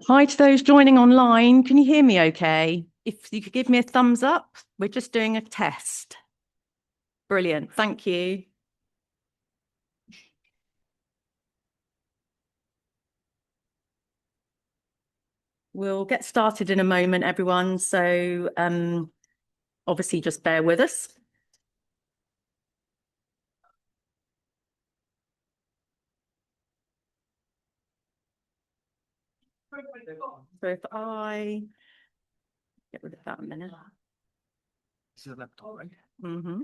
Hi to those joining online. Can you hear me okay? If you could give me a thumbs up, we're just doing a test. Brilliant, thank you. We'll get started in a moment, everyone. So obviously just bear with us. So if I get rid of that a minute. This is a laptop, right? Mm-hmm.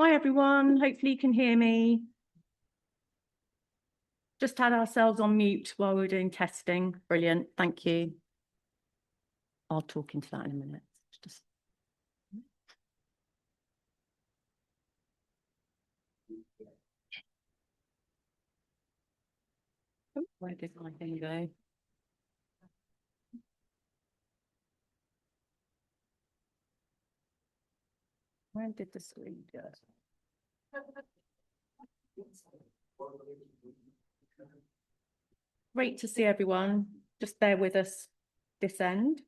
Hi, everyone. Hopefully you can hear me. Just had ourselves on mute while we were doing testing. Brilliant. Thank you. I'll talk into that in a minute. Just... Oh, where did my thing go? Where did the screen go? Great to see everyone. Just bear with us this end.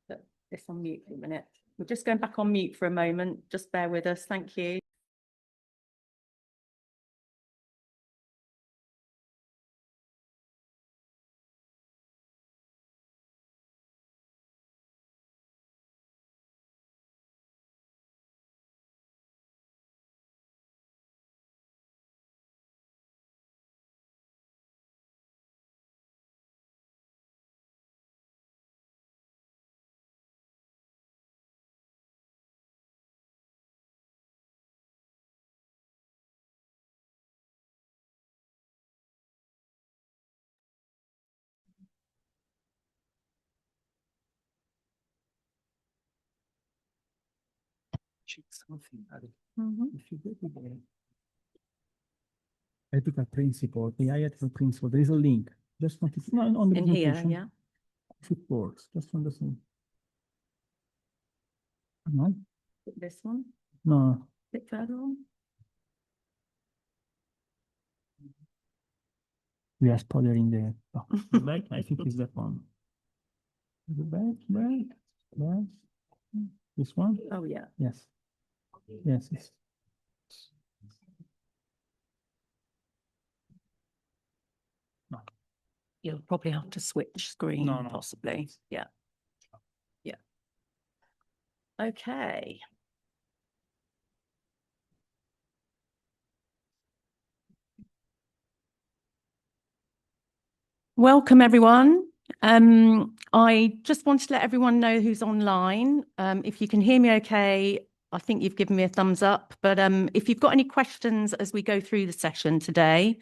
Put this on mute for a minute. We're just going back on mute for a moment. Just bear with us. Thank you. check something. Mhm. If you go to the ethical principle, AI ethical principle, there is a link. Just want to, no, on the In here, presentation. yeah. If it works, just on the thing. No, This one, no. bit further on. We are spoiling the back. I think it's that one. The back. This one? Oh, yeah. Yes. Yes. Yes. No. You'll probably have to switch screen, No. possibly. Yeah. Yeah. Okay. Welcome, everyone. I just wanted to let everyone know who's online. If you can hear me okay, I think you've given me a thumbs up. But if you've got any questions as we go through the session today,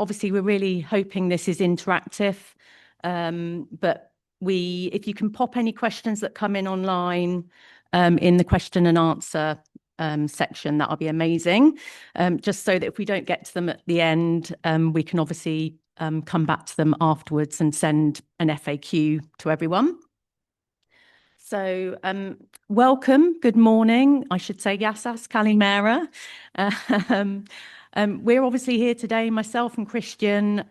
obviously we're really hoping this is interactive. But if you can pop any questions that come in online in the question and answer section, that'll be amazing. Just so that if we don't get to them at the end, we can obviously come back to them afterwards and send an FAQ to everyone. So welcome, good morning. I should say Yassas Kalimera. We're obviously here today, myself and Christian.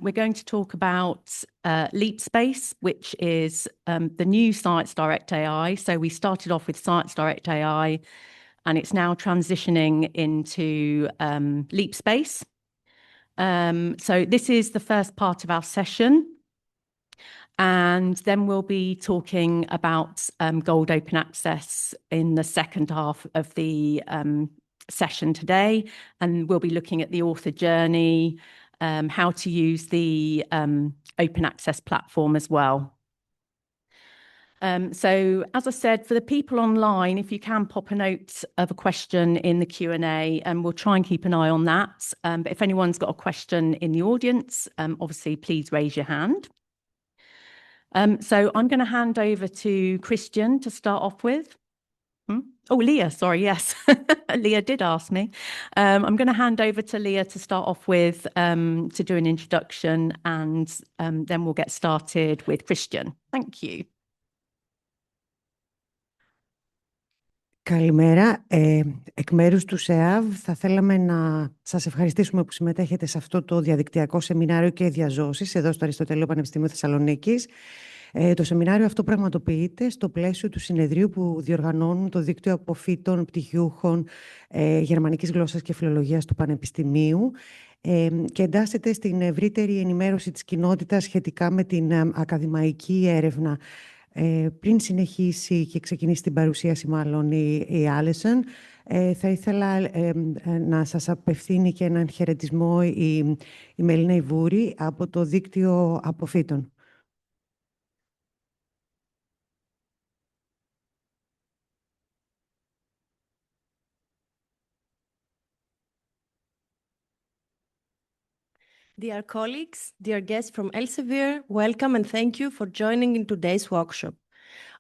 We're going to talk about LeapSpace, which is the new ScienceDirect AI. So we started off with ScienceDirect AI, and it's now transitioning into LeapSpace. So this is the first part of our session. And then we'll be talking about Gold Open Access in the second half of the session today. And we'll be looking at the author journey, how to use the open access platform as well. So as I said, for the people online, if you can pop a note of a question in the Q&A, and we'll try and keep an eye on that. But if anyone's got a question in the audience, obviously, please raise your hand. So I'm going to hand over to Christian to start off with. Oh, Leah, sorry, yes. Leah did ask me. I'm going to hand over to Leah to start off with to do an introduction, and then we'll get started with Christian. Thank you. Καλημέρα. Εκ μέρους του ΣΕΑΒ θα θέλαμε να σας ευχαριστήσουμε που συμμετέχετε σε αυτό το διαδικτυακό σεμινάριο και διαζώσεις εδώ στο Αριστοτέλειο Πανεπιστημίου Θεσσαλονίκης. Το σεμινάριο αυτό πραγματοποιείται στο πλαίσιο του συνεδρίου που διοργανώνουν το Δίκτυο Αποφύτων Πτυχιούχων Γερμανικής Γλώσσας και Φιλολογίας του Πανεπιστημίου και εντάσσεται στην ευρύτερη ενημέρωση της κοινότητας σχετικά με την ακαδημαϊκή έρευνα. Πριν συνεχίσει και ξεκινήσει την παρουσίαση μάλλον η Άλισον, θα ήθελα να σας απευθύνει και έναν χαιρετισμό η Μελίνα Ιβούρη από το Δίκτυο Αποφύτων. Dear colleagues, dear guests from Elsevier, welcome and thank you for joining in today's workshop.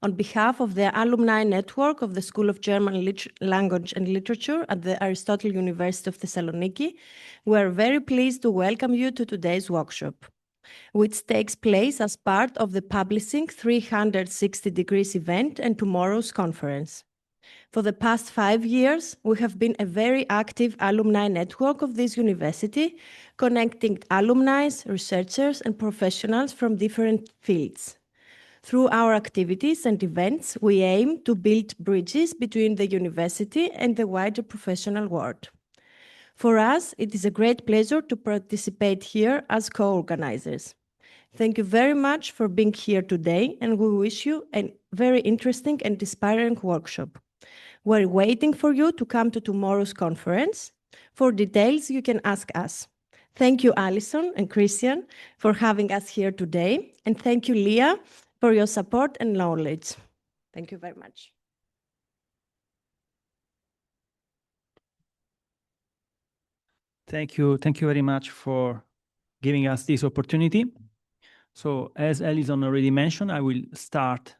On behalf of the alumni network of the School of German Language and Literature at the Aristotle University of Thessaloniki, we are very pleased to welcome you to today's workshop, which takes place as part of the Publishing 360 Degrees event and tomorrow's conference. For the past 5 years, we have been a very active alumni network of this university, connecting alumni, researchers, and professionals from different fields. Through our activities and events, we aim to build bridges between the university and the wider professional world. For us, it is a great pleasure to participate here as co-organizers. Thank you very much for being here today, and we wish you a very interesting and inspiring workshop. We're waiting for you to come to tomorrow's conference. For details, you can ask us. Thank you, Alison and Christian, for having us here today. And thank you, Leah, for your support and knowledge. Thank you very much. Thank you very much for giving us this opportunity. So as Alison already mentioned, I will start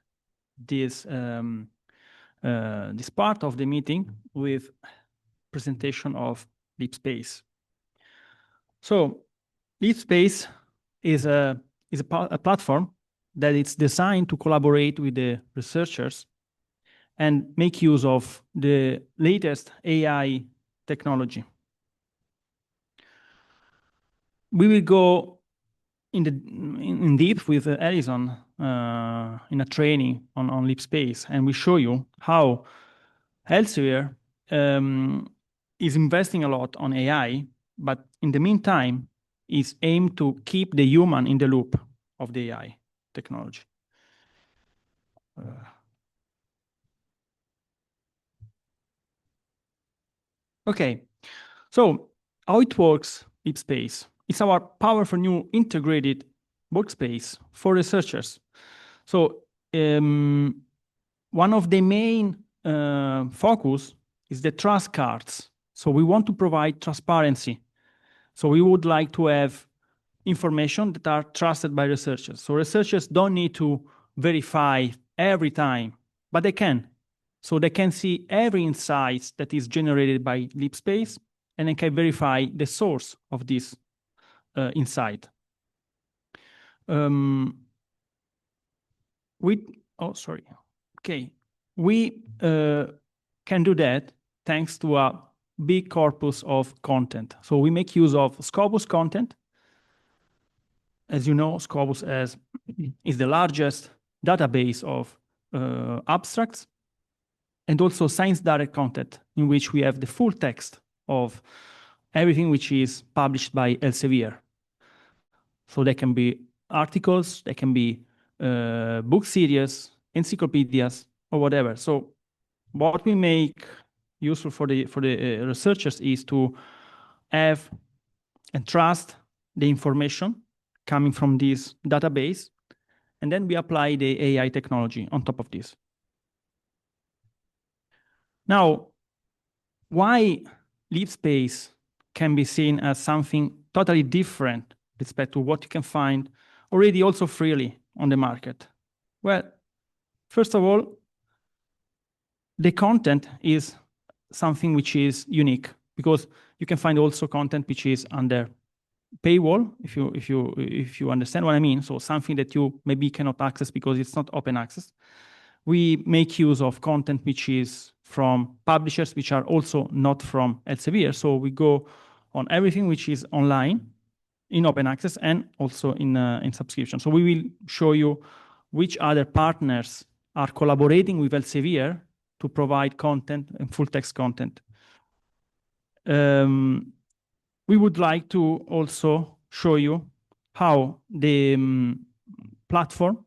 this this part of the meeting with presentation of LeapSpace. So LeapSpace is a platform that it's designed to collaborate with the researchers and make use of the latest AI technology. We will go in deep with Alison in a training on LeapSpace, and we show you how Elsevier is investing a lot on AI, but in the meantime is aimed to keep the human in the loop of the AI technology. Okay, so how it works, LeapSpace? It's our powerful new integrated workspace for researchers. So one of the main focus is the trust cards. So we want to provide transparency. So we would like to have information that are trusted by researchers. So researchers don't need to verify every time, but they can. So they can see every insight that is generated by LeapSpace, and they can verify the source of this insight. We can do that thanks to a big corpus of content. So we make use of Scopus content. As you know, Scopus is the largest database of abstracts, and also ScienceDirect content, in which we have the full text of everything which is published by Elsevier. So they can be articles, they can be book series, encyclopedias, or whatever. So what we make useful for the researchers is to have and trust the information coming from this database, and then we apply the AI technology on top of this. Now, why LeapSpace can be seen as something totally different with respect to what you can find already also freely on the market? Well, first of all, the content is something which is unique, because you can find also content which is under paywall, if you understand what I mean. So something that you maybe cannot access because it's not open access. We make use of content which is from publishers which are also not from Elsevier. So we go on everything which is online in open access and also in subscription. So we will show you which other partners are collaborating with Elsevier to provide content and full text content. We would like to also show you how the platform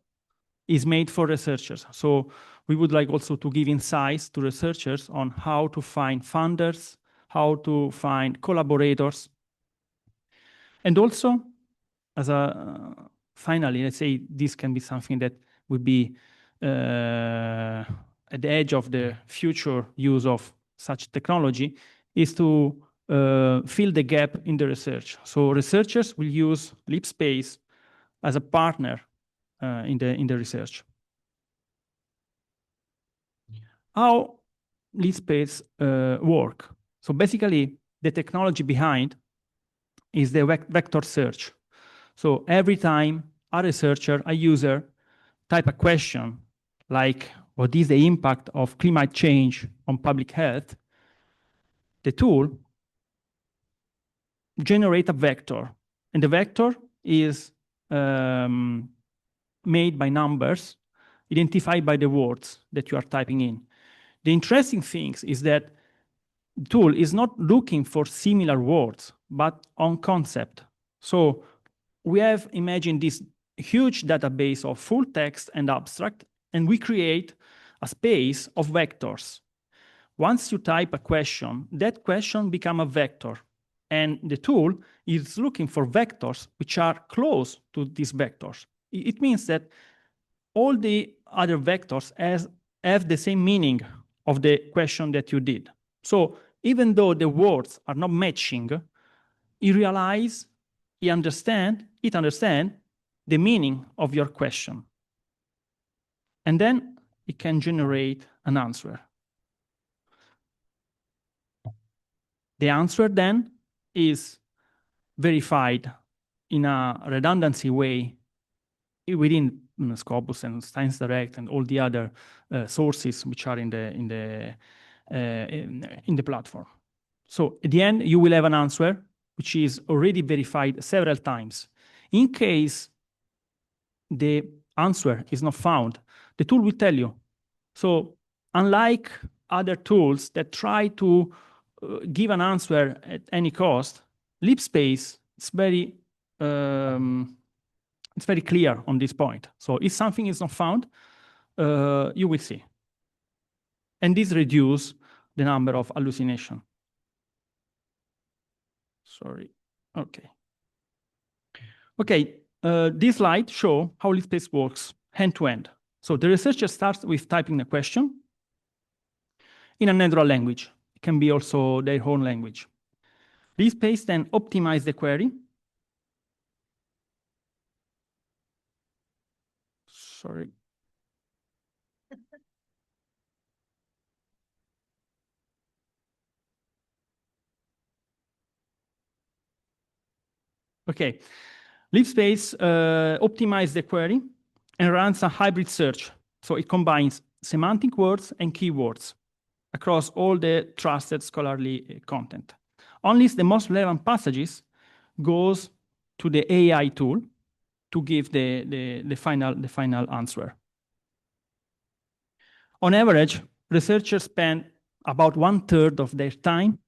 is made for researchers. So we would like also to give insights to researchers on how to find funders, how to find collaborators. And also, as a finally, let's say this can be something that would be at the edge of the future use of such technology, is to fill the gap in the research. So researchers will use LeapSpace as a partner in the research. How LeapSpace work? So basically, the technology behind is the vector search. So every time a researcher, a user, type a question like, what is the impact of climate change on public health? The tool generates a vector, and the vector is made by numbers identified by the words that you are typing in. The interesting thing is that the tool is not looking for similar words, but on concept. So we have imagined this huge database of full text and abstract, and we create a space of vectors. Once you type a question, that question becomes a vector, and the tool is looking for vectors which are close to these vectors. It means that all the other vectors have the same meaning of the question that you did. So even though the words are not matching, it understands the meaning of your question. And then it can generate an answer. The answer then is verified in a redundancy way within Scopus and ScienceDirect and all the other sources which are in the platform. So at the end, you will have an answer which is already verified several times. In case the answer is not found, the tool will tell you. So unlike other tools that try to give an answer at any cost, LeapSpace is very clear on this point. So if something is not found, you will see. And this reduces the number of hallucinations. Sorry. Okay. Okay. This slide shows how LeapSpace works end-to-end. So the researcher starts with typing a question in a natural language. It can be also their own language. LeapSpace then optimizes the query. Sorry. Okay. LeapSpace optimizes the query and runs a hybrid search. So it combines semantic words and keywords across all the trusted scholarly content. Only the most relevant passages goes to the AI tool to give the final answer. On average, researchers spend about 1/3 of their time,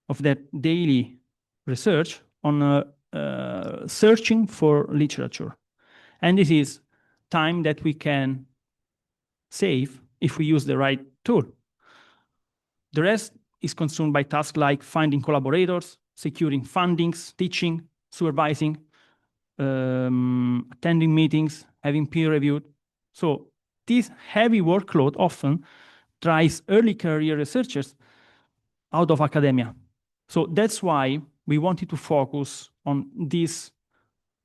of their daily research, on searching for literature. And this is time that we can save if we use the right tool. The rest is consumed by tasks like finding collaborators, securing fundings, teaching, supervising, attending meetings, having peer reviewed. So this heavy workload often drives early career researchers out of academia. So that's why we wanted to focus on this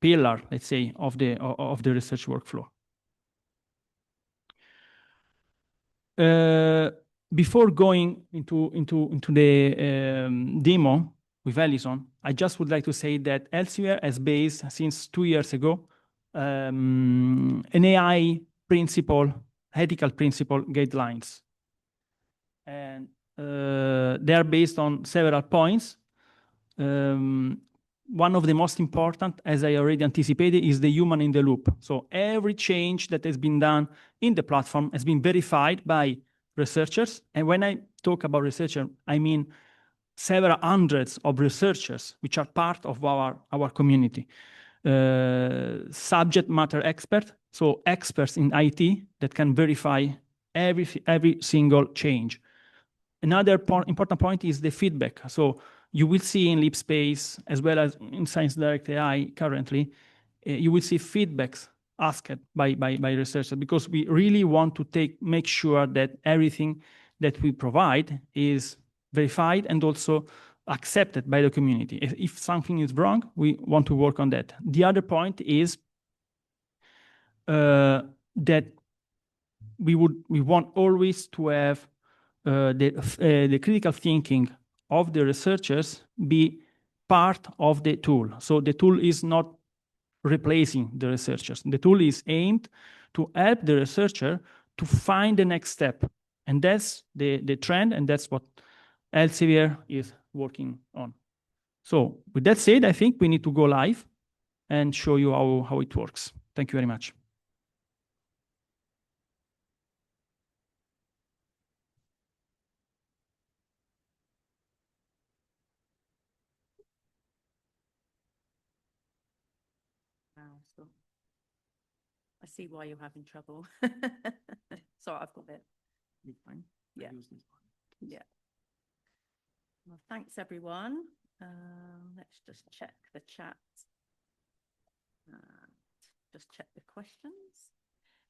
pillar, let's say, of the research workflow. Before going into the demo with Alison, I just would like to say that Elsevier has based since 2 years ago an AI principle, ethical principle guidelines. And they are based on several points. One of the most important, as I already anticipated, is the human in the loop. So every change that has been done in the platform has been verified by researchers. And when I talk about researchers, I mean several hundreds of researchers which are part of our community. Subject matter experts, so experts in IT that can verify every single change. Another important point is the feedback. So you will see in LeapSpace, as well as in ScienceDirect AI currently, you will see feedbacks asked by researchers, because we really want to make sure that everything that we provide is verified and also accepted by the community. If something is wrong, we want to work on that. The other point is that we want always to have the critical thinking of the researchers be part of the tool. So the tool is not replacing the researchers. The tool is aimed to help the researcher to find the next step. And that's the trend, and that's what Elsevier is working on. So with that said, I think we need to go live and show you how it works. Thank you very much. So I see why you're having trouble. Sorry, I've got it. Fine. Yeah. Yeah. Well, thanks everyone. Let's just check the chat. Just check the questions.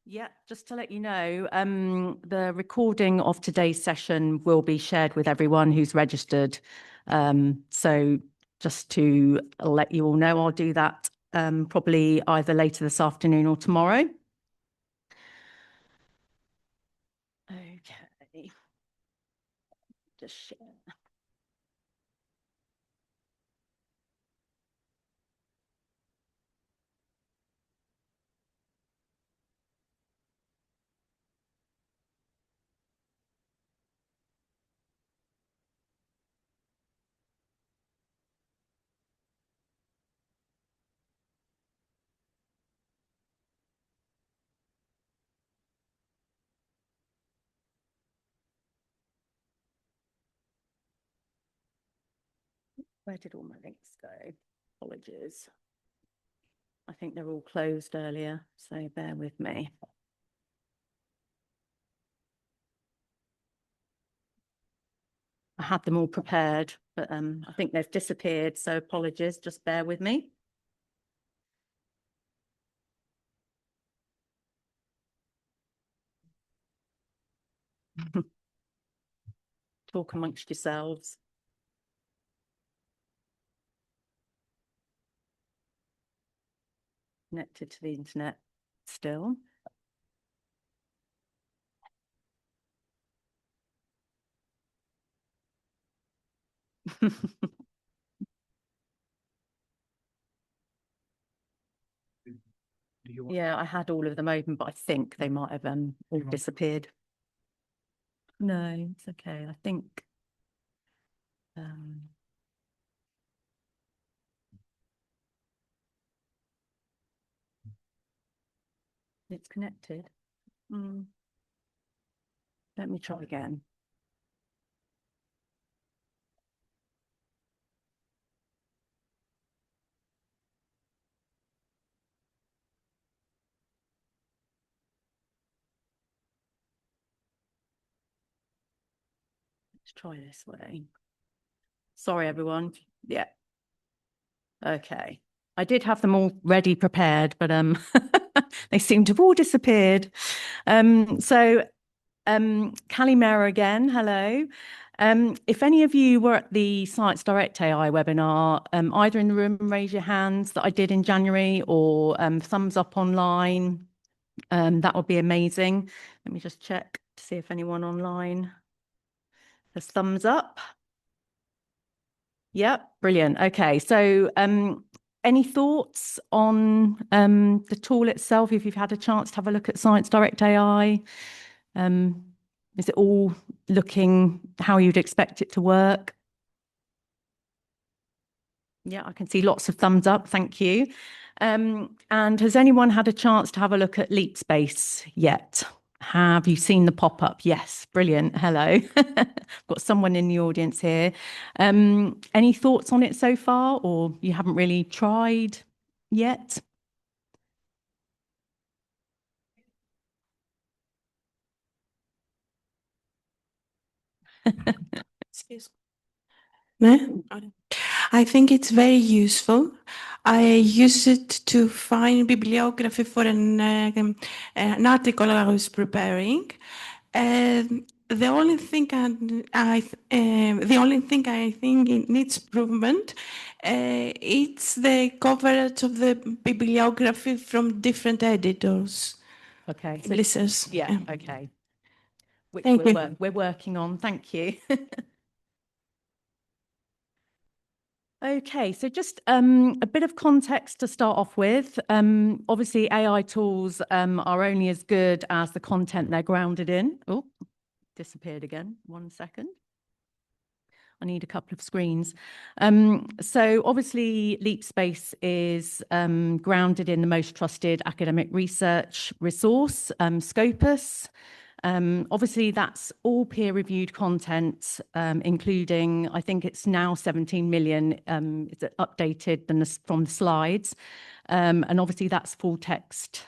Yeah, just to let you know, the recording of today's session will be shared with everyone who's registered. So just to let you all know, I'll do that probably either later this afternoon or tomorrow. Okay. Just share. Where did all my links go? Apologies. I think they're all closed earlier, so bear with me. I had them all prepared, but I think they've disappeared, so apologies, just bear with me. Talk amongst yourselves. Connected to the internet still. Yeah, I had all of them open, but I think they might have all disappeared. No, it's okay. I think it's connected. Let me try again. Let's try this way. Sorry, everyone. Yeah. Okay. I did have them all ready prepared, but they seem to have all disappeared. Kalimera again, hello. If any of you were at the ScienceDirect AI webinar, either in the room, raise your hands that I did in January, or thumbs up online. That would be amazing. Let me just check to see if anyone online has thumbs up. Yep, brilliant. Okay, so any thoughts on the tool itself, if you've had a chance to have a look at ScienceDirect AI? Is it all looking how you'd expect it to work? Yeah, I can see lots of thumbs up. Thank you. And has anyone had a chance to have a look at LeapSpace yet? Have you seen the pop-up? Yes, brilliant. Hello. Got someone in the audience here. Any thoughts on it so far, or you haven't really tried yet? Excuse me. I think it's very useful. I use it to find bibliography for an article I was preparing. The only thing I think it needs improvement. It's the coverage of the bibliography from different editors. Okay. So, publishers. yeah. Okay. Which Thank you. we're working on. Thank you. Okay, so just a bit of context to start off with. Obviously, AI tools are only as good as the content they're grounded in. Oh, disappeared again. 1 second. I need a couple of screens. So obviously, LeapSpace is grounded in the most trusted academic research resource, Scopus. Obviously, that's all peer-reviewed content, including, I think it's now 17 million, it's updated from the slides. And obviously, that's full text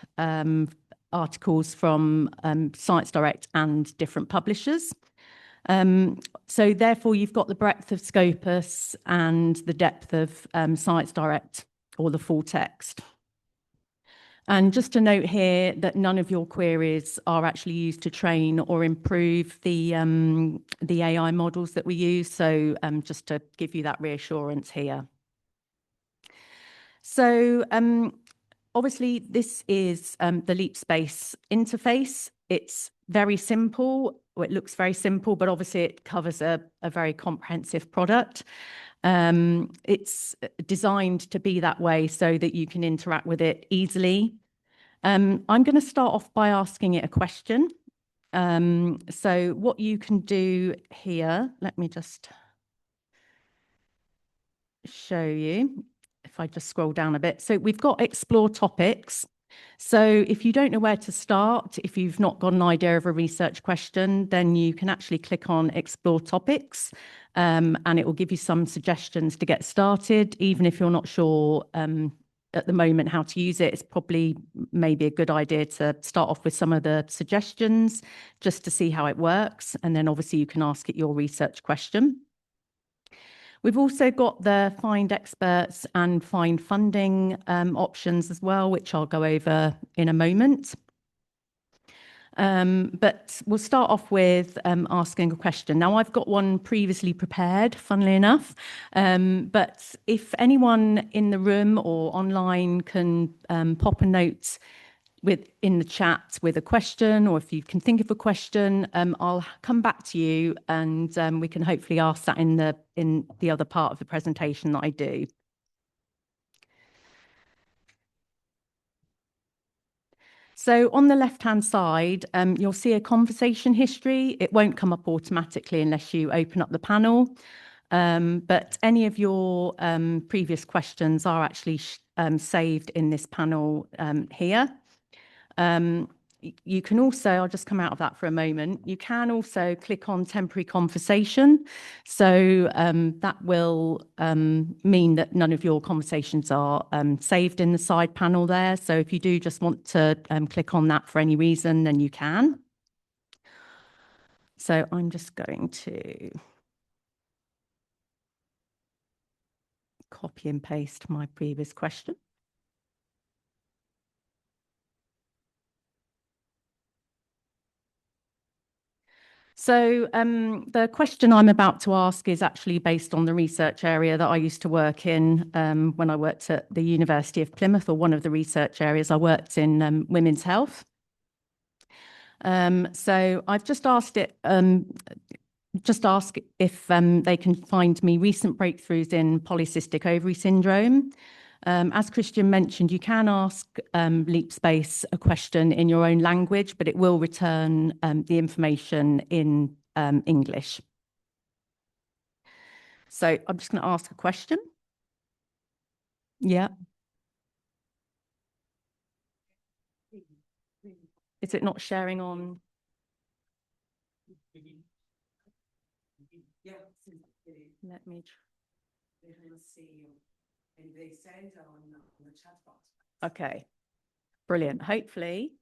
articles from ScienceDirect and different publishers. So therefore, you've got the breadth of Scopus and the depth of ScienceDirect, or the full text. And just to note here that none of your queries are actually used to train or improve the AI models that we use. So just to give you that reassurance here. So obviously, this is the LeapSpace interface. It's very simple. Well, it looks very simple, but obviously it covers a very comprehensive product. It's designed to be that way so that you can interact with it easily. I'm going to start off by asking it a question. So what you can do here, let me just show you if I just scroll down a bit. So we've got explore topics. So if you don't know where to start, if you've not got an idea of a research question, then you can actually click on Explore Topics, and it will give you some suggestions to get started. Even if you're not sure at the moment how to use it, it's probably maybe a good idea to start off with some of the suggestions just to see how it works. And then obviously you can ask it your research question. We've also got the find experts and find funding options as well, which I'll go over in a moment. But we'll start off with asking a question. Now, I've got one previously prepared, funnily enough, but if anyone in the room or online can pop a note in the chat with a question, or if you can think of a question, I'll come back to you and we can hopefully ask that in the other part of the presentation that I do. So on the left-hand side, you'll see a conversation history. It won't come up automatically unless you open up the panel. But any of your previous questions are actually saved in this panel here. You can also, I'll just come out of that for a moment. You can also click on temporary conversation. So that will mean that none of your conversations are saved in the side panel there. So if you do just want to click on that for any reason, then you can. So I'm just going to copy and paste my previous question. So the question I'm about to ask is actually based on the research area that I used to work in when I worked at the University of Plymouth, or one of the research areas I worked in, women's health. So I've just asked it, if they can find me recent breakthroughs in polycystic ovary syndrome. As Christian mentioned, you can ask LeapSpace a question in your own language, but it will return the information in English. So I'm just going to ask a question. Yeah. Is it not sharing on? Let me see. Okay, brilliant. Hopefully.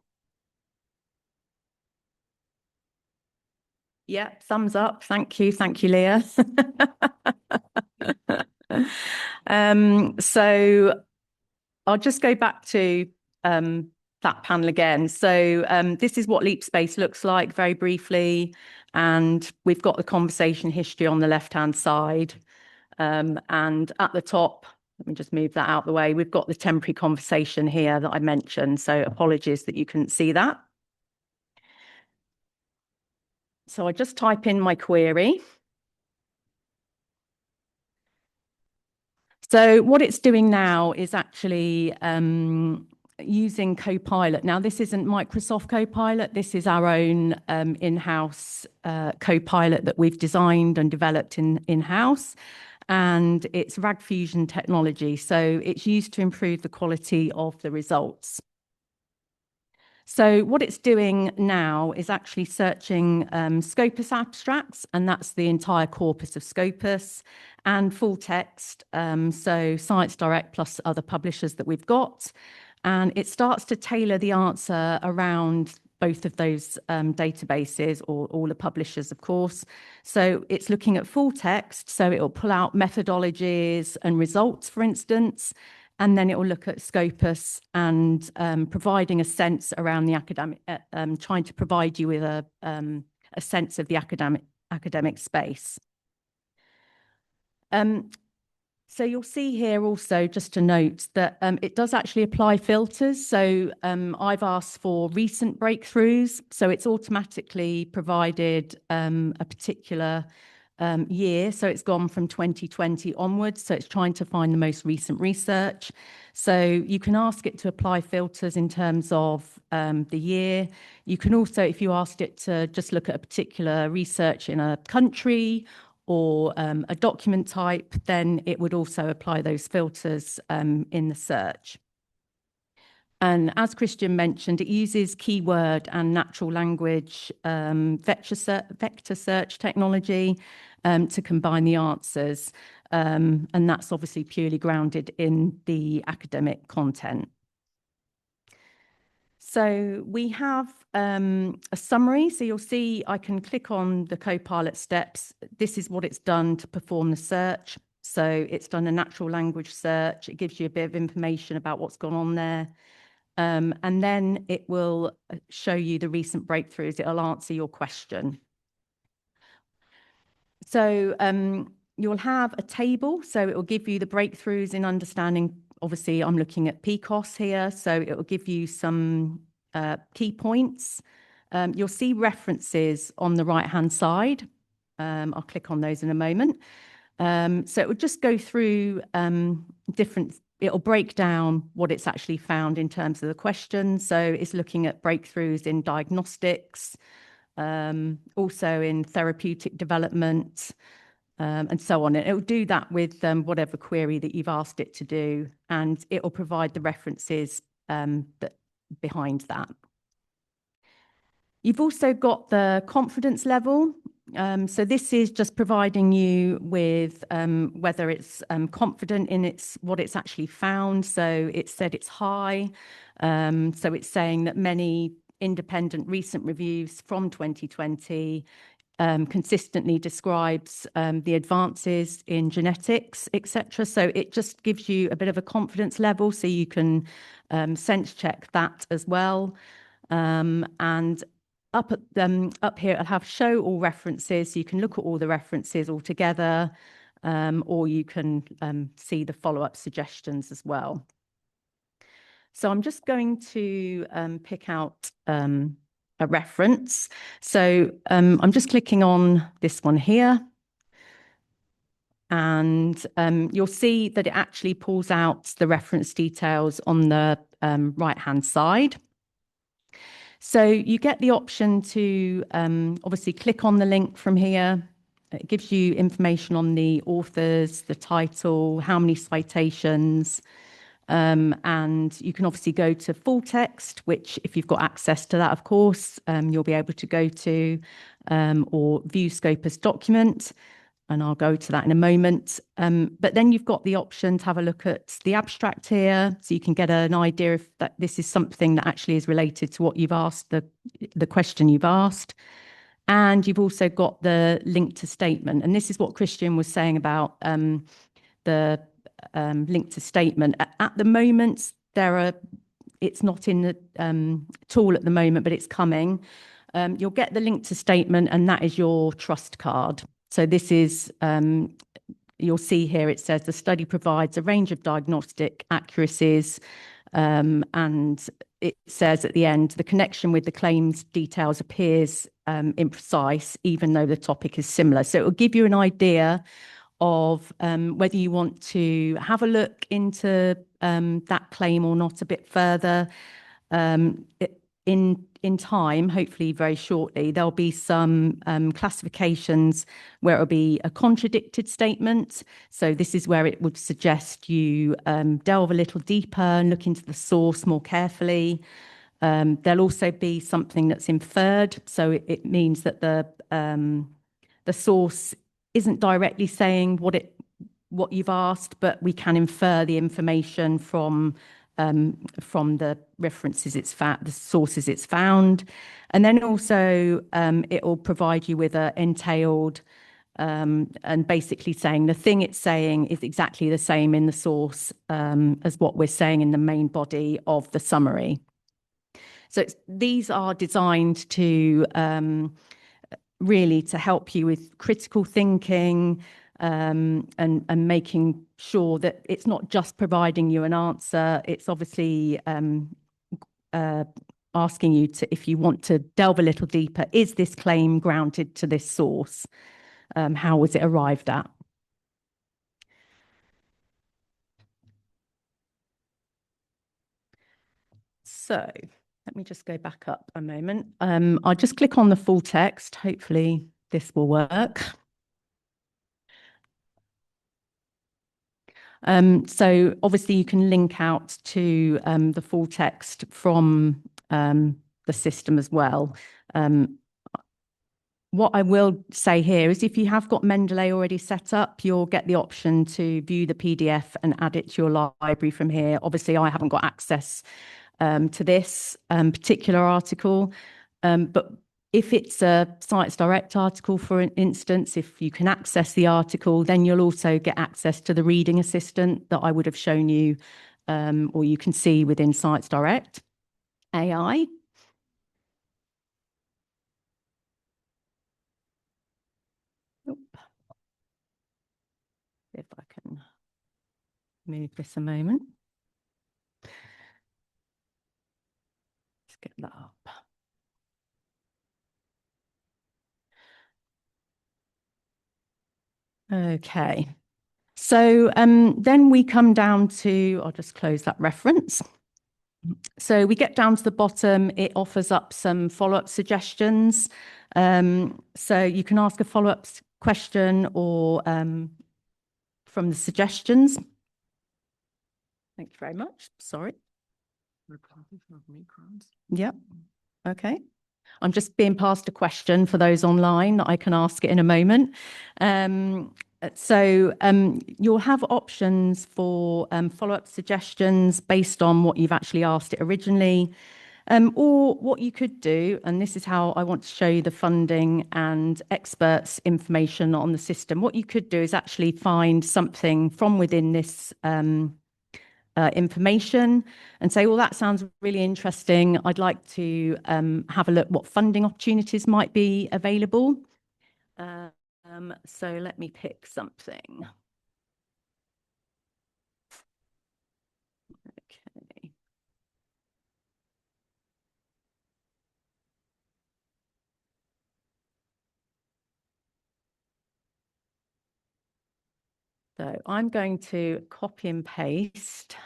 Yeah, thumbs up. Thank you, Leah. So I'll just go back to that panel again. So this is what LeapSpace looks like very briefly, and we've got the conversation history on the left-hand side. And at the top, let me just move that out of the way. We've got the temporary conversation here that I mentioned. So apologies that you couldn't see that. So I just type in my query. So what it's doing now is actually using Copilot. Now, this isn't Microsoft Copilot. This is our own in-house Copilot that we've designed and developed in-house. And it's RAG fusion technology. So it's used to improve the quality of the results. So what it's doing now is actually searching Scopus abstracts, and that's the entire corpus of Scopus, and full text, so ScienceDirect plus other publishers that we've got. And it starts to tailor the answer around both of those databases, or all the publishers, of course. So it's looking at full text, so it will pull out methodologies and results, for instance, and then it will look at Scopus and providing a sense around the academic, trying to provide you with a sense of the academic space. So you'll see here also, just to note that it does actually apply filters. So I've asked for recent breakthroughs. So it's automatically provided a particular year. So it's gone from 2020 onwards. So it's trying to find the most recent research. So you can ask it to apply filters in terms of the year. You can also, if you asked it to just look at a particular research in a country or a document type, then it would also apply those filters in the search. And as Christian mentioned, it uses keyword and natural language vector search technology to combine the answers. And that's obviously purely grounded in the academic content. So we have a summary. So you'll see I can click on the Copilot steps. This is what it's done to perform the search. So it's done a natural language search. It gives you a bit of information about what's gone on there. And then it will show you the recent breakthroughs. It'll answer your question. So you'll have a table. So it will give you the breakthroughs in understanding. Obviously, I'm looking at PCOS here. So it will give you some key points. You'll see references on the right-hand side. I'll click on those in a moment. So it will just go through it'll break down what it's actually found in terms of the question. So it's looking at breakthroughs in diagnostics, also in therapeutic development, and so on. And it will do that with whatever query that you've asked it to do, and it will provide the references behind that. You've also got the confidence level. So this is just providing you with whether it's confident in what it's actually found. So it said it's high. So it's saying that many independent recent reviews from 2020 consistently describes the advances in genetics, etc. So it just gives you a bit of a confidence level, so you can sense check that as well. And up here, I'll have show all references, so you can look at all the references all together, or you can see the follow-up suggestions as well. So I'm just going to pick out a reference. So I'm just clicking on this one here. And you'll see that it actually pulls out the reference details on the right-hand side. So you get the option to obviously click on the link from here. It gives you information on the authors, the title, how many citations, and you can obviously go to full text, which if you've got access to that, of course, you'll be able to go to, or view scope as document. And I'll go to that in a moment. But then you've got the option to have a look at the abstract here, so you can get an idea if that this is something that actually is related to what you've asked, the question you've asked. And you've also got the link to statement. And this is what Christian was saying about the link to statement. At the moment, it's not in the tool at the moment, but it's coming. You'll get the link to statement, and that is your trust card. So this is, you'll see here, it says the study provides a range of diagnostic accuracies, and it says at the end, the connection with the claims details appears imprecise, even though the topic is similar. So it will give you an idea of whether you want to have a look into that claim or not a bit further. In time, hopefully very shortly, there'll be some classifications where it'll be a contradicted statement. So this is where it would suggest you delve a little deeper and look into the source more carefully. There'll also be something that's inferred. So it means that the source isn't directly saying what you've asked, but we can infer the information from the references the sources it's found. And then also it will provide you with an entailed and basically saying the thing it's saying is exactly the same in the source as what we're saying in the main body of the summary. So these are designed to really to help you with critical thinking, and making sure that it's not just providing you an answer. It's obviously asking you to, if you want to delve a little deeper, is this claim grounded to this source? How was it arrived at? So let me just go back up a moment. I'll just click on the full text. Hopefully this will work. So obviously you can link out to the full text from the system as well. What I will say here is if you have got Mendeley already set up, you'll get the option to view the PDF and add it to your library from here. Obviously, I haven't got access to this particular article, but if it's a ScienceDirect article, for instance, if you can access the article, then you'll also get access to the reading assistant that I would have shown you, or you can see within ScienceDirect AI. If I can move this a moment. Let's get that up. Okay. So then we come down to, I'll just close that reference. So we get down to the bottom, it offers up some follow-up suggestions. So you can ask a follow-up question or from the suggestions. Thank you very much. Sorry. Yep. Okay. I'm just being passed a question for those online. I can ask it in a moment. So you'll have options for follow-up suggestions based on what you've actually asked it originally. Or what you could do, and this is how I want to show you the funding and experts information on the system. What you could do is actually find something from within this information and say, well, that sounds really interesting. I'd like to have a look what funding opportunities might be available. So let me pick something. Okay. So I'm going to copy and paste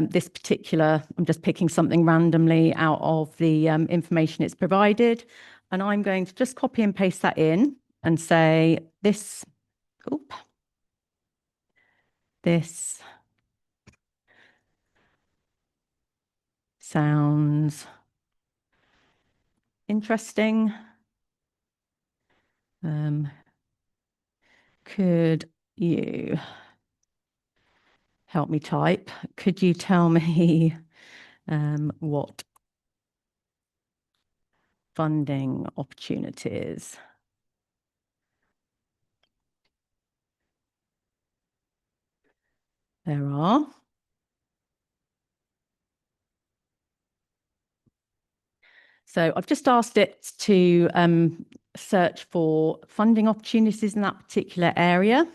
this particular, I'm just picking something randomly out of the information it's provided. And I'm going to just copy and paste that in and say this, this sounds interesting. Could you help me type? Could you tell me what funding opportunities there are? So I've just asked it to search for funding opportunities in that particular area.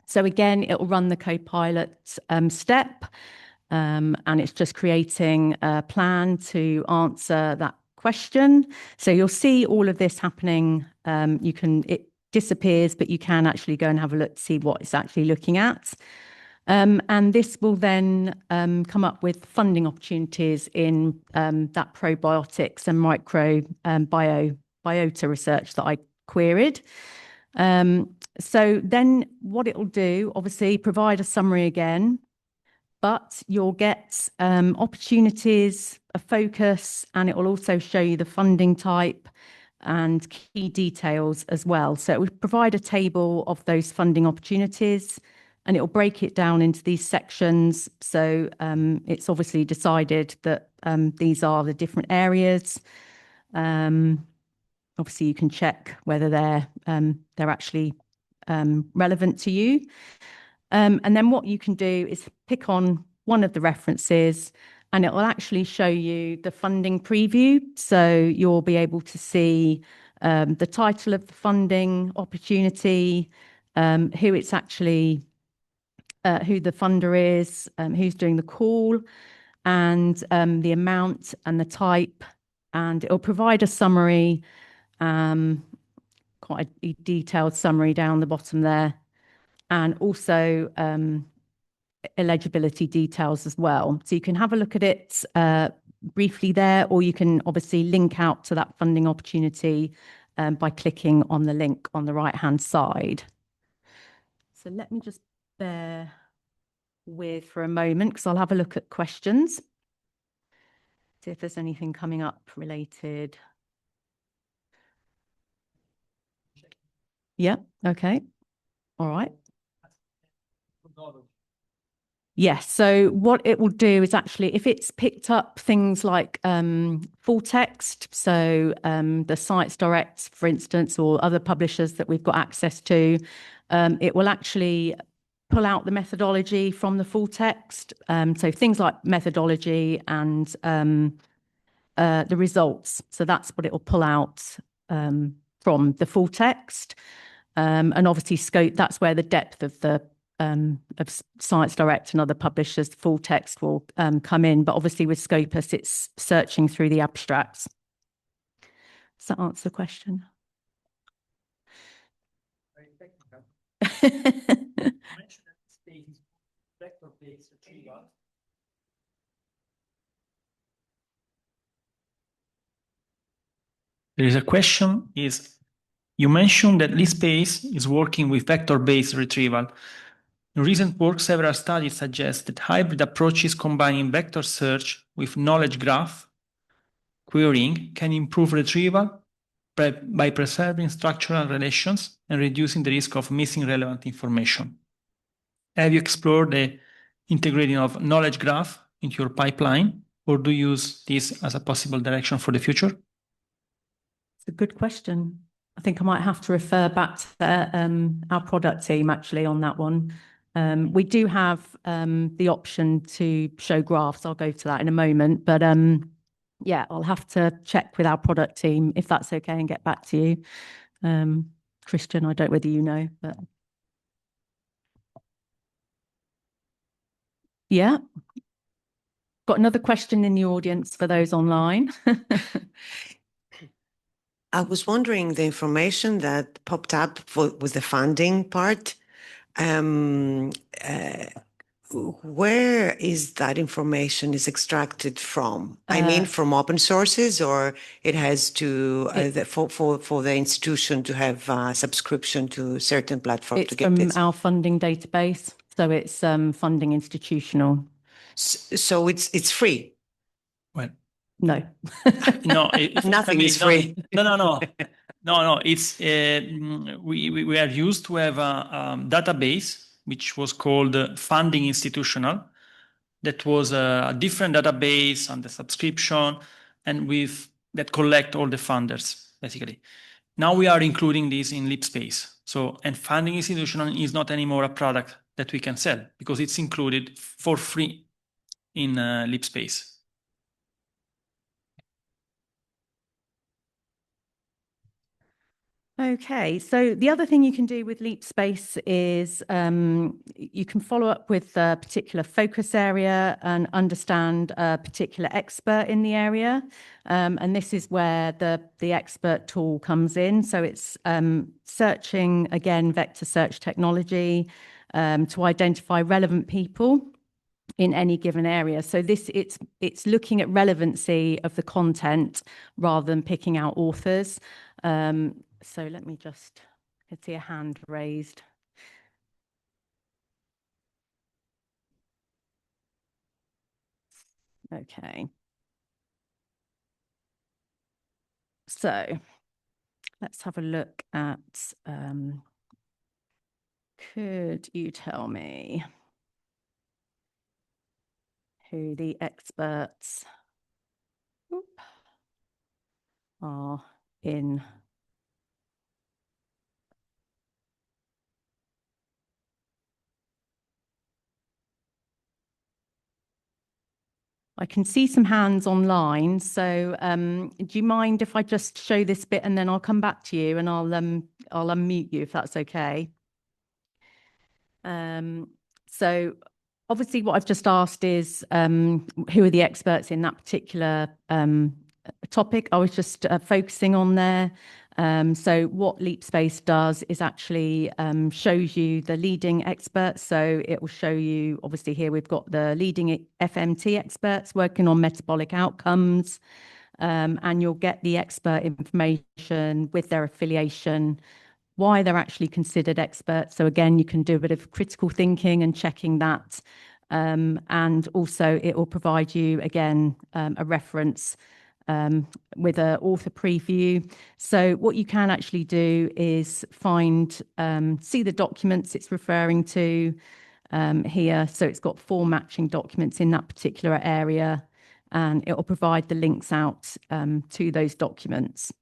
So again, it will run the Copilot step, and it's just creating a plan to answer that question. So you'll see all of this happening. It disappears, but you can actually go and have a look to see what it's actually looking at. And this will then come up with funding opportunities in that probiotics and biota research that I queried. So then what it will do, obviously, provide a summary again, but you'll get opportunities, a focus, and it will also show you the funding type and key details as well. So it will provide a table of those funding opportunities, and it will break it down into these sections. So it's obviously decided that these are the different areas. Obviously, you can check whether they're actually relevant to you. And then what you can do is pick on one of the references, and it will actually show you the funding preview. So you'll be able to see the title of the funding opportunity, who it's actually, who the funder is, who's doing the call, and the amount and the type. And it'll provide a summary, quite a detailed summary down the bottom there, and also eligibility details as well. So you can have a look at it briefly there, or you can obviously link out to that funding opportunity by clicking on the link on the right-hand side. So let me just bear with for a moment because I'll have a look at questions. See if there's anything coming up related. Yeah, okay. All right. Yes, so what it will do is actually, if it's picked up things like full text, so the ScienceDirect, for instance, or other publishers that we've got access to, it will actually pull out the methodology from the full text. So things like methodology and the results. So that's what it will pull out from the full text. And obviously scope, that's where the depth of the of ScienceDirect and other publishers, full text will come in. But obviously with Scopus, it's searching through the abstracts. Does that answer the question? There is a question, you mentioned that LeapSpace is working with vector-based retrieval. In recent work, several studies suggest that hybrid approaches combining vector search with knowledge graph querying can improve retrieval by preserving structural relations and reducing the risk of missing relevant information. Have you explored the integrating of knowledge graph into your pipeline, or do you use this as a possible direction for the future? It's a good question. I think I might have to refer back to our product team actually on that one. We do have the option to show graphs. I'll go to that in a moment, but yeah, I'll have to check with our product team if that's okay and get back to you. Christian, I don't know whether you know, but yeah. Got another question in the audience for those online. I was wondering, the information that popped up with the funding part, where is that information is extracted from? I mean, from open sources, or it has to for the institution to have a subscription to certain platform to get this? It's from our funding database, so it's funding institutional. So it's free. Well, no, no, nothing is free. No. It's we are used to have a database which was called Funding Institutional. That was a different database and the subscription, and that collect all the funders basically. Now we are including this in LeapSpace. So, and Funding Institutional is not anymore a product that we can sell because it's included for free in LeapSpace. Okay, so the other thing you can do with LeapSpace is you can follow up with a particular focus area and understand a particular expert in the area. And this is where the expert tool comes in. So it's searching, again, vector search technology to identify relevant people in any given area. So it's looking at relevancy of the content rather than picking out authors. So let me just, I can see a hand raised. Okay. So let's have a look at, could you tell me who the experts are in? I can see some hands online, so do you mind if I just show this bit and then I'll come back to you and I'll unmute you if that's okay? So obviously what I've just asked is who are the experts in that particular topic. I was just focusing on there. So what LeapSpace does is actually shows you the leading experts. So it will show you, obviously here we've got the leading FMT experts working on metabolic outcomes, and you'll get the expert information with their affiliation why they're actually considered experts. So again, you can do a bit of critical thinking and checking that. And also it will provide you, again, a reference with an author preview. So what you can actually do is see the documents it's referring to here. So it's got 4 matching documents in that particular area, and it will provide the links out to those documents.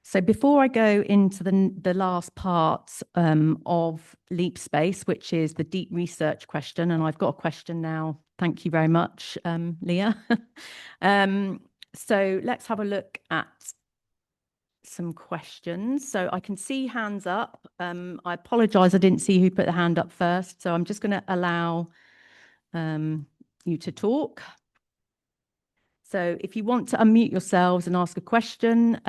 So before I go into the last part of LeapSpace, which is the deep research question, and I've got a question now. Thank you very much, Leah. So let's have a look at some questions. So I can see hands up. I apologise, I didn't see who put the hand up first. So I'm just going to allow you to talk. So if you want to unmute yourselves and ask a question,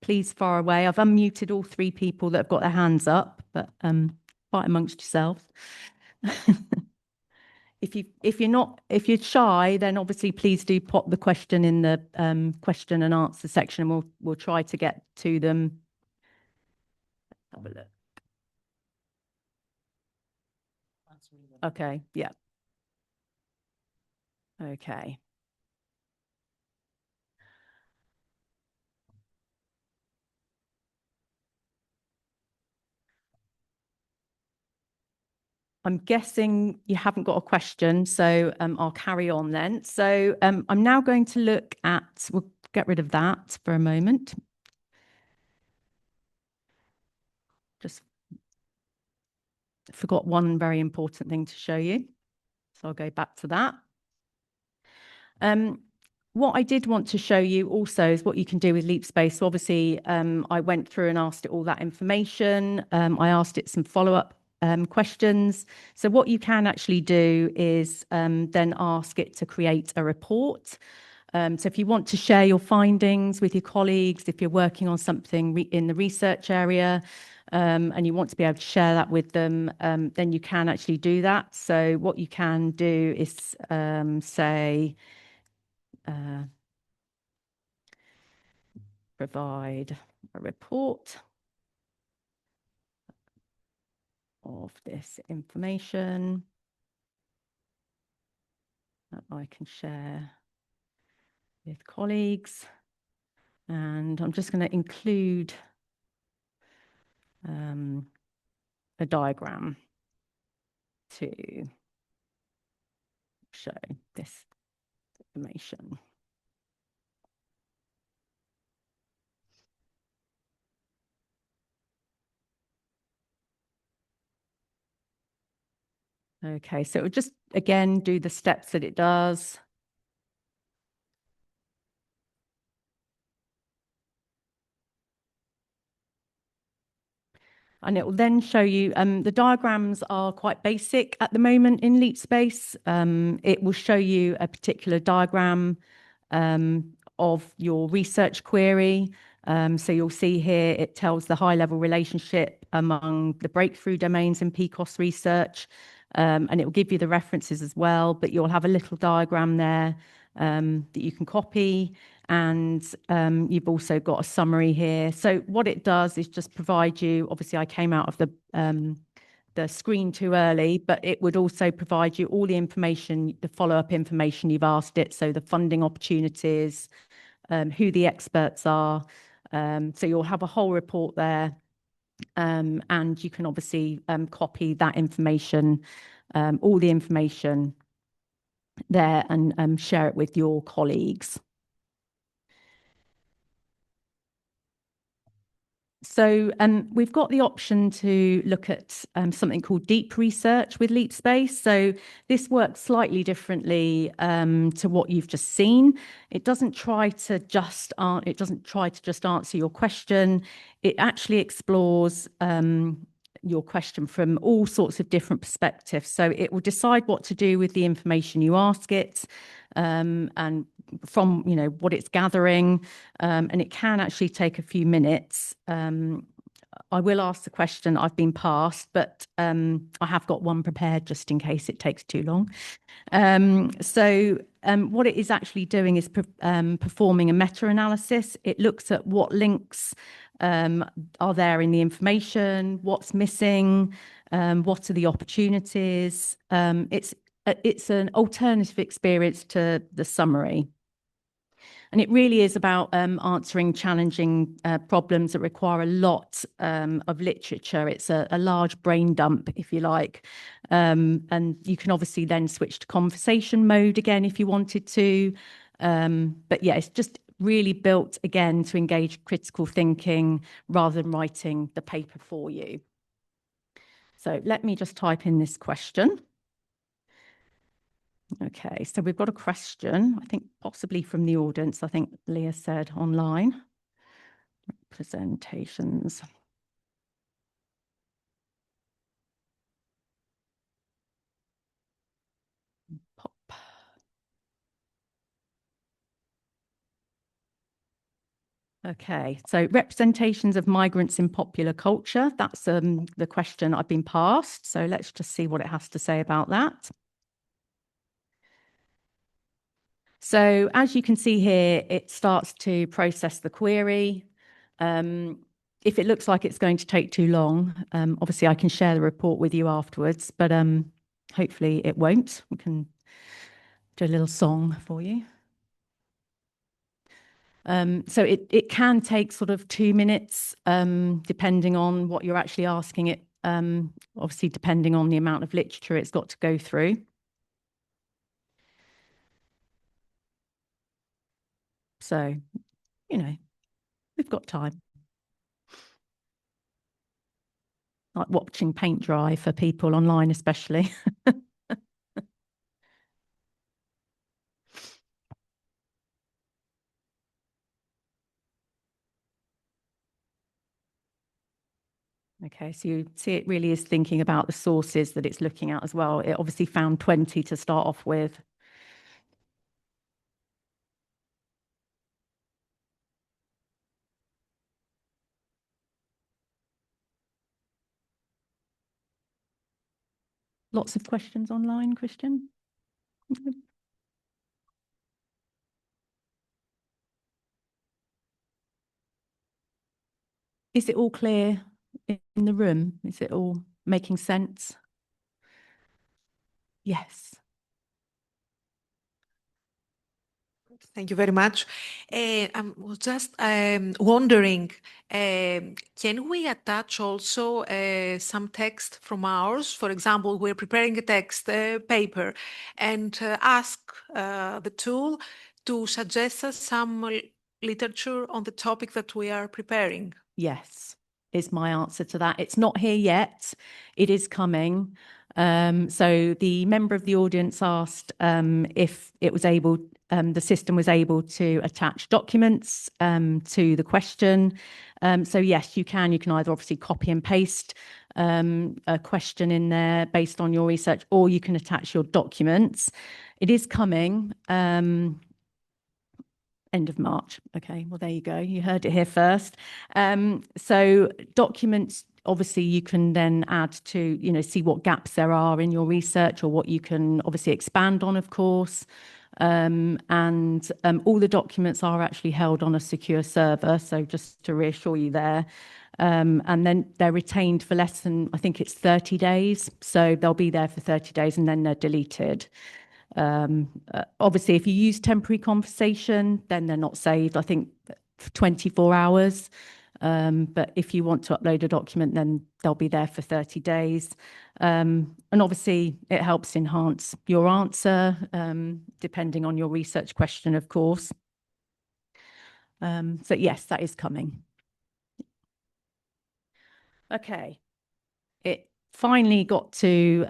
please fire away. I've unmuted all 3 people that have got their hands up, but fight amongst yourselves. If you're shy, then obviously please do pop the question in the question and answer section, and we'll try to get to them. Have a look. Okay, yeah. Okay. I'm guessing you haven't got a question, so I'll carry on then. So I'm now going to look at, we'll get rid of that for a moment. Just forgot one very important thing to show you. So I'll go back to that. What I did want to show you also is what you can do with LeapSpace. So obviously, I went through and asked it all that information. I asked it some follow-up questions. So what you can actually do is then ask it to create a report. So if you want to share your findings with your colleagues, if you're working on something in the research area, and you want to be able to share that with them, then you can actually do that. So what you can do is say, provide a report of this information that I can share with colleagues. And I'm just going to include a diagram to show this information. Okay, so it will just, again, do the steps that it does. And it will then show you, the diagrams are quite basic at the moment in LeapSpace. It will show you a particular diagram of your research query. So you'll see here, it tells the high-level relationship among the breakthrough domains in PCOS research. And it will give you the references as well, but you'll have a little diagram there that you can copy. And you've also got a summary here. So what it does is just provide you, obviously I came out of the screen too early, but it would also provide you all the information, the follow-up information you've asked it. So the funding opportunities, who the experts are. So you'll have a whole report there. And you can obviously copy that information, all the information there, and share it with your colleagues. So we've got the option to look at something called deep research with LeapSpace. So this works slightly differently to what you've just seen. It doesn't try to just answer your question. It actually explores your question from all sorts of different perspectives. So it will decide what to do with the information you ask it, and from what it's gathering, and it can actually take a few minutes. I will ask the question. I've been passed, but I have got one prepared just in case it takes too long. What it is actually doing is performing a meta-analysis. It looks at what links are there in the information, what's missing, what are the opportunities. It's an alternative experience to the summary. And it really is about answering challenging problems that require a lot of literature. It's a large brain dump, if you like. And you can obviously then switch to conversation mode again if you wanted to. But yeah, it's just really built again to engage critical thinking rather than writing the paper for you. So let me just type in this question. Okay, so we've got a question, I think possibly from the audience. I think Leah said online. Presentations. Pop. Okay, so representations of migrants in popular culture. That's the question I've been passed. So let's just see what it has to say about that. So as you can see here, it starts to process the query. If it looks like it's going to take too long, obviously I can share the report with you afterwards, but hopefully it won't. We can do a little song for you. So it can take sort of 2 minutes, depending on what you're actually asking it, obviously depending on the amount of literature it's got to go through. So, you know, we've got time. Like watching paint dry for people online, especially. Okay, so you see it really is thinking about the sources that it's looking at as well. It obviously found 20 to start off with. Lots of questions online, Christian? Is it all clear in the room? Is it all making sense? Yes. Thank you very much. I was just wondering, can we attach also some text from ours? For example, we're preparing a text paper and ask the tool to suggest us some literature on the topic that we are preparing? Yes, is my answer to that. It's not here yet. It is coming. So the member of the audience asked if it was able, the system was able to attach documents to the question. So yes, you can. You can either obviously copy and paste a question in there based on your research, or you can attach your documents. It is coming. End of March. Okay, well, there you go. You heard it here first. So documents, obviously, you can then add to, you know, see what gaps there are in your research or what you can obviously expand on, of course. And all the documents are actually held on a secure server. So just to reassure you there. And then they're retained for less than, I think it's 30 days. So they'll be there for 30 days and then they're deleted. Obviously, if you use temporary conversation, then they're not saved, I think, for 24 hours. But if you want to upload a document, then they'll be there for 30 days. And obviously, it helps enhance your answer, depending on your research question, of course. So yes, that is coming. Okay. It finally got to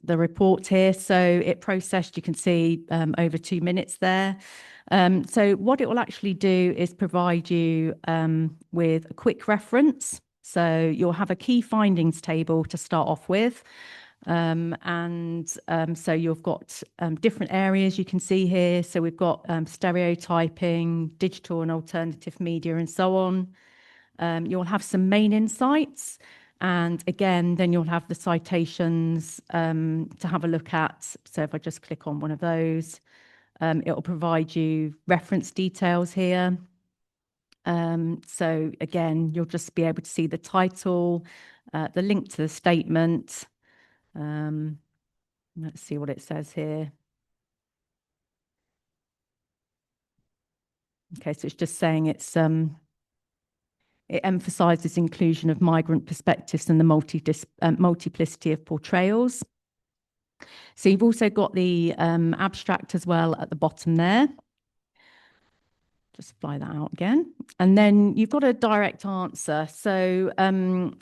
the report here. So it processed, you can see, over 2 minutes there. So what it will actually do is provide you with a quick reference. So you'll have a key findings table to start off with. So you've got different areas you can see here. So we've got stereotyping, digital and alternative media, and so on. You'll have some main insights. And again, then you'll have the citations to have a look at. So if I just click on one of those, it will provide you reference details here. So again, you'll just be able to see the title, the link to the statement. Let's see what it says here. Okay, so it's just saying it emphasizes inclusion of migrant perspectives and the multiplicity of portrayals. So you've also got the abstract as well at the bottom there. Just fly that out again. And then you've got a direct answer. So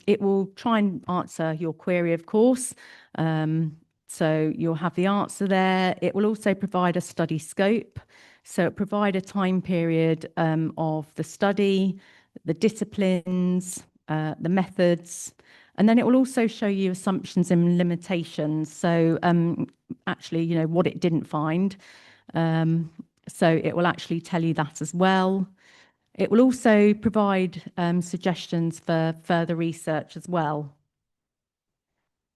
it will try and answer your query, of course. So you'll have the answer there. It will also provide a study scope. So provide a time period of the study, the disciplines, the methods, and then it will also show you assumptions and limitations. So actually, you know, what it didn't find. So it will actually tell you that as well. It will also provide suggestions for further research as well.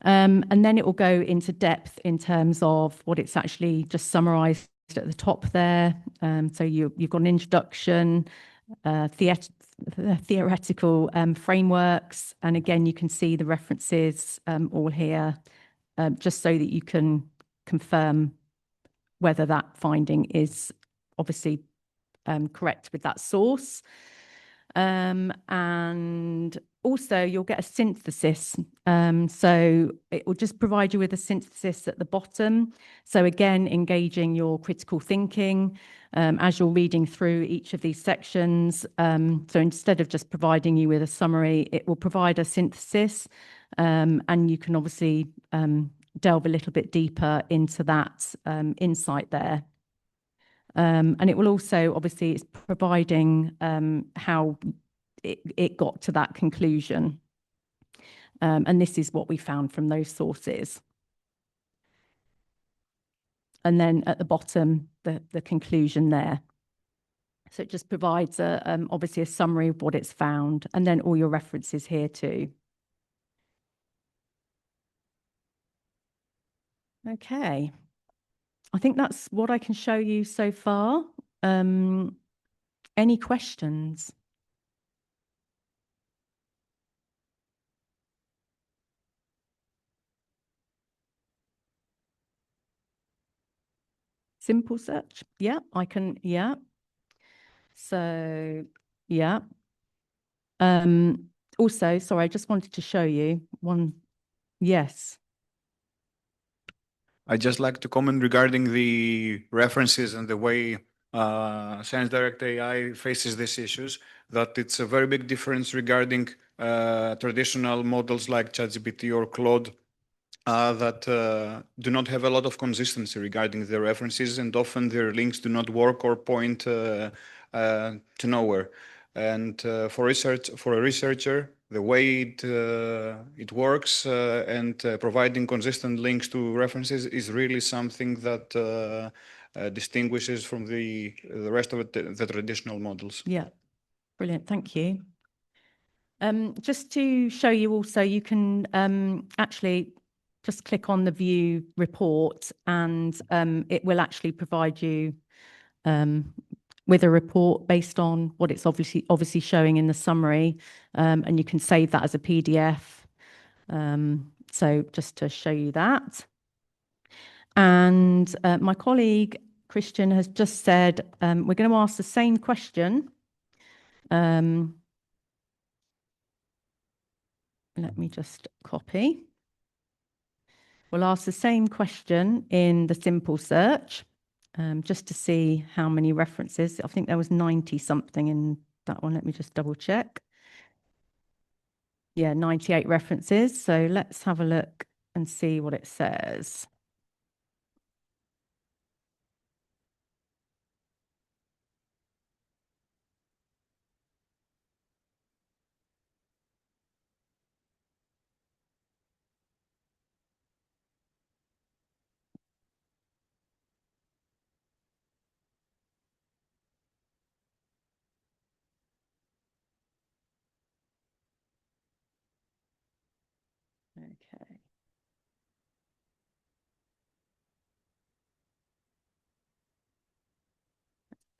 And then it will go into depth in terms of what it's actually just summarized at the top there. So you've got an introduction, theoretical frameworks, and again, you can see the references all here, just so that you can confirm whether that finding is obviously correct with that source. And also you'll get a synthesis. So it will just provide you with a synthesis at the bottom. So again, engaging your critical thinking as you're reading through each of these sections. So instead of just providing you with a summary, it will provide a synthesis, and you can obviously delve a little bit deeper into that insight there. And it will also, obviously, it's providing how it got to that conclusion. And this is what we found from those sources. And then at the bottom, the conclusion there. So it just provides obviously a summary of what it's found, and then all your references here too. Okay. I think that's what I can show you so far. Any questions? Simple search. Yeah, I can. Yeah. So, yeah. Also, sorry, I just wanted to show you one. Yes. I'd just like to comment regarding the references and the way ScienceDirect AI faces these issues, that it's a very big difference regarding traditional models like ChatGPT or Claude that do not have a lot of consistency regarding their references, and often their links do not work or point to nowhere. And for a researcher, the way it works and providing consistent links to references is really something that distinguishes from the rest of the traditional models. Yeah, brilliant. Thank you. Just to show you also, you can actually just click on the view report, and it will actually provide you with a report based on what it's obviously showing in the summary, and you can save that as a PDF. So just to show you that. And my colleague Christian has just said we're going to ask the same question. Let me just copy. We'll ask the same question in the simple search, just to see how many references. I think there was 90 something in that one. Let me just double check. Yeah, 98 references. So let's have a look and see what it says. Okay.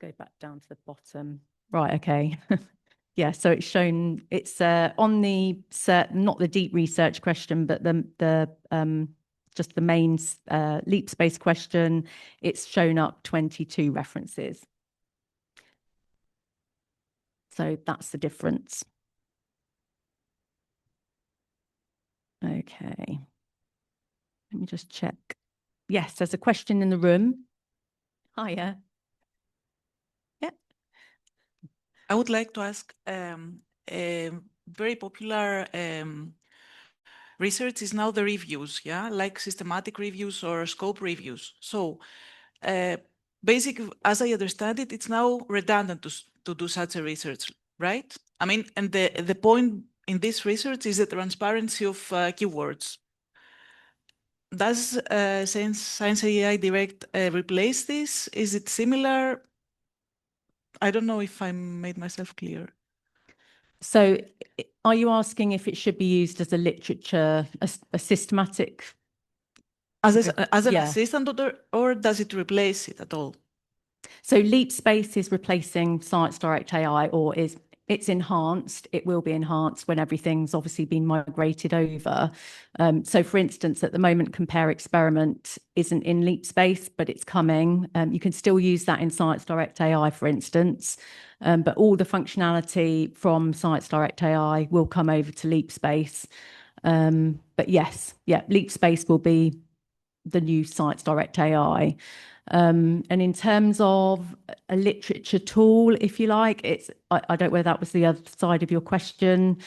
Go back down to the bottom. Right, okay. Yeah, so it's shown, it's on the, not the deep research question, but the just the main LeapSpace question, it's shown up 22 references. So that's the difference. Okay. Let me just check. Yes, there's a question in the room. Hiya. Yeah. I would like to ask, a very popular research is now the reviews, yeah, like systematic reviews or scope reviews. So basically, as I understand it, it's now redundant to do such a research, right? I mean, and the point in this research is the transparency of keywords. Does Science AI Direct replace this? Is it similar? I don't know if I made myself clear. So are you asking if it should be used as a literature, a systematic? As an assistant, or does it replace it at all? So LeapSpace is replacing ScienceDirect AI, or it's enhanced. It will be enhanced when everything's obviously been migrated over. So for instance, at the moment, Compare Experiment isn't in LeapSpace, but it's coming. You can still use that in ScienceDirect AI, for instance. But all the functionality from ScienceDirect AI will come over to LeapSpace. But yes, yeah, LeapSpace will be the new ScienceDirect AI. And in terms of a literature tool, if you like, I don't know whether that was the other side of your question,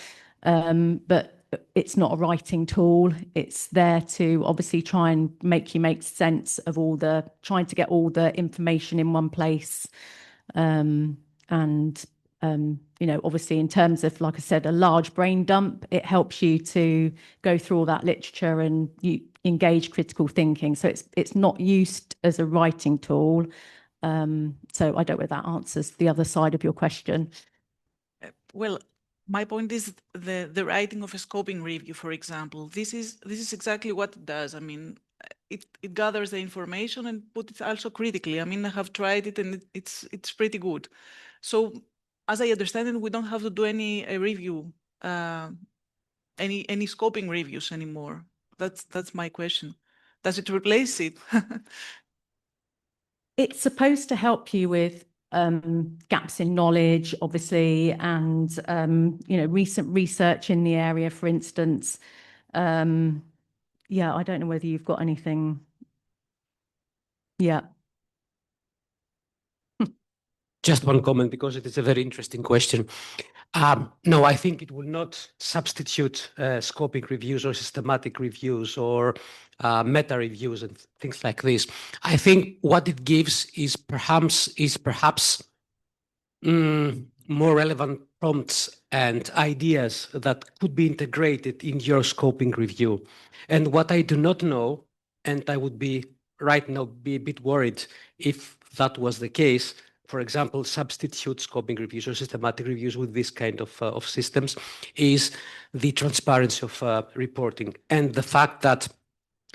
but it's not a writing tool. It's there to obviously try and make sense of trying to get all the information in one place. Obviously in terms of, like I said, a large brain dump, it helps you to go through all that literature and you engage critical thinking. So it's not used as a writing tool. So I don't know whether that answers the other side of your question. Well, my point is the writing of a scoping review, for example. This is exactly what it does. I mean, it gathers the information and puts it also critically. I mean, I have tried it and it's pretty good. So as I understand it, we don't have to do any review, any scoping reviews anymore. That's my question. Does it replace it? It's supposed to help you with gaps in knowledge, obviously, and recent research in the area, for instance. Yeah, I don't know whether you've got anything. Yeah. Just one comment, because it is a very interesting question. No, I think it will not substitute scoping reviews or systematic reviews or meta reviews and things like this. I think what it gives is perhaps more relevant prompts and ideas that could be integrated in your scoping review. And what I do not know, and I would be right now be a bit worried if that was the case, for example, substitute scoping reviews or systematic reviews with this kind of systems, is the transparency of reporting and the fact that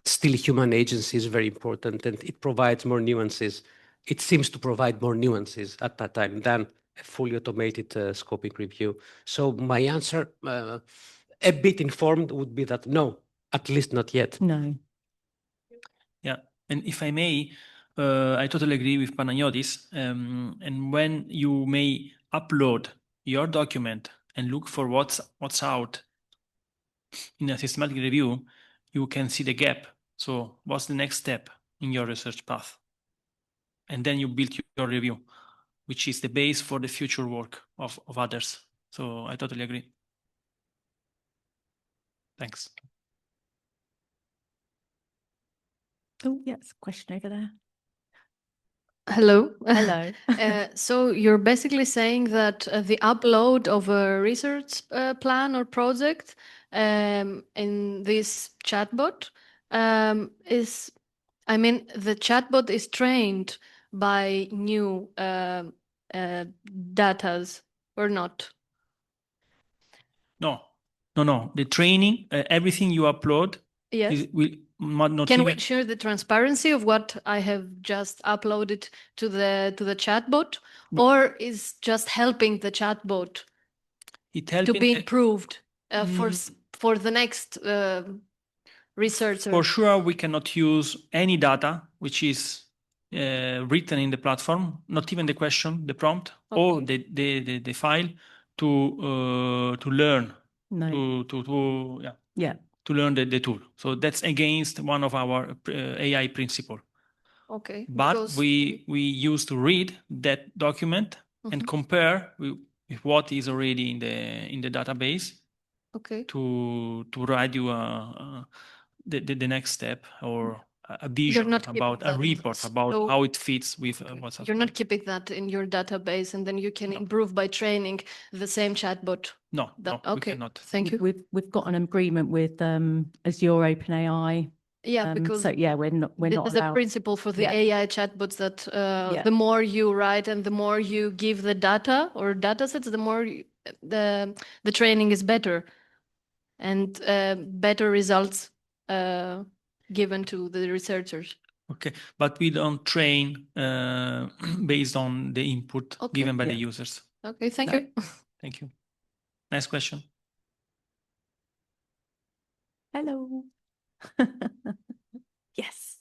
still human agency is very important and it provides more nuances. It seems to provide more nuances at that time than a fully automated scoping review. So my answer, a bit informed, would be that no, at least not yet. No. Yeah, and if I may, I totally agree with Panagiotis. And when you may upload your document and look for what's out in a systematic review, you can see the gap. So what's the next step in your research path? And then you build your review, which is the base for the future work of others. So I totally agree. Thanks. Oh, yes, question over there. Hello. Hello. So you're basically saying that the upload of a research plan or project in this chatbot is, I mean, the chatbot is trained by new datas or not? No, No. The training, everything you upload, Yes. will not Can even... we share the transparency of what I have just uploaded to the chatbot, or is just helping the chatbot to be improved for the next researcher? For sure, we cannot use any data which is written in the platform, not even the question, the prompt, or the file to learn. No. To learn the tool. So that's against one of our AI principle. Okay. But we used to read that document and compare with what is already in the database. Okay. To write you the next step or a vision about a report about how it fits with what's up. You're not keeping that in your database, and then you can improve by training the same chatbot. No, we cannot. Thank you. We've got an agreement with Azure OpenAI. Yeah, because we're not allowed. There's a principle for the AI chatbots that the more you write and the more you give the data or data sets, the more the training is better and better results given to the researchers. Okay, but we don't train based on the input given by the users. Okay, thank you. Thank you. Next question. Hello. Yes.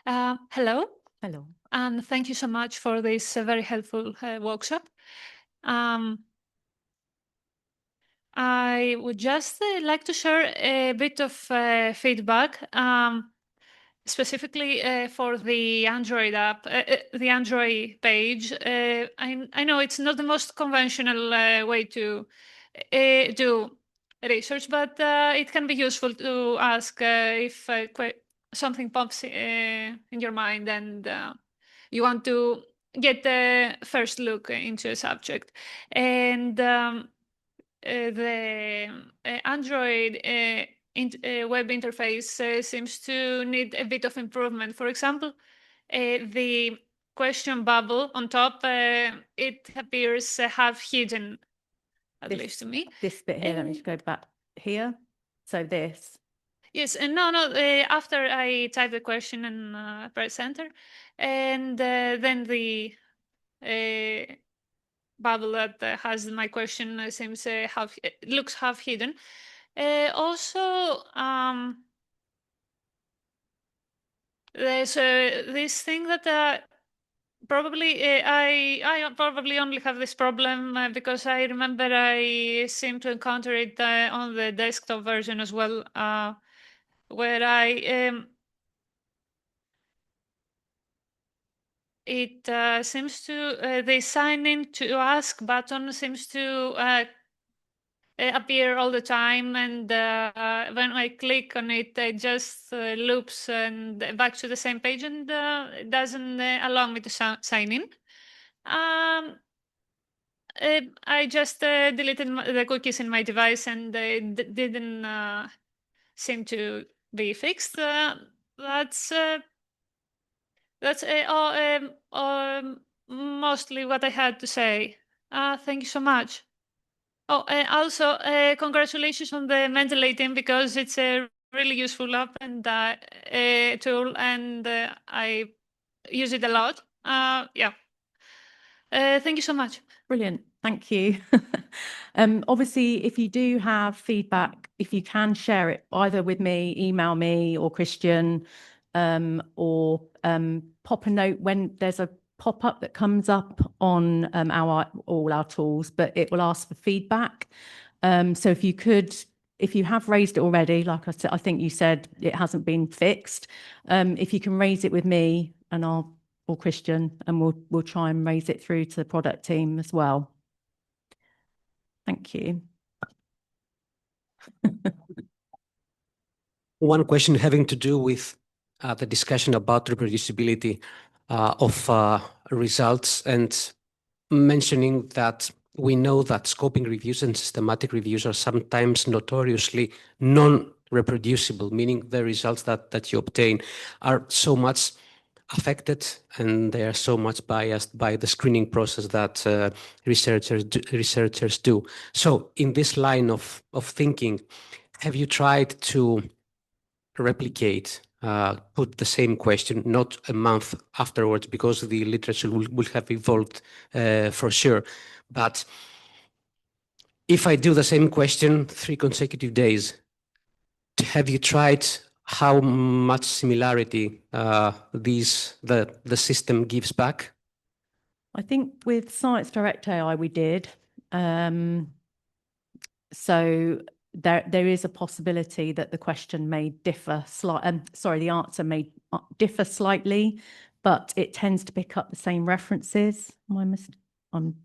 Hello. Hello. And thank you so much for this very helpful workshop. I would just like to share a bit of feedback, specifically for the Android app, the Android page. I know it's not the most conventional way to do research, but it can be useful to ask if something pops in your mind and you want to get the first look into a subject. And the Android web interface seems to need a bit of improvement. For example, the question bubble on top, it appears half hidden, at least to me. This bit here, let me just go back here. So this. Yes, and no, after I type the question and press enter, and then the bubble that has my question seems looks half hidden. Also, there's this thing that probably I probably only have this problem because I remember I seem to encounter it on the desktop version as well, where it seems to the sign in to ask button seems to appear all the time, and when I click on it, it just loops and back to the same page, and it doesn't allow me to sign in. I just deleted the cookies in my device, and it didn't seem to be fixed. That's mostly what I had to say. Thank you so much. Oh, also, congratulations on the Mendeley team, because it's a really useful app and tool, and I use it a lot. Yeah. Thank you so much. Brilliant. Thank you. Obviously, if you do have feedback, if you can share it either with me, email me or Christian, or pop a note when there's a pop-up that comes up on all our tools, but it will ask for feedback. So if you have raised it already, like I said, I think you said it hasn't been fixed. If you can raise it with me or Christian, and we'll try and raise it through to the product team as well. Thank you. One question having to do with the discussion about reproducibility of results, and mentioning that we know that scoping reviews and systematic reviews are sometimes notoriously non-reproducible, meaning the results that you obtain are so much affected, and they are so much biased by the screening process that researchers do. So in this line of thinking, have you tried to replicate, put the same question, not a month afterwards, because the literature will have evolved for sure, but if I do the same question 3 consecutive days, have you tried how much similarity the system gives back? I think with ScienceDirect AI we did. So there is a possibility that the question may differ the answer may differ slightly, but it tends to pick up the same references. I'm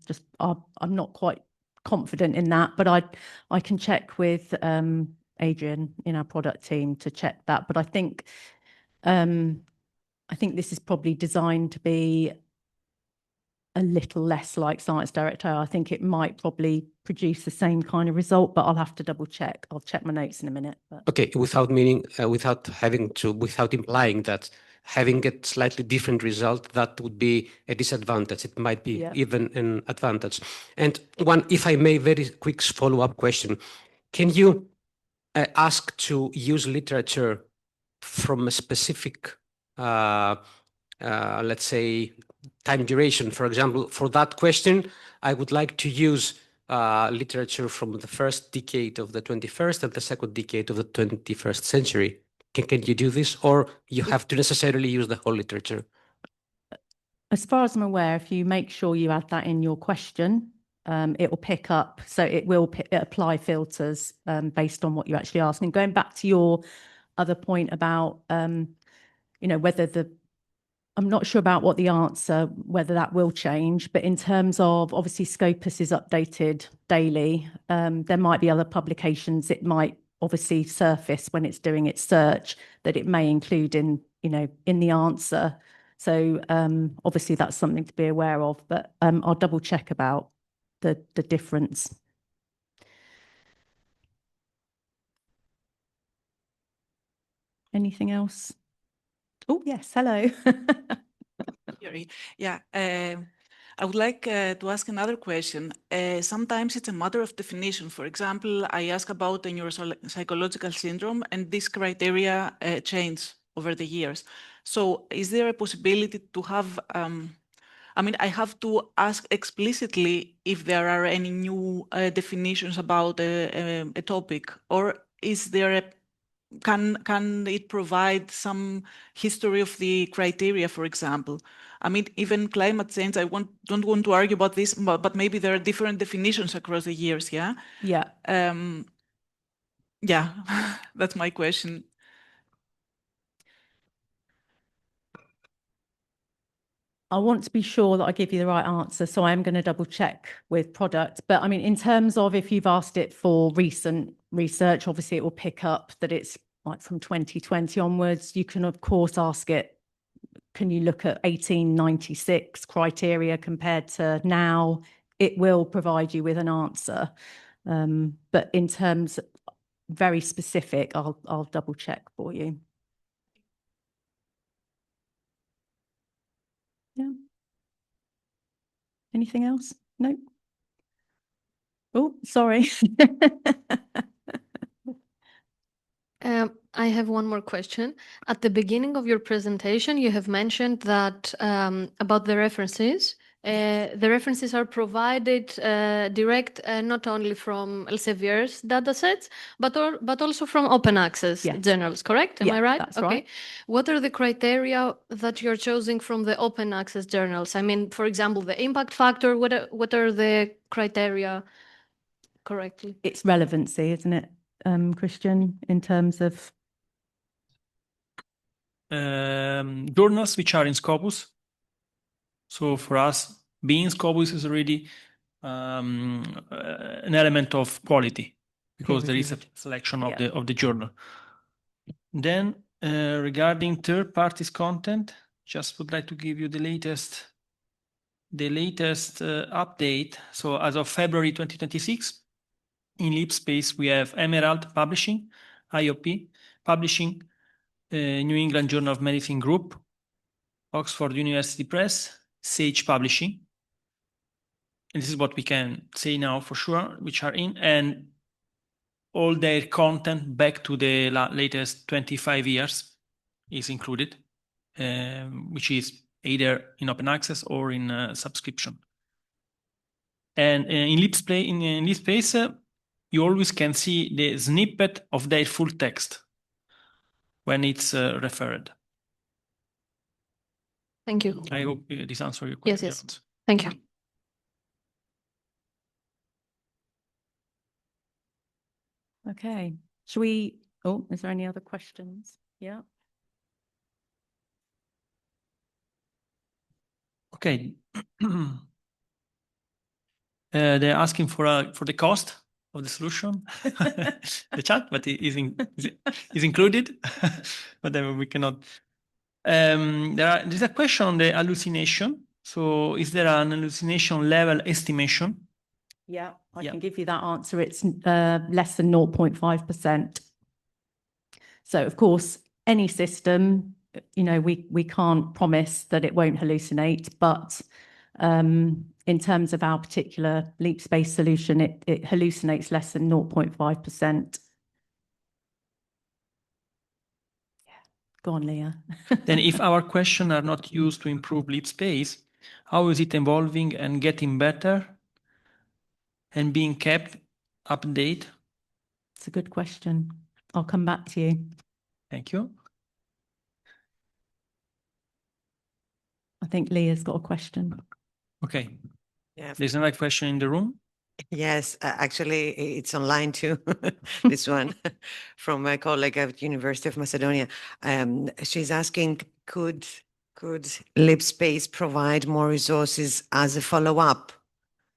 not quite confident in that, but I can check with Adrian in our product team to check that. But I think this is probably designed to be a little less like ScienceDirect AI. I think it might probably produce the same kind of result, but I'll have to double check. I'll check my notes in a minute. But... Okay, without implying that having a slightly different result, that would be a disadvantage. It might be even an advantage. And one, if I may, very quick follow-up question. Can you ask to use literature from a specific, let's say, time duration? For example, for that question, I would like to use literature from the first decade of the 21st and the second decade of the 21st century. Can you do this, or you have to necessarily use the whole literature? As far as I'm aware, if you make sure you add that in your question, it will pick up. So it will apply filters based on what you actually ask. And going back to your other point about, whether I'm not sure about what the answer, whether that will change, but in terms of obviously Scopus is updated daily. There might be other publications it might obviously surface when it's doing its search that it may include in the answer. So obviously that's something to be aware of, but I'll double check about the difference. Anything else? Oh, yes, hello. Yeah, I would like to ask another question. Sometimes it's a matter of definition. For example, I ask about a neuropsychological syndrome, and this criteria change over the years. So is there a possibility to have, I have to ask explicitly if there are any new definitions about a topic, or is there can it provide some history of the criteria, for example? Even climate change, don't want to argue about this, but maybe there are different definitions across the years, yeah? Yeah. Yeah, that's my question. I want to be sure that I give you the right answer, so I am going to double check with product. But in terms of if you've asked it for recent research, obviously it will pick up that it's like from 2020 onwards. You can, of course, ask it, can you look at 1896 criteria compared to now? It will provide you with an answer. But in terms very specific, I'll double check for you. Yeah. Anything else? No. Oh, sorry. I have one more question. At the beginning of your presentation, you have mentioned that about the references. The references are provided direct not only from Elsevier's datasets, but also from open access journals, correct? Am I right? That's right. What are the criteria that you're choosing from the open access journals? For example, the impact factor, what are the criteria correctly? It's relevancy, isn't it, Christian, in terms of... journals which are in Scopus. So for us, being Scopus is already an element of quality because there is a selection of the journal. Then regarding third parties content, just would like to give you the latest update. So as of February 2026, in LeapSpace, we have Emerald Publishing, IOP Publishing, New England Journal of Medicine Group, Oxford University Press, Sage Publishing. And this is what we can say now for sure, which are in, and all their content back to the latest 25 years is included, which is either in open access or in subscription. And in LeapSpace, you always can see the snippet of their full text when it's referred. Thank you. I hope this answers your Yes, question. yes. Thank you. Okay. Shall we? Oh, is there any other questions? Yeah. Okay. They're asking for the cost of the solution, the chat, but it is included, but then we cannot. There's a question on the hallucination. So, is there an hallucination level estimation? Yeah, I Yeah. can give you that answer. It's less than 0.5%. So, of course, any system, you know, we can't promise that it won't hallucinate, but in terms of our particular LeapSpace solution, it hallucinates less than 0.5%. Yeah. Go on, Leah. Then if our questions are not used to improve LeapSpace, how is it evolving and getting better and being kept update? It's a good question. I'll come back to you. Thank you. I think Leah's got a question. Okay. Yeah. There's another question in the room. Yes, actually, it's online too. This one from my colleague at University of Macedonia. She's asking, could LeapSpace provide more resources as a follow-up?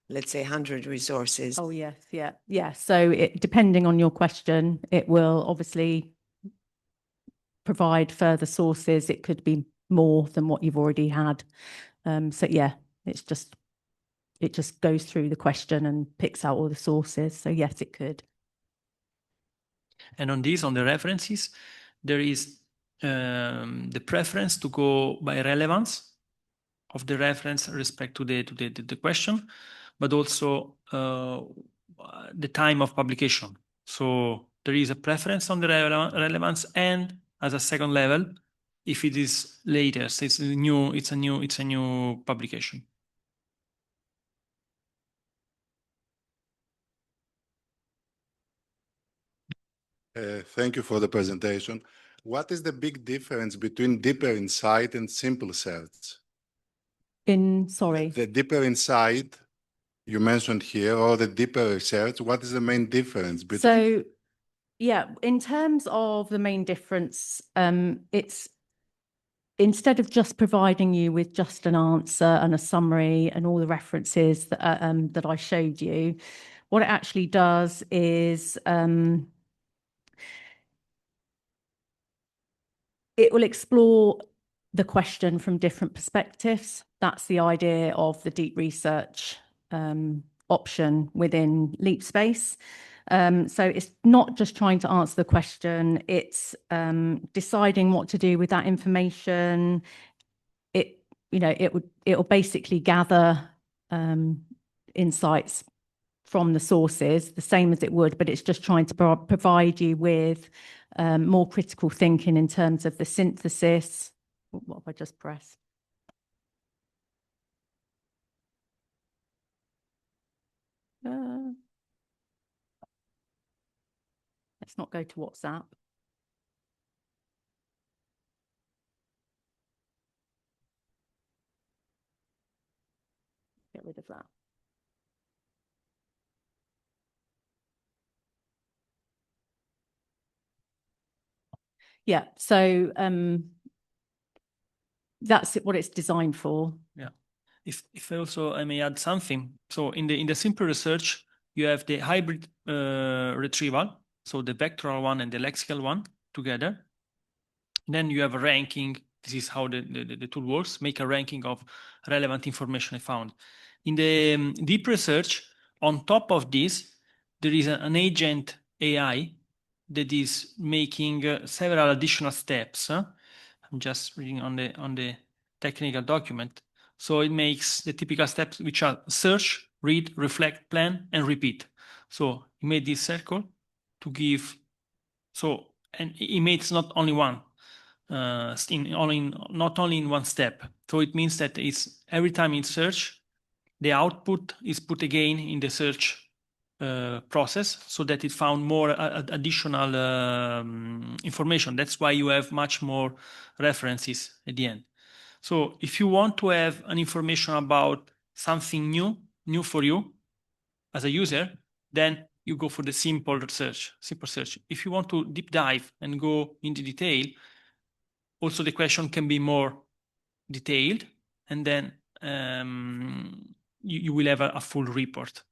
Let's say 100 resources. Oh, yes, yeah. So depending on your question, it will obviously provide further sources. It could be more than what you've already had. So yeah, it just goes through the question and picks out all the sources. So yes, it could. And on the references, there is the preference to go by relevance of the reference respect to the question, but also the time of publication. So there is a preference on the relevance, and as a second level, if it is later, so it's a new publication. Thank you for the presentation. What is the big difference between deeper insight and simple search? Sorry. The deeper insight you mentioned here, or the deeper research, what is the main difference between? So yeah, in terms of the main difference, it's instead of just providing you with just an answer and a summary and all the references that I showed you, what it actually does is it will explore the question from different perspectives. That's the idea of the deep research option within LeapSpace. So it's not just trying to answer the question, it's deciding what to do with that information. It'll basically gather insights from the sources, the same as it would, but it's just trying to provide you with more critical thinking in terms of the synthesis. What have I just pressed? Let's not go to WhatsApp. Get rid of that. Yeah, so that's what it's designed for. Yeah. If also I may add something. So in the simple research, you have the hybrid retrieval, so the vectoral one and the lexical one together. Then you have a ranking. This is how the tool works. Make a ranking of relevant information I found. In the deep research, on top of this, there is an agent AI that is making several additional steps. I'm just reading on the technical document. So it makes the typical steps, which are search, read, reflect, plan, and repeat. So he made this circle to give, so, and he made not only one, not only in one step. So it means that it's every time in search, the output is put again in the search process so that it found more additional information. That's why you have much more references at the end. So if you want to have an information about something new for you as a user, then you go for the simple search. If you want to deep dive and go into detail, also the question can be more detailed, and then you will have a full report.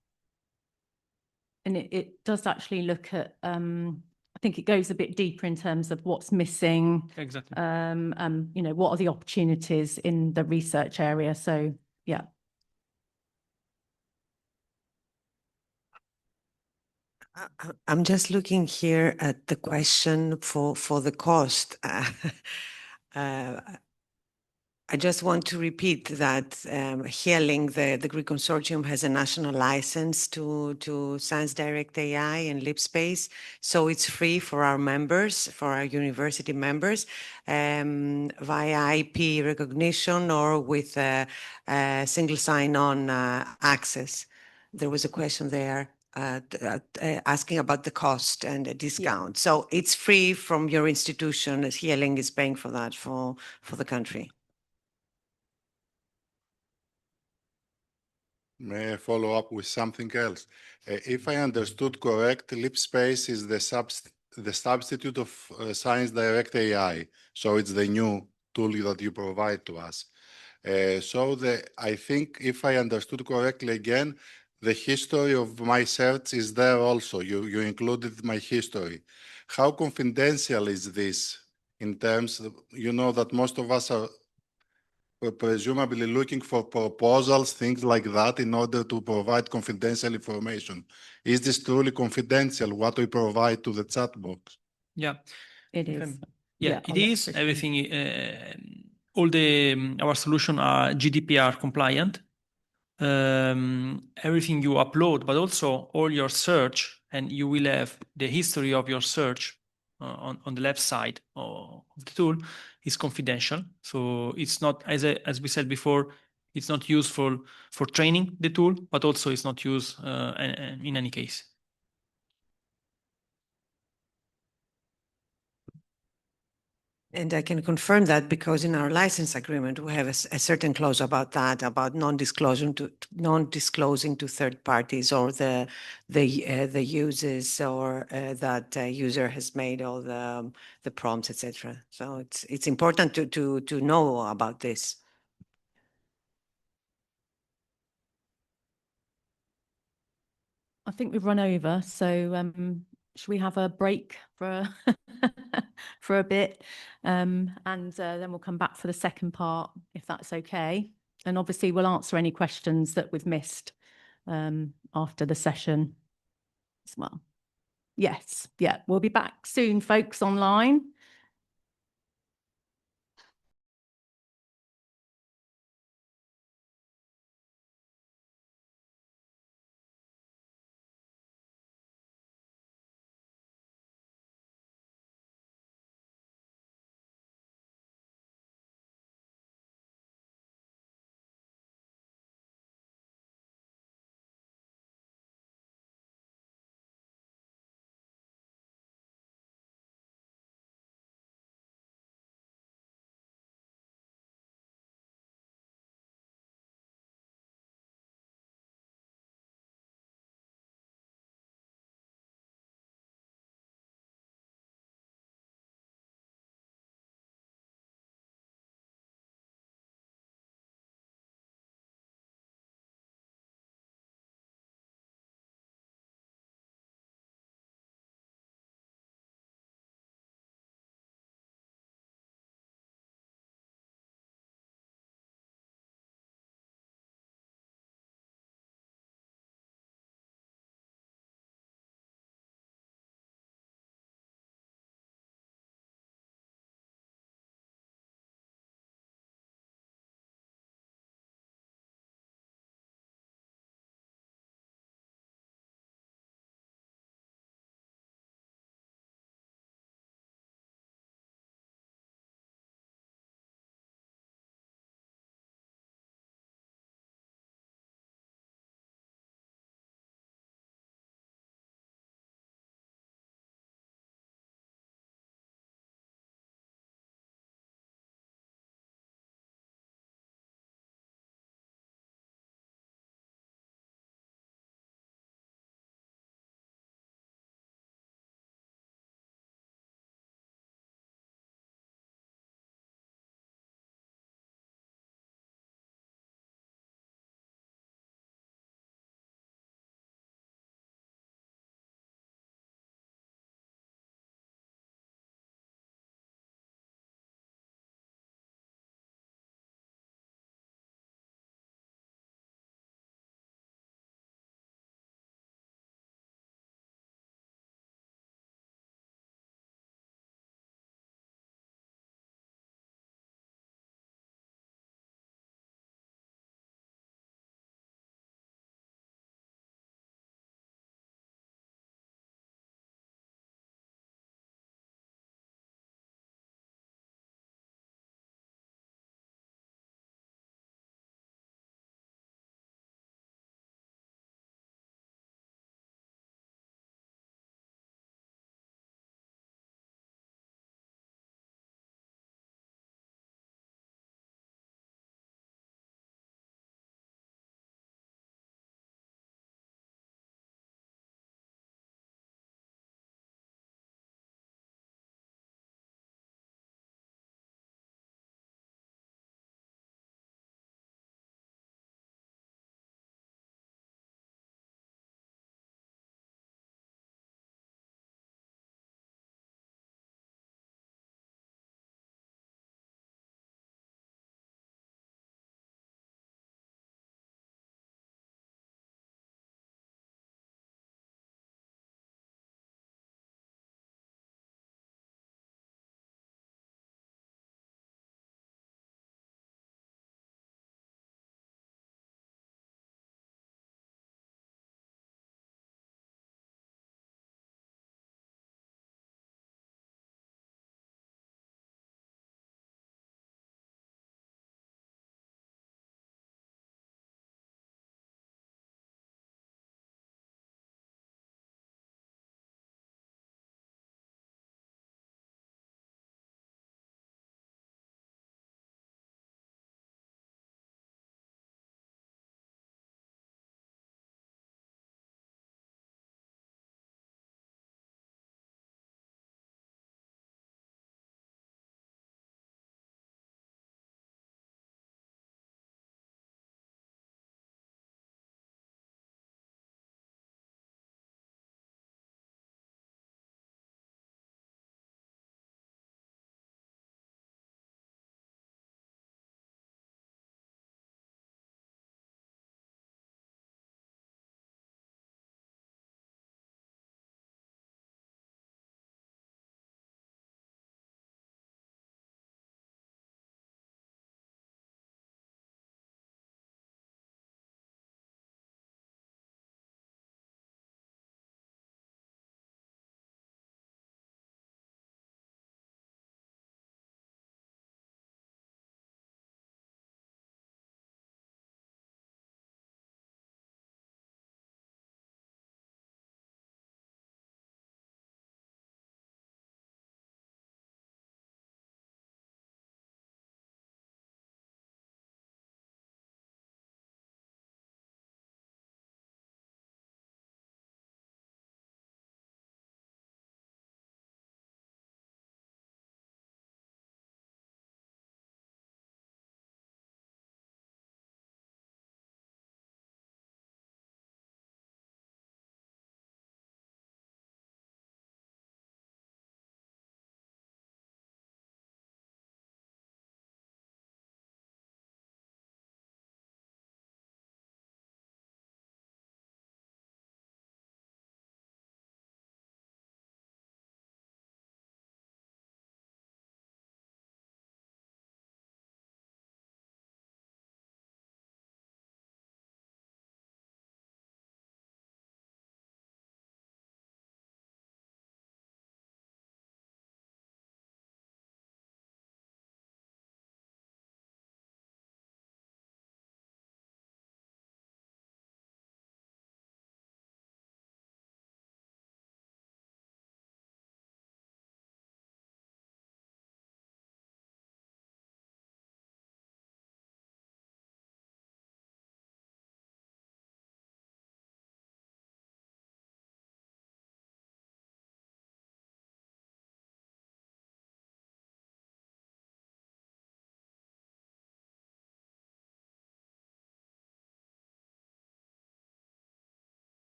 And it does actually look at, I think it goes a bit deeper in terms of what's missing. Exactly. You know, what are the opportunities in the research area? So, yeah. I'm just looking here at the question for the cost. I just want to repeat that HEALING, the Greek consortium, has a national license to ScienceDirect AI and LeapSpace, so it's free for our members, for our university members, via IP recognition or with a single sign-on access. There was a question there asking about the cost and a discount. Yeah. So it's free from your institution, as HEALING is paying for that for the country. May I follow up with something else? If I understood correct, LeapSpace is the substitute of ScienceDirect AI. So it's the new tool that you provide to us. I think if I understood correctly again, the history of my search is there also. You included my history. How confidential is this in terms of, you know, that most of us are presumably looking for proposals, things like that, in order to provide confidential information. Is this truly confidential, what we provide to the chat box? Yeah. It is. Yeah, it is. Everything, all our solutions are GDPR compliant. Everything you upload, but also all your search, and you will have the history of your search on the left side of the tool, is confidential. So it's not, as we said before, it's not useful for training the tool, but also it's not used in any case. And I can confirm that because in our license agreement, we have a certain clause about that, about non-disclosing to third parties or the users, or that user has made all the prompts, etc. So it's important to know about this. I think we've run over, so should we have a break for for a bit, and then we'll come back for the second part, if that's okay. And obviously we'll answer any questions that we've missed after the session as well. Yes, yeah, we'll be back soon, folks, online.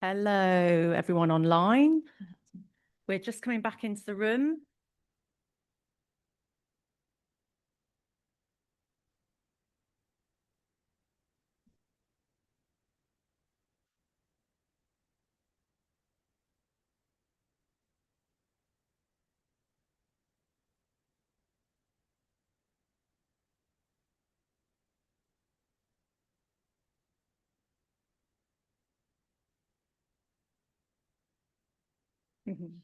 Hello, everyone online. We're just coming back into the room. Mhm.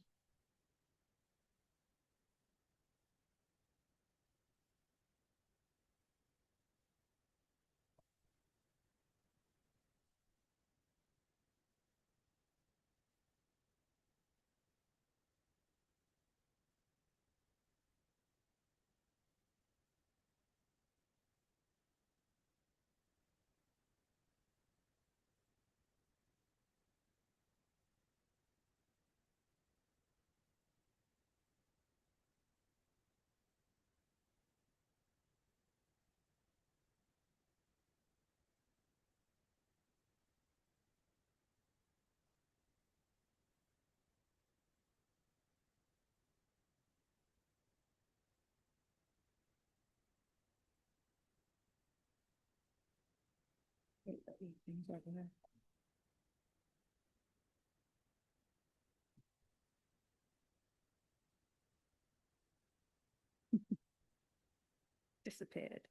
Disappeared.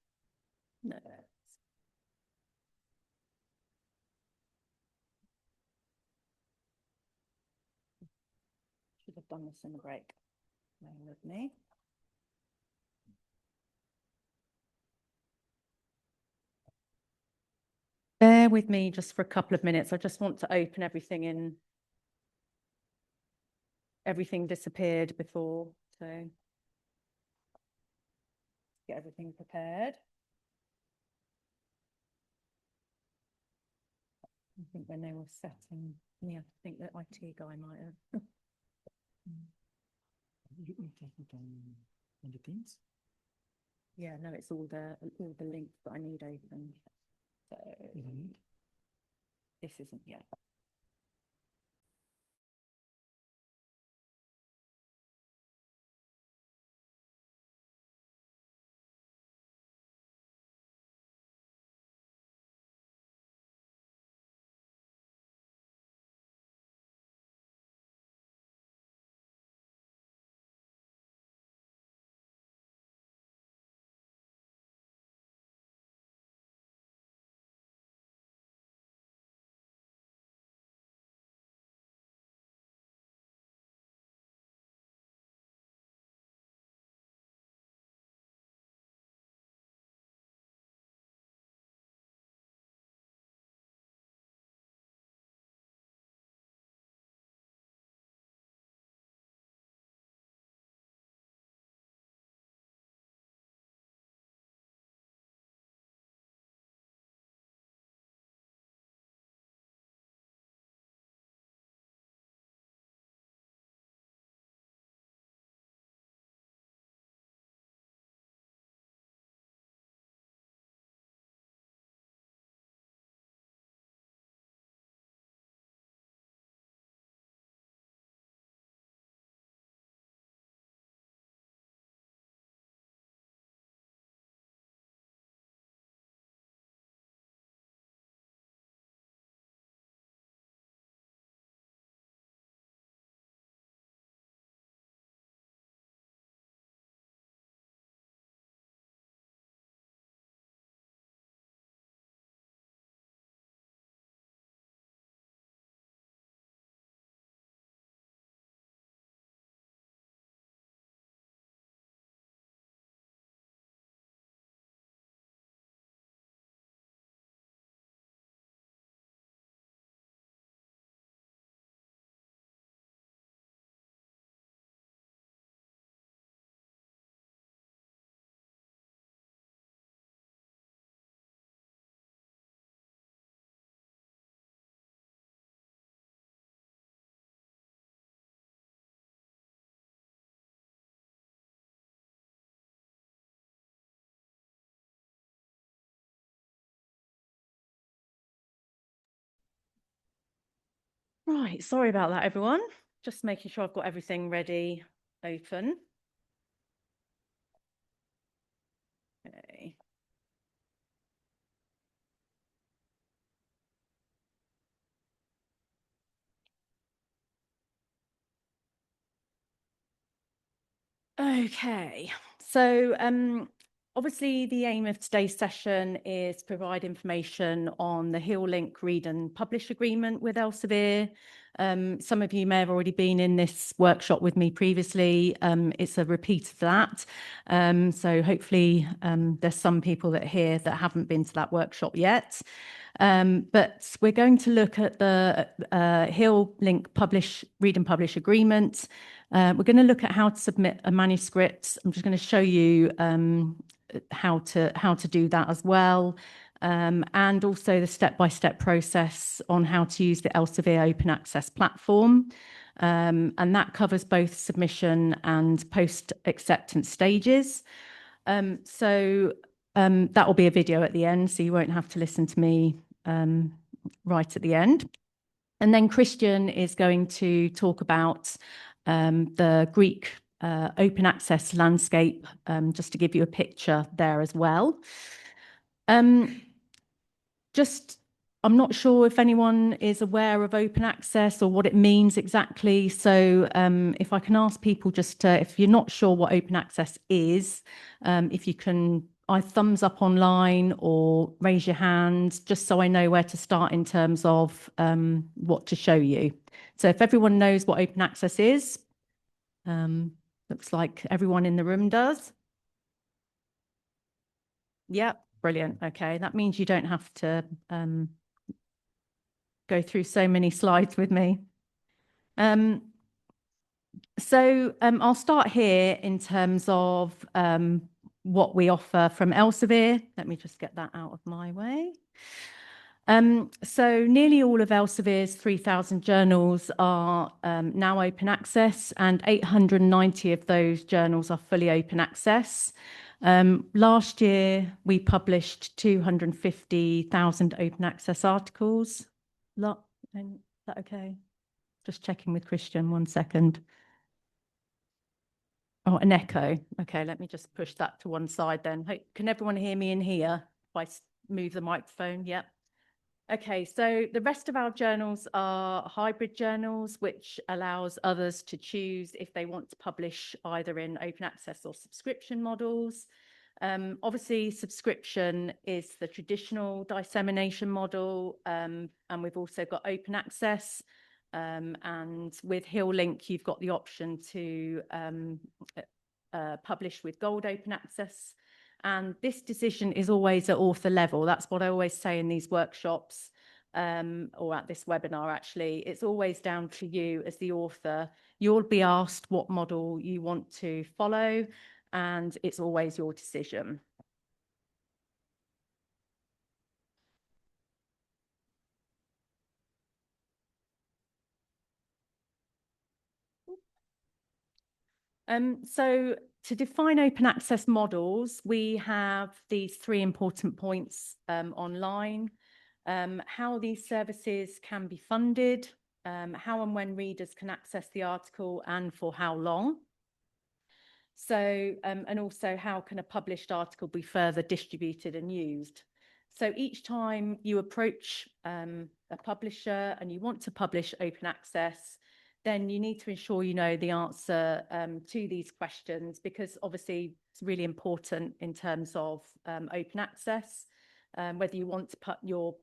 No. Should have done this in the break. Bear with me. Bear with me just for a couple of minutes. I just want to open everything in. Everything disappeared before, so get everything prepared. I think when they were setting me up, I think the IT guy might have. You can put on the Teams? Yeah, no, it's all the links that I need open. So this isn't yet. Right, sorry about that, everyone. Just making sure I've got everything ready, open. Okay. Okay, so obviously the aim of today's session is provide information on the HealLink Read and Publish agreement with Elsevier. Some of you may have already been in this workshop with me previously. It's a repeat of that. So hopefully there's some people that are here that haven't been to that workshop yet. But we're going to look at the HealLink Read and Publish agreement. We're going to look at how to submit a manuscript. I'm just going to show you how to do that as well, and also the step-by-step process on how to use the Elsevier open access platform. And that covers both submission and post-acceptance stages. So that will be a video at the end, so you won't have to listen to me right at the end. And then Christian is going to talk about the Greek open access landscape, just to give you a picture there as well. I'm not sure if anyone is aware of open access or what it means exactly. So if I can ask people just to, if you're not sure what open access is, if you can either thumbs up online or raise your hand, just so I know where to start in terms of what to show you. So if everyone knows what open access is, looks like everyone in the room does. Yep, brilliant. Okay, that means you don't have to go through so many slides with me. So I'll start here in terms of what we offer from Elsevier. Let me just get that out of my way. So nearly all of Elsevier's 3,000 journals are now open access, and 890 of those journals are fully open access. Last year, we published 250,000 open access articles. Is that okay? Just checking with Christian, 1 second. Oh, an echo. Okay, let me just push that to one side then. Can everyone hear me in here if I move the microphone? Yep. Okay, so the rest of our journals are hybrid journals, which allows others to choose if they want to publish either in open access or subscription models. Obviously, subscription is the traditional dissemination model, and we've also got open access. And with HealLink, you've got the option to publish with gold open access. And this decision is always at author level. That's what I always say in these workshops, or at this webinar, actually. It's always down to you as the author. You'll be asked what model you want to follow, and it's always your decision. So to define open access models, we have these 3 important points online. How these services can be funded, how and when readers can access the article, and for how long. So, and also how can a published article be further distributed and used. So each time you approach a publisher and you want to publish open access, then you need to ensure you know the answer to these questions, because obviously it's really important in terms of open access, whether you want to put your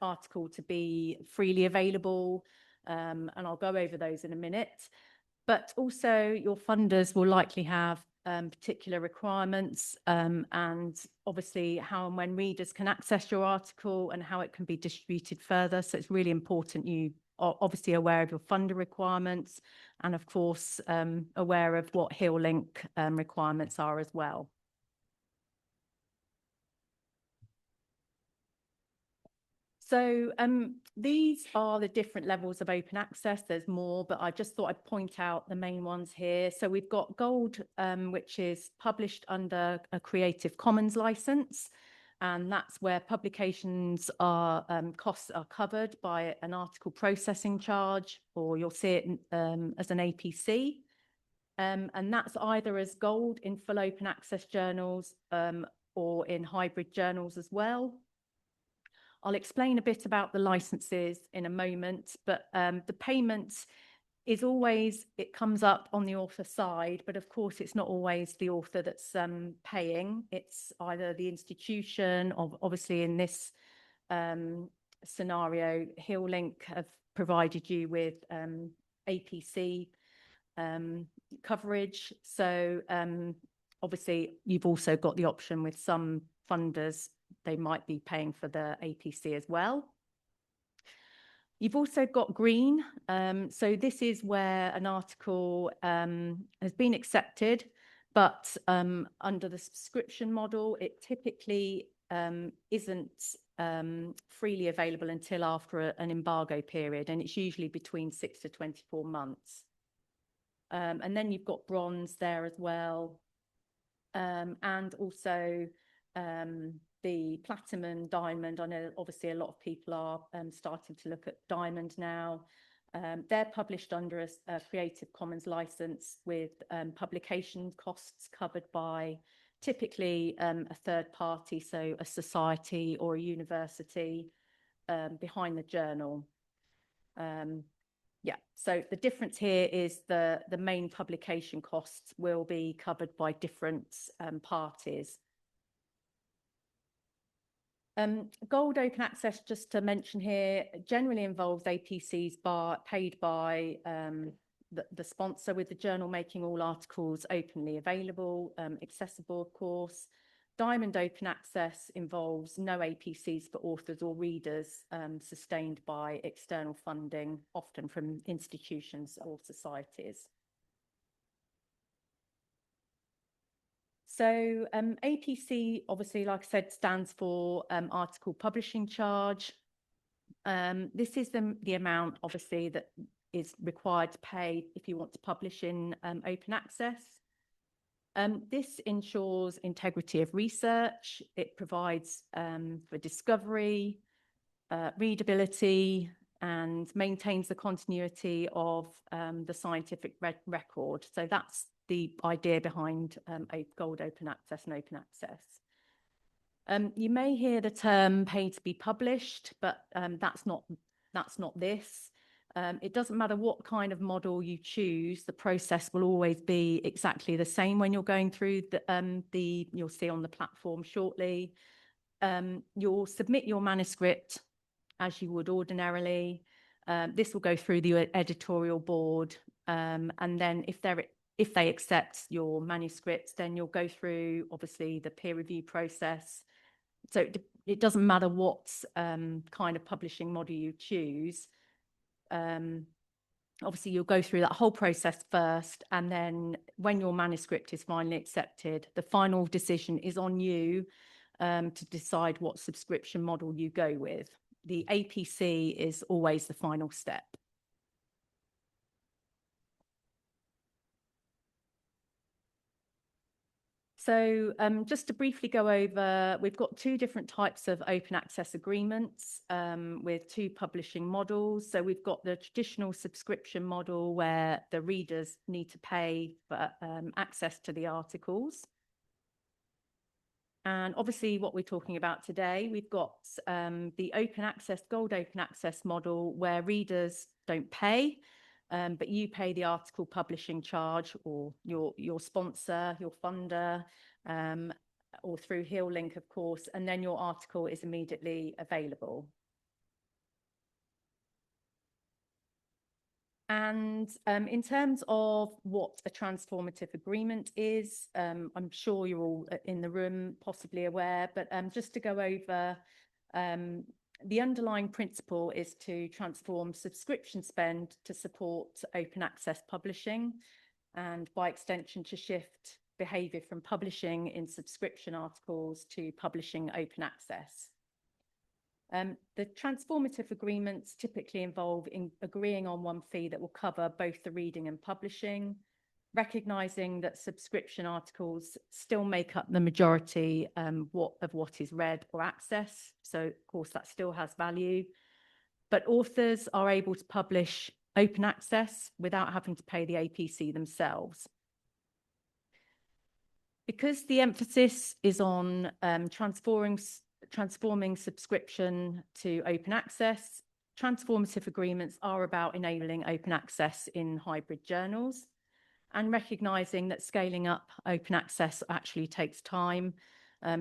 article to be freely available, and I'll go over those in a minute. But also your funders will likely have particular requirements, and obviously how and when readers can access your article and how it can be distributed further. So it's really important you are obviously aware of your funder requirements, and of course aware of what HealLink requirements are as well. So these are the different levels of open access. There's more, but I just thought I'd point out the main ones here. So we've got Gold, which is published under a Creative Commons license. And that's where publications are costs are covered by an article processing charge, or you'll see it as an APC. And that's either as gold in full open access journals or in hybrid journals as well. I'll explain a bit about the licenses in a moment, but the payment is always, it comes up on the author side, but of course it's not always the author that's paying. It's either the institution, obviously in this scenario, HillLink have provided you with APC coverage. So obviously you've also got the option with some funders, they might be paying for the APC as well. You've also got green. So this is where an article has been accepted, but under the subscription model, it typically isn't freely available until after an embargo period, and it's usually between 6 to 24 months. And then you've got bronze there as well. And also the platinum and diamond. I know obviously a lot of people are starting to look at diamond now. They're published under a Creative Commons license with publication costs covered by typically a third party, so a society or a university behind the journal. Yeah, so the difference here is the main publication costs will be covered by different parties. Gold open access, just to mention here, generally involves APCs paid by the sponsor, with the journal making all articles openly available, accessible, of course. Diamond open access involves no APCs for authors or readers, sustained by external funding, often from institutions or societies. So APC, obviously, like I said, stands for article publishing charge. This is the amount, obviously, that is required to pay if you want to publish in open access. This ensures integrity of research. It provides for discovery, readability, and maintains the continuity of the scientific record. So that's the idea behind gold open access and open access. You may hear the term pay to be published, but that's not this. It doesn't matter what kind of model you choose, the process will always be exactly the same when you're going through you'll see on the platform shortly. You'll submit your manuscript as you would ordinarily. This will go through the editorial board, and then if they accept your manuscript, then you'll go through, obviously, the peer review process. So it doesn't matter what kind of publishing model you choose. Obviously, you'll go through that whole process first, and then when your manuscript is finally accepted, the final decision is on you to decide what subscription model you go with. The APC is always the final step. So just to briefly go over, we've got two different types of open access agreements with two publishing models. So we've got the traditional subscription model where the readers need to pay for access to the articles. And obviously what we're talking about today, we've got the open access, gold open access model where readers don't pay, but you pay the article publishing charge, or your sponsor, your funder, or through HillLink, of course, and then your article is immediately available. And in terms of what a transformative agreement is, I'm sure you're all in the room possibly aware, but just to go over, the underlying principle is to transform subscription spend to support open access publishing, and by extension to shift behaviour from publishing in subscription articles to publishing open access. The transformative agreements typically involve agreeing on one fee that will cover both the reading and publishing. recognizing that subscription articles still make up the majority of what is read or accessed. So, of course, that still has value. But authors are able to publish open access without having to pay the APC themselves. Because the emphasis is on transforming subscription to open access, transformative agreements are about enabling open access in hybrid journals and recognizing that scaling up open access actually takes time.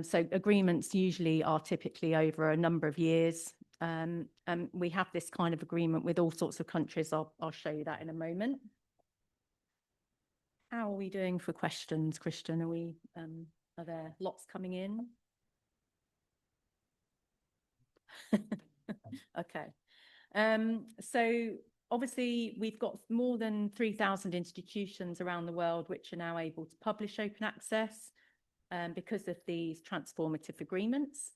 So agreements usually are typically over a number of years. We have this kind of agreement with all sorts of countries. I'll show you that in a moment. How are we doing for questions, Christian? Are there lots coming in? Okay. So obviously we've got more than 3,000 institutions around the world which are now able to publish open access because of these transformative agreements.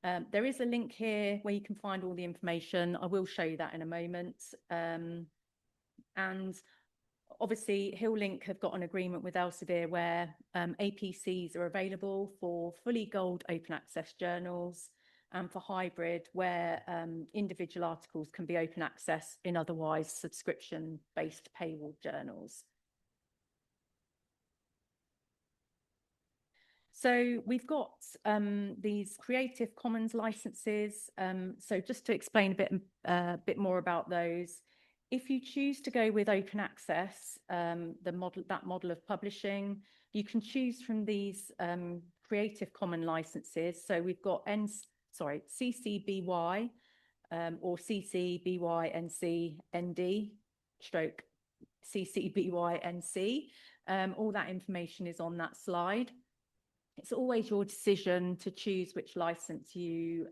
There is a link here where you can find all the information. I will show you that in a moment. And obviously, HillLink have got an agreement with Elsevier where APCs are available for fully gold open access journals and for hybrid where individual articles can be open access in otherwise subscription-based paywall journals. So we've got these Creative Commons licenses. So just to explain a bit more about those, if you choose to go with open access, that model of publishing, you can choose from these Creative Commons licenses. So we've got CC BY or CC BY NC ND stroke CC BY NC. All that information is on that slide. It's always your decision to choose which license you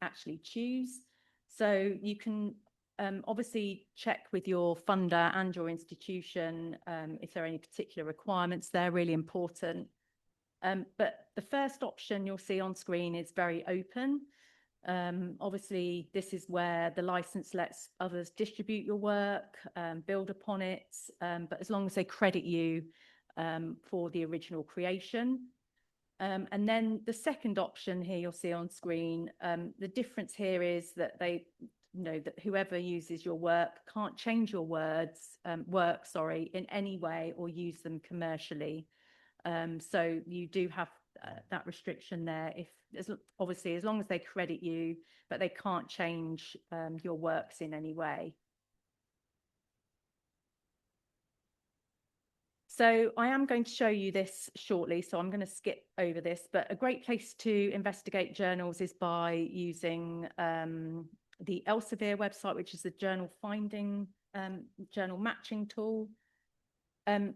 actually choose. So you can obviously check with your funder and your institution if there are any particular requirements. They're really important. But the first option you'll see on screen is very open. Obviously, this is where the license lets others distribute your work, build upon it, but as long as they credit you for the original creation. And then the second option here you'll see on screen, the difference here is that that whoever uses your work can't change your work in any way or use them commercially. So you do have that restriction there. Obviously, as long as they credit you, but they can't change your works in any way. So I am going to show you this shortly, so I'm going to skip over this, but a great place to investigate journals is by using the Elsevier website, which is the journal finding, journal matching tool.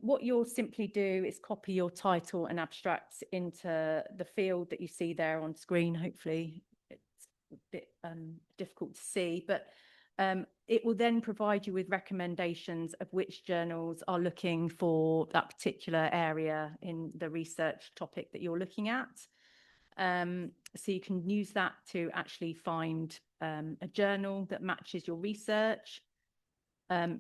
What you'll simply do is copy your title and abstracts into the field that you see there on screen. Hopefully it's a bit difficult to see, but it will then provide you with recommendations of which journals are looking for that particular area in the research topic that you're looking at. So you can use that to actually find a journal that matches your research.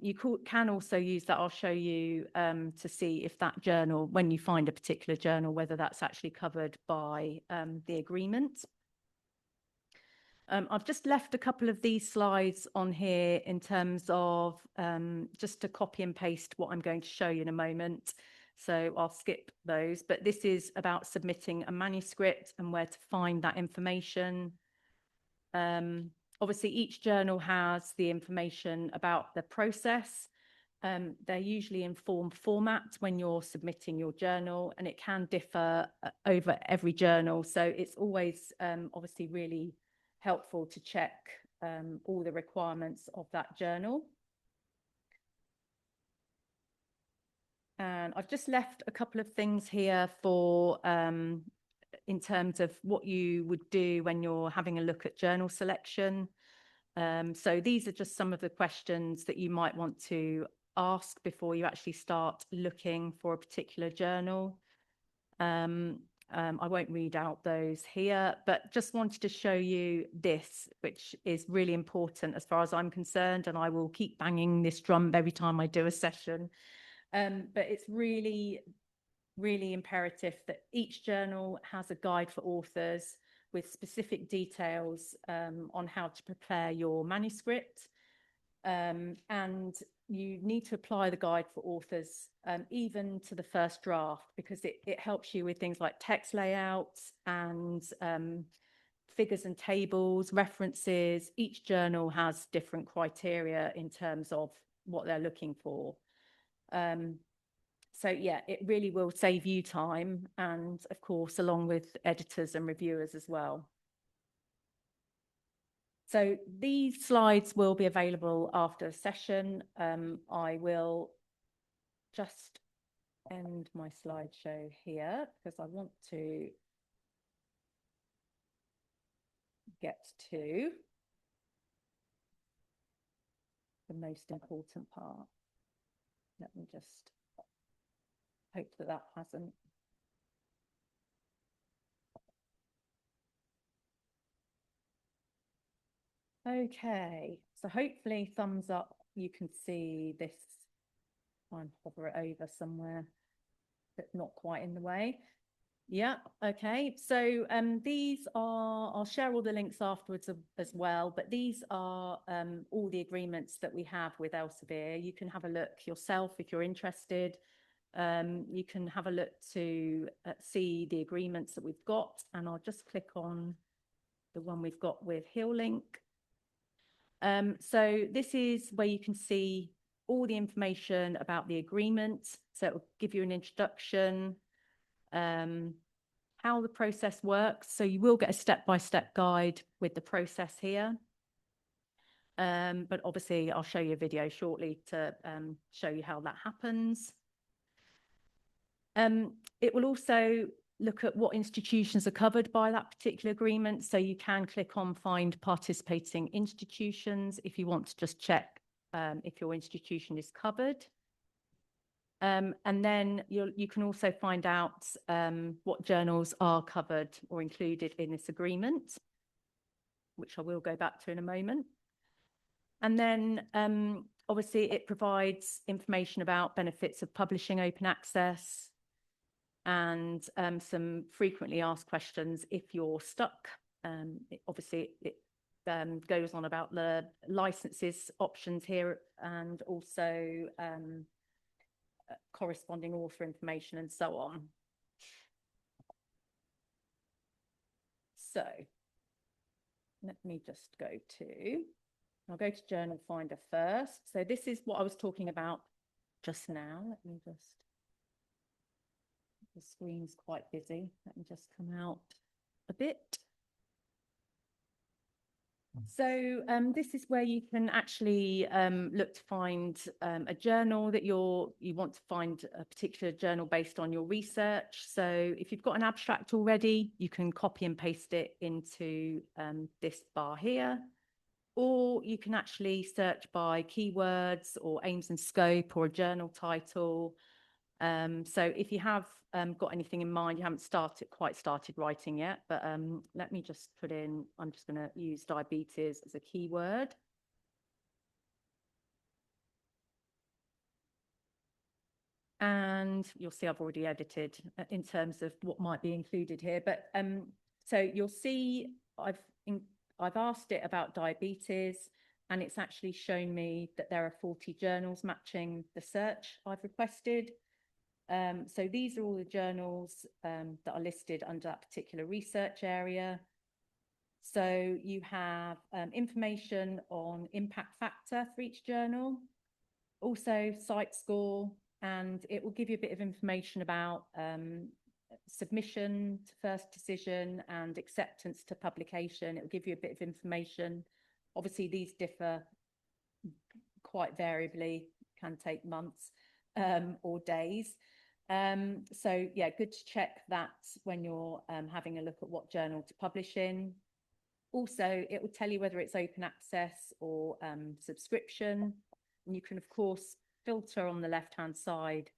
You can also use that, I'll show you, to see if that journal, when you find a particular journal, whether that's actually covered by the agreement. I've just left a couple of these slides on here in terms of just to copy and paste what I'm going to show you in a moment. So I'll skip those, but this is about submitting a manuscript and where to find that information. Obviously, each journal has the information about the process. They're usually in form format when you're submitting your journal, and it can differ over every journal. So it's always obviously really helpful to check all the requirements of that journal. And I've just left a couple of things here for in terms of what you would do when you're having a look at journal selection. So these are just some of the questions that you might want to ask before you actually start looking for a particular journal. I won't read out those here, but just wanted to show you this, which is really important as far as I'm concerned, and I will keep banging this drum every time I do a session. But it's really, really imperative that each journal has a guide for authors with specific details on how to prepare your manuscript. And you need to apply the guide for authors even to the first draft, because it helps you with things like text layouts and figures and tables, references. Each journal has different criteria in terms of what they're looking for. So yeah, it really will save you time, and of course, along with editors and reviewers as well. So these slides will be available after the session. I will just end my slideshow here because I want to get to the most important part. Let me just hope that that hasn't. Okay, so hopefully thumbs up, you can see this. Try and hover it over somewhere, but not quite in the way. Yeah, okay. So these are, I'll share all the links afterwards as well, but these are all the agreements that we have with Elsevier. You can have a look yourself if you're interested. You can have a look to see the agreements that we've got, and I'll just click on the one we've got with HealLink. So this is where you can see all the information about the agreement. So it will give you an introduction, how the process works. So you will get a step-by-step guide with the process here. But obviously I'll show you a video shortly to show you how that happens. It will also look at what institutions are covered by that particular agreement. So you can click on Find Participating Institutions if you want to just check if your institution is covered. And then you can also find out what journals are covered or included in this agreement, which I will go back to in a moment. And then obviously it provides information about benefits of publishing open access, and some frequently asked questions if you're stuck. Obviously, it goes on about the licenses options here, and also corresponding author information and so on. So let me just go to, I'll go to Journal Finder first. So this is what I was talking about just now. Let me just, the screen's quite busy. Let me just come out a bit. So this is where you can actually look to find a journal that you want to find a particular journal based on your research. So if you've got an abstract already, you can copy and paste it into this bar here, or you can actually search by keywords or aims and scope or a journal title. So if you have got anything in mind, you haven't quite started writing yet, but let me just put in, I'm just going to use diabetes as a keyword. And you'll see I've already edited in terms of what might be included here. But so you'll see I've asked it about diabetes, and it's actually shown me that there are 40 journals matching the search I've requested. So these are all the journals that are listed under that particular research area. So you have information on impact factor for each journal, also site score, and it will give you a bit of information about submission to first decision and acceptance to publication. It will give you a bit of information. Obviously, these differ quite variably, can take months or days. So yeah, good to check that when you're having a look at what journal to publish in. Also, it will tell you whether it's open access or subscription. And you can, of course, filter on the left-hand side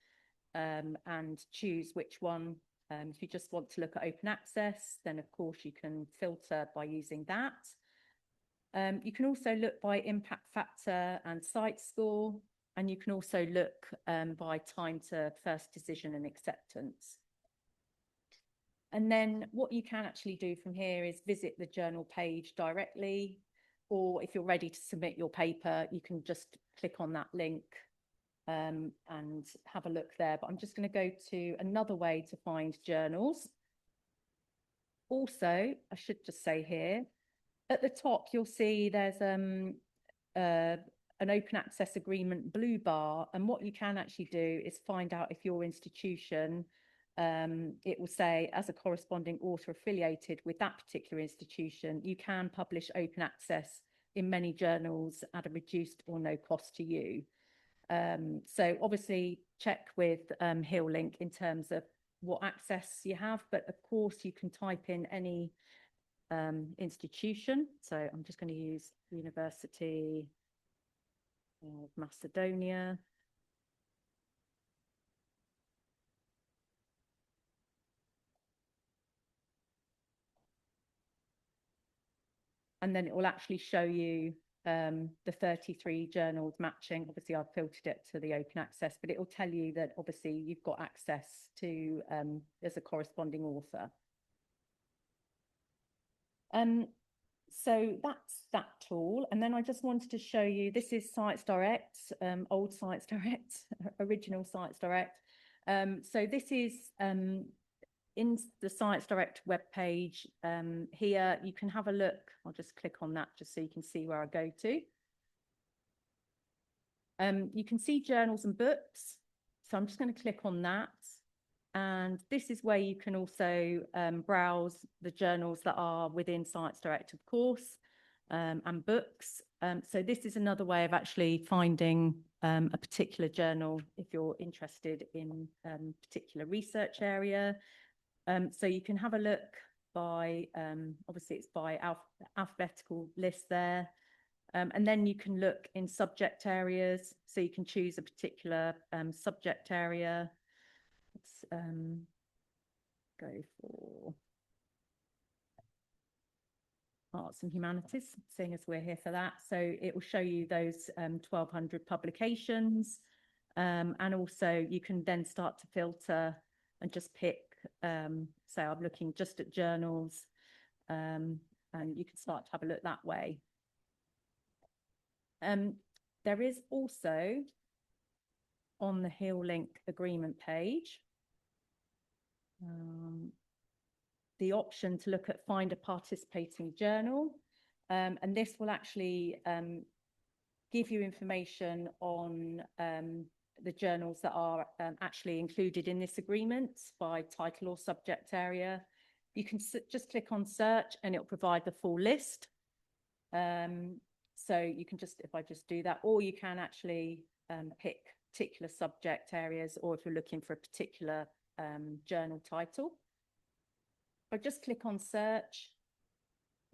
and choose which one. If you just want to look at open access, then of course you can filter by using that. You can also look by impact factor and site score, And you can also look by time to first decision and acceptance. And then what you can actually do from here is visit the journal page directly, or if you're ready to submit your paper, you can just click on that link and have a look there. But I'm just going to go to another way to find journals. Also, I should just say here, at the top, you'll see there's an open access agreement blue bar. And what you can actually do is find out if your institution, it will say as a corresponding author affiliated with that particular institution, you can publish open access in many journals at a reduced or no cost to you. So obviously check with HillLink in terms of what access you have, but of course you can type in any institution. So I'm just going to use University of Macedonia. And then it will actually show you the 33 journals matching. Obviously, I've filtered it to the open access, but it will tell you that obviously you've got access to as a corresponding author. So that's that tool. And then I just wanted to show you, this is ScienceDirect, old ScienceDirect, original ScienceDirect. So this is in the ScienceDirect webpage. Here, you can have a look. I'll just click on that just so you can see where I go to. You can see journals and books. So I'm just going to click on that. And this is where you can also browse the journals that are within ScienceDirect, of course, and books. So this is another way of actually finding a particular journal if you're interested in a particular research area. So you can have a look by, obviously it's by alphabetical list there. And then you can look in subject areas. So you can choose a particular subject area. Let's go for arts and humanities, seeing as we're here for that. So it will show you those 1,200 publications. And also you can then start to filter and just pick, so I'm looking just at journals, and you can start to have a look that way. There is also on the HillLink agreement page, the option to look at find a participating journal. And this will actually give you information on the journals that are actually included in this agreement by title or subject area. You can just click on search and it'll provide the full list. So you can just, if I just do that, or you can actually pick particular subject areas, or if you're looking for a particular journal title. If I just click on search,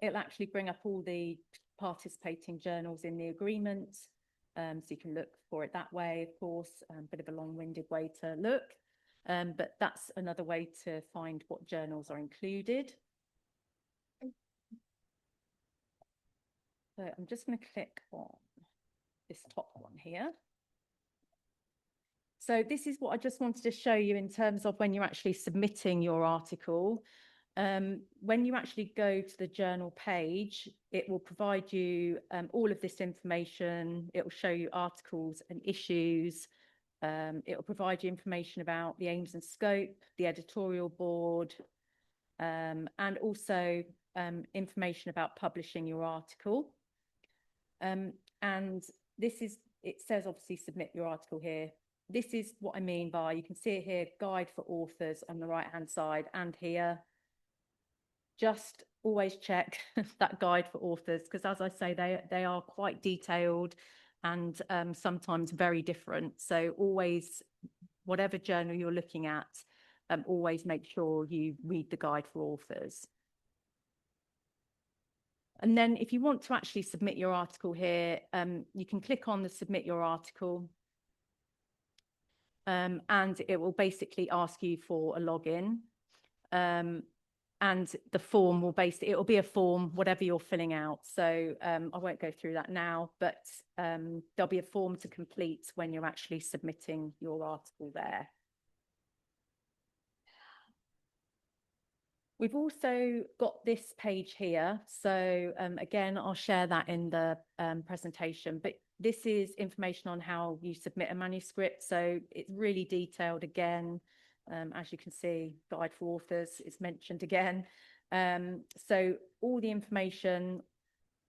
it'll actually bring up all the participating journals in the agreement. So you can look for it that way, of course, a bit of a long-winded way to look. But that's another way to find what journals are included. So I'm just going to click on this top one here. So this is what I just wanted to show you in terms of when you're actually submitting your article. When you actually go to the journal page, it will provide you all of this information. It will show you articles and issues. It will provide you information about the aims and scope, the editorial board, and also information about publishing your article. And this is, it says obviously submit your article here. This is what I mean by, you can see it here, guide for authors on the right-hand side, and here. Just always check that guide for authors, because as I say, they are quite detailed and sometimes very different. So always, whatever journal you're looking at, always make sure you read the guide for authors. And then if you want to actually submit your article here, you can click on the submit your article. And it will basically ask you for a login. And the form will it'll be a form, whatever you're filling out. So I won't go through that now, but there'll be a form to complete when you're actually submitting your article there. We've also got this page here. So again, I'll share that in the presentation, but this is information on how you submit a manuscript. So it's really detailed again. As you can see, guide for authors is mentioned again. So all the information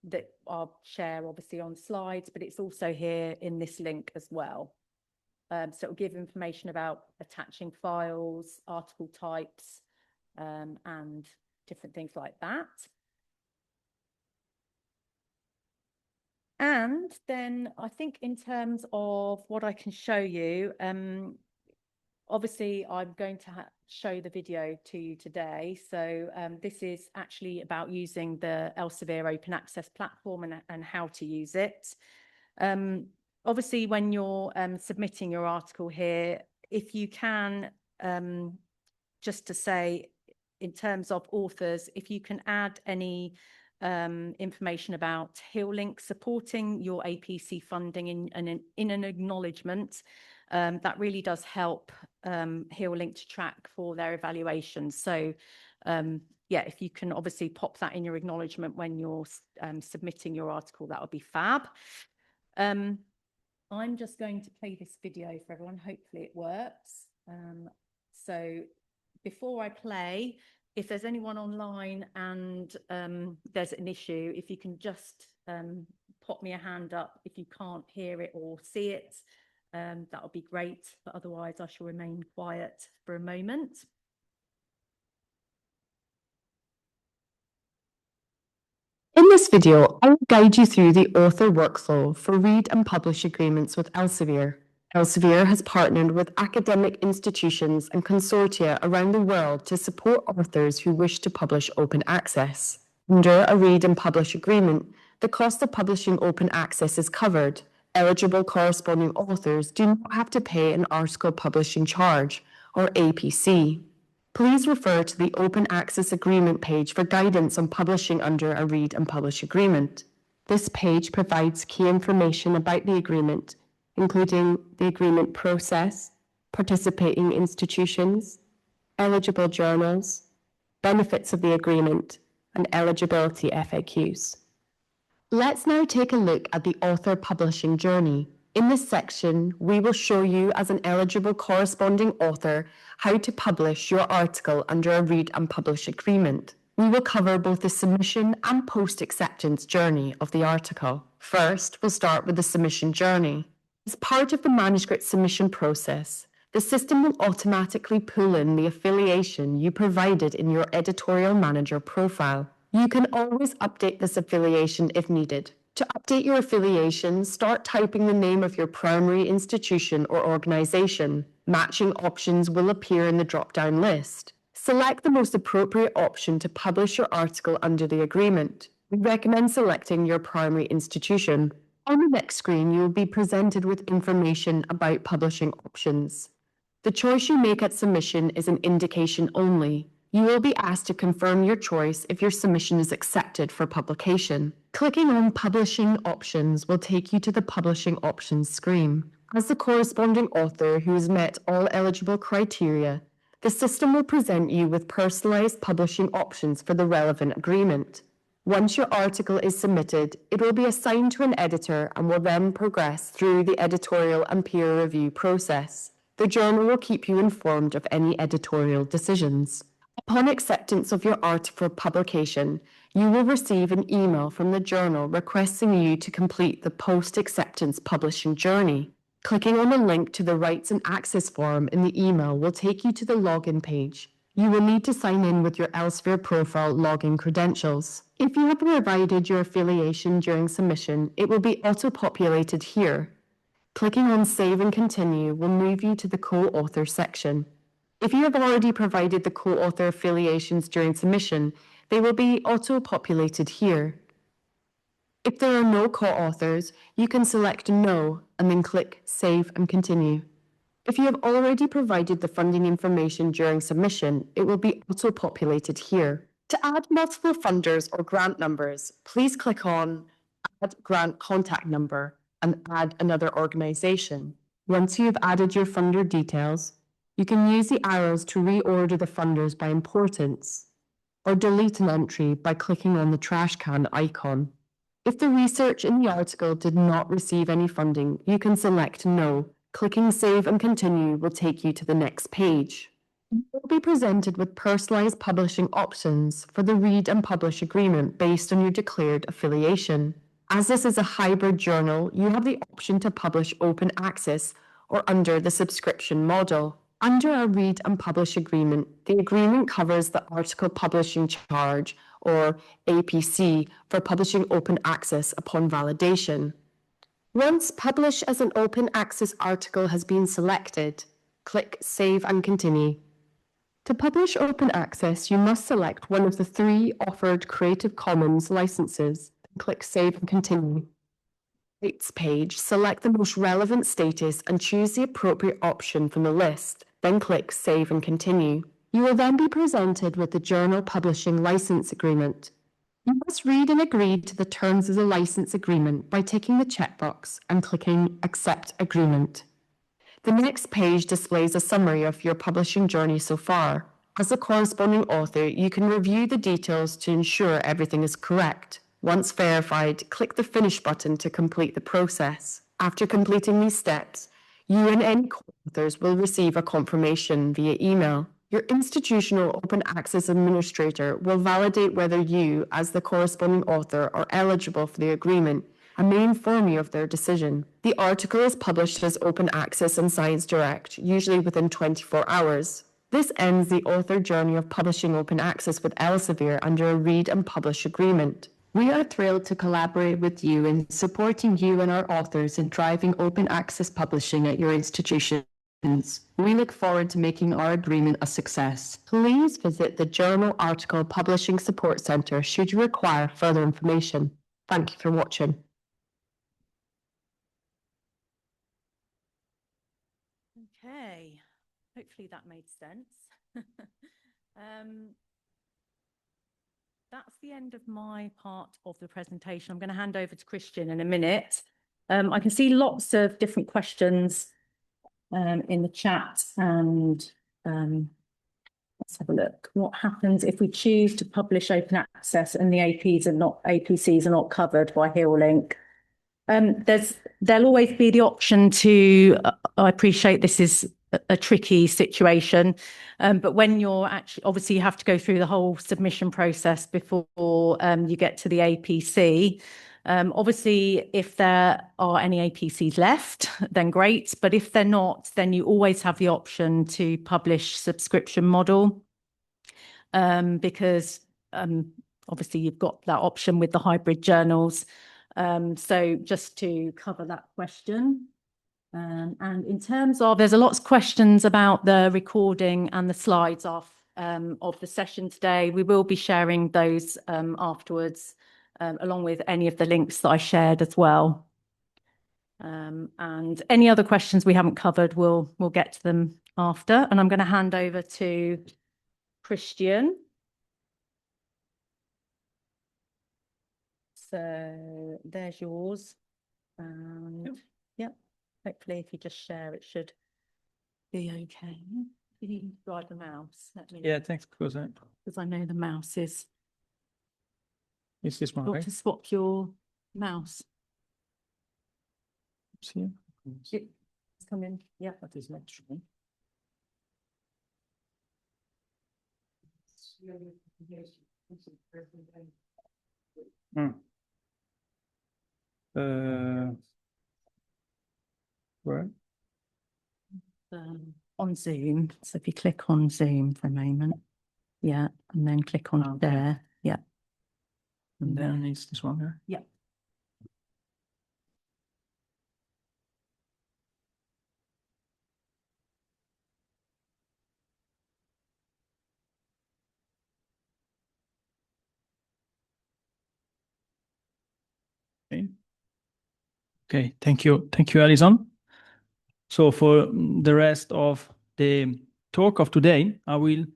that I'll share obviously on slides, but it's also here in this link as well. So it'll give information about attaching files, article types, and different things like that. And then I think in terms of what I can show you, obviously I'm going to show the video to you today. So this is actually about using the Elsevier open access platform and how to use it. Obviously, when you're submitting your article here, if you can, just to say, in terms of authors, if you can add any information about HillLink supporting your APC funding in an acknowledgement, that really does help HillLink to track for their evaluations. So yeah, if you can obviously pop that in your acknowledgement when you're submitting your article, that would be fab. I'm just going to play this video for everyone. Hopefully it works. So before I play, if there's anyone online and there's an issue, if you can just pop me a hand up if you can't hear it or see it, that would be great. But otherwise, I shall remain quiet for a moment. In this video, I will guide you through the author workflow for read and publish agreements with Elsevier. Elsevier has partnered with academic institutions and consortia around the world to support authors who wish to publish open access. Under a read and publish agreement, the cost of publishing open access is covered. Eligible corresponding authors do not have to pay an article publishing charge, or APC. Please refer to the Open Access Agreement page for guidance on publishing under a read and publish agreement. This page provides key information about the agreement, including the agreement process, participating institutions, eligible journals, benefits of the agreement, and eligibility FAQs. Let's now take a look at the author publishing journey. In this section, we will show you as an eligible corresponding author how to publish your article under a read and publish agreement. We will cover both the submission and post-acceptance journey of the article. First, we'll start with the submission journey. As part of the manuscript submission process, the system will automatically pull in the affiliation you provided in your editorial manager profile. You can always update this affiliation if needed. To update your affiliation, start typing the name of your primary institution or organization. Matching options will appear in the drop-down list. Select the most appropriate option to publish your article under the agreement. We recommend selecting your primary institution. On the next screen, you will be presented with information about publishing options. The choice you make at submission is an indication only. You will be asked to confirm your choice if your submission is accepted for publication. Clicking on Publishing Options will take you to the Publishing Options screen. As the corresponding author who has met all eligible criteria, the system will present you with personalized publishing options for the relevant agreement. Once your article is submitted, it will be assigned to an editor and will then progress through the editorial and peer review process. The journal will keep you informed of any editorial decisions. Upon acceptance of your article for publication, you will receive an email from the journal requesting you to complete the post-acceptance publishing journey. Clicking on the link to the Rights and Access form in the email will take you to the login page. You will need to sign in with your Elsevier profile login credentials. If you have provided your affiliation during submission, it will be auto-populated here. Clicking on Save and Continue will move you to the co-author section. If you have already provided the co-author affiliations during submission, they will be auto-populated here. If there are no co-authors, you can select No and then click Save and Continue. If you have already provided the funding information during submission, it will be auto-populated here. To add multiple funders or grant numbers, please click on Add Grant Contact Number and add another organization. Once you have added your funder details, you can use the arrows to reorder the funders by importance, or delete an entry by clicking on the trash can icon. If the research in the article did not receive any funding, you can select No. Clicking Save and Continue will take you to the next page. You will be presented with personalized publishing options for the Read and Publish agreement based on your declared affiliation. As this is a hybrid journal, you have the option to publish open access or under the subscription model. Under our Read and Publish agreement, the agreement covers the article publishing charge, or APC, for publishing open access upon validation. Once Publish as an open access article has been selected, click Save and Continue. To publish open access, you must select one of the 3 offered Creative Commons licenses. Click Save and Continue. Rights page, select the most relevant status and choose the appropriate option from the list. Then click Save and Continue. You will then be presented with the Journal Publishing License Agreement. You must read and agree to the terms of the license agreement by ticking the checkbox and clicking Accept Agreement. The next page displays a summary of your publishing journey so far. As a corresponding author, you can review the details to ensure everything is correct. Once verified, click the Finish button to complete the process. After completing these steps, you and any co-authors will receive a confirmation via email. Your institutional open access administrator will validate whether you, as the corresponding author, are eligible for the agreement and may inform you of their decision. The article is published as open access on ScienceDirect, usually within 24 hours. This ends the author journey of publishing open access with Elsevier under a Read and Publish agreement. We are thrilled to collaborate with you in supporting you and our authors in driving open access publishing at your institutions. We look forward to making our agreement a success. Please visit the Journal Article Publishing Support Centre should you require further information. Thank you for watching. Okay, hopefully that made sense. That's the end of my part of the presentation. I'm going to hand over to Christian in a minute. I can see lots of different questions in the chat, and let's have a look. What happens if we choose to publish open access and the APCs are not covered by HealLink? There'll always be the option to, I appreciate this is a tricky situation, but when you're actually, obviously you have to go through the whole submission process before you get to the APC. Obviously, if there are any APCs left, then great, but if they're not, then you always have the option to publish subscription model, because obviously you've got that option with the hybrid journals. So just to cover that question. And in terms of, there's a lot of questions about the recording and the slides of the session today. We will be sharing those afterwards, along with any of the links that I shared as well. And any other questions we haven't covered, we'll get to them after. And I'm going to hand over to Christian. So there's yours. And yep, hopefully if you just share, it should be okay. You need to drive the mouse. Let me know. Yeah, thanks, because I know the mouse is. It's this one, Got right? to swap your mouse. See? It's coming. Yeah. That is not true. Where? On Zoom. So if you click on Zoom for a moment, yeah, and then click on there, yeah. And then it's this one here. Yeah. Okay, thank you, Alison. So for the rest of the talk of today, I will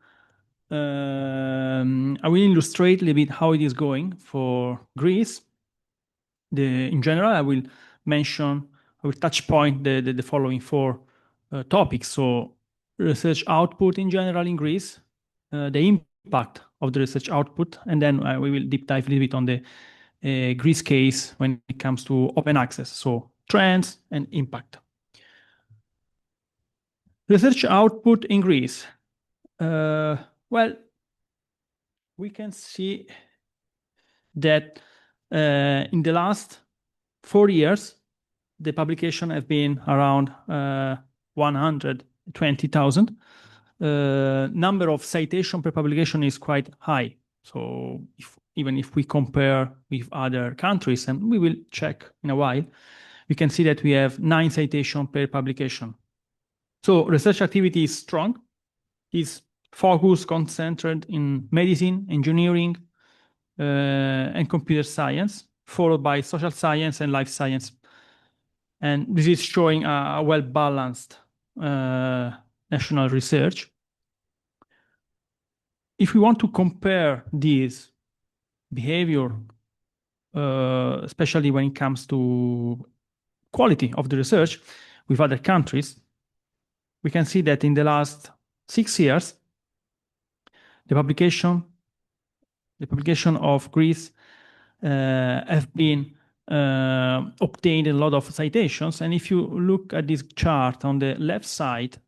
illustrate a little bit how it is going for Greece. In general, I will touch point the following four topics. So research output in general in Greece, the impact of the research output, and then we will deep dive a little bit on the Greece case when it comes to open access. So trends and impact. Research output in Greece. Well, we can see that in the last 4 years, the publication have been around 120,000. Number of citation per publication is quite high. So even if we compare with other countries, and we will check in a while, we can see that we have 9 citations per publication. So research activity is strong, is focused, concentrated in medicine, engineering, and computer science, followed by social science and life science. And this is showing a well-balanced national research. If we want to compare this behavior, especially when it comes to quality of the research with other countries, we can see that in the last 6 years, the publication of Greece have been obtained a lot of citations. And if you look at this chart on the left side,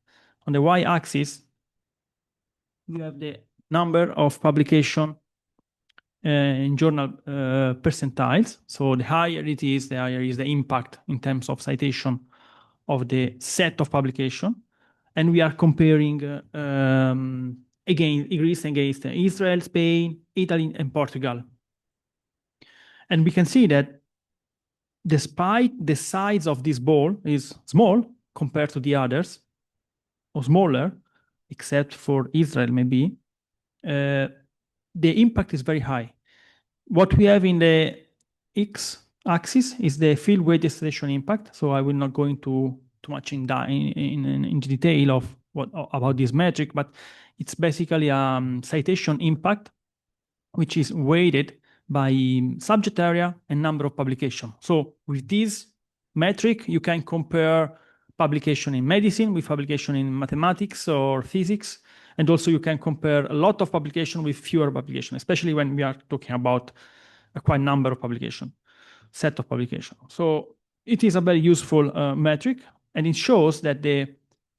on the y-axis, you have the number of publication in journal percentiles. So the higher it is, the higher is the impact in terms of citation of the set of publication. And we are comparing again Greece against Israel, Spain, Italy, and Portugal. And we can see that despite the size of this ball is small compared to the others, or smaller, except for Israel maybe, the impact is very high. What we have in the x-axis is the field-weighted citation impact. So I will not go into too much in detail of about this metric, but it's basically a citation impact, which is weighted by subject area and number of publication. So with this metric, you can compare publication in medicine with publication in mathematics or physics. And also you can compare a lot of publication with fewer publication, especially when we are talking about a quite number of publication, set of publication. So it is a very useful metric, and it shows that the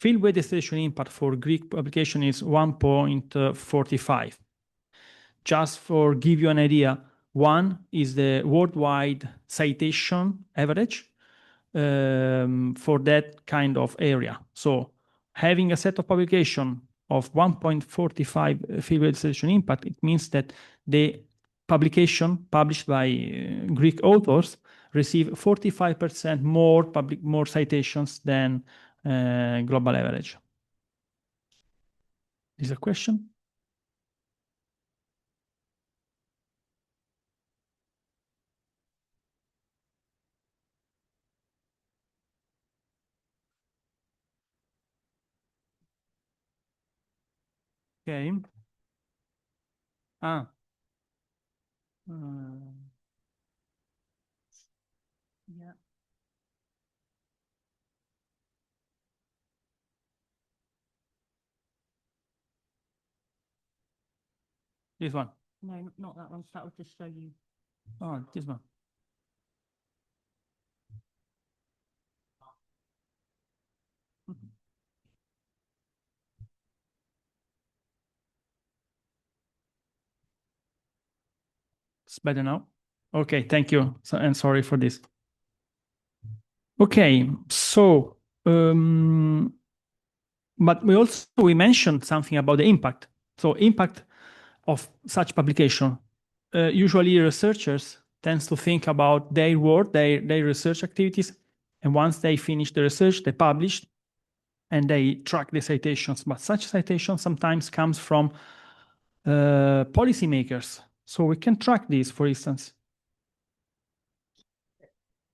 field-weighted citation impact for Greek publication is 1.45. Just for give you an idea, 1 is the worldwide citation average for that kind of area. So having a set of publication of 1.45 field-weighted citation impact, it means that the publication published by Greek authors receive 45% more citations than global average. Is there a question? Okay. Yeah. This one. No, not that one. That will just show you. Oh, this one. It's better now. Okay, thank you. And sorry for this. Okay, so but we mentioned something about the impact. So impact of such publication. Usually researchers tends to think about their work, their research activities, and once they finish the research, they publish and they track the citations. But such citations sometimes comes from policymakers. So we can track these, for instance.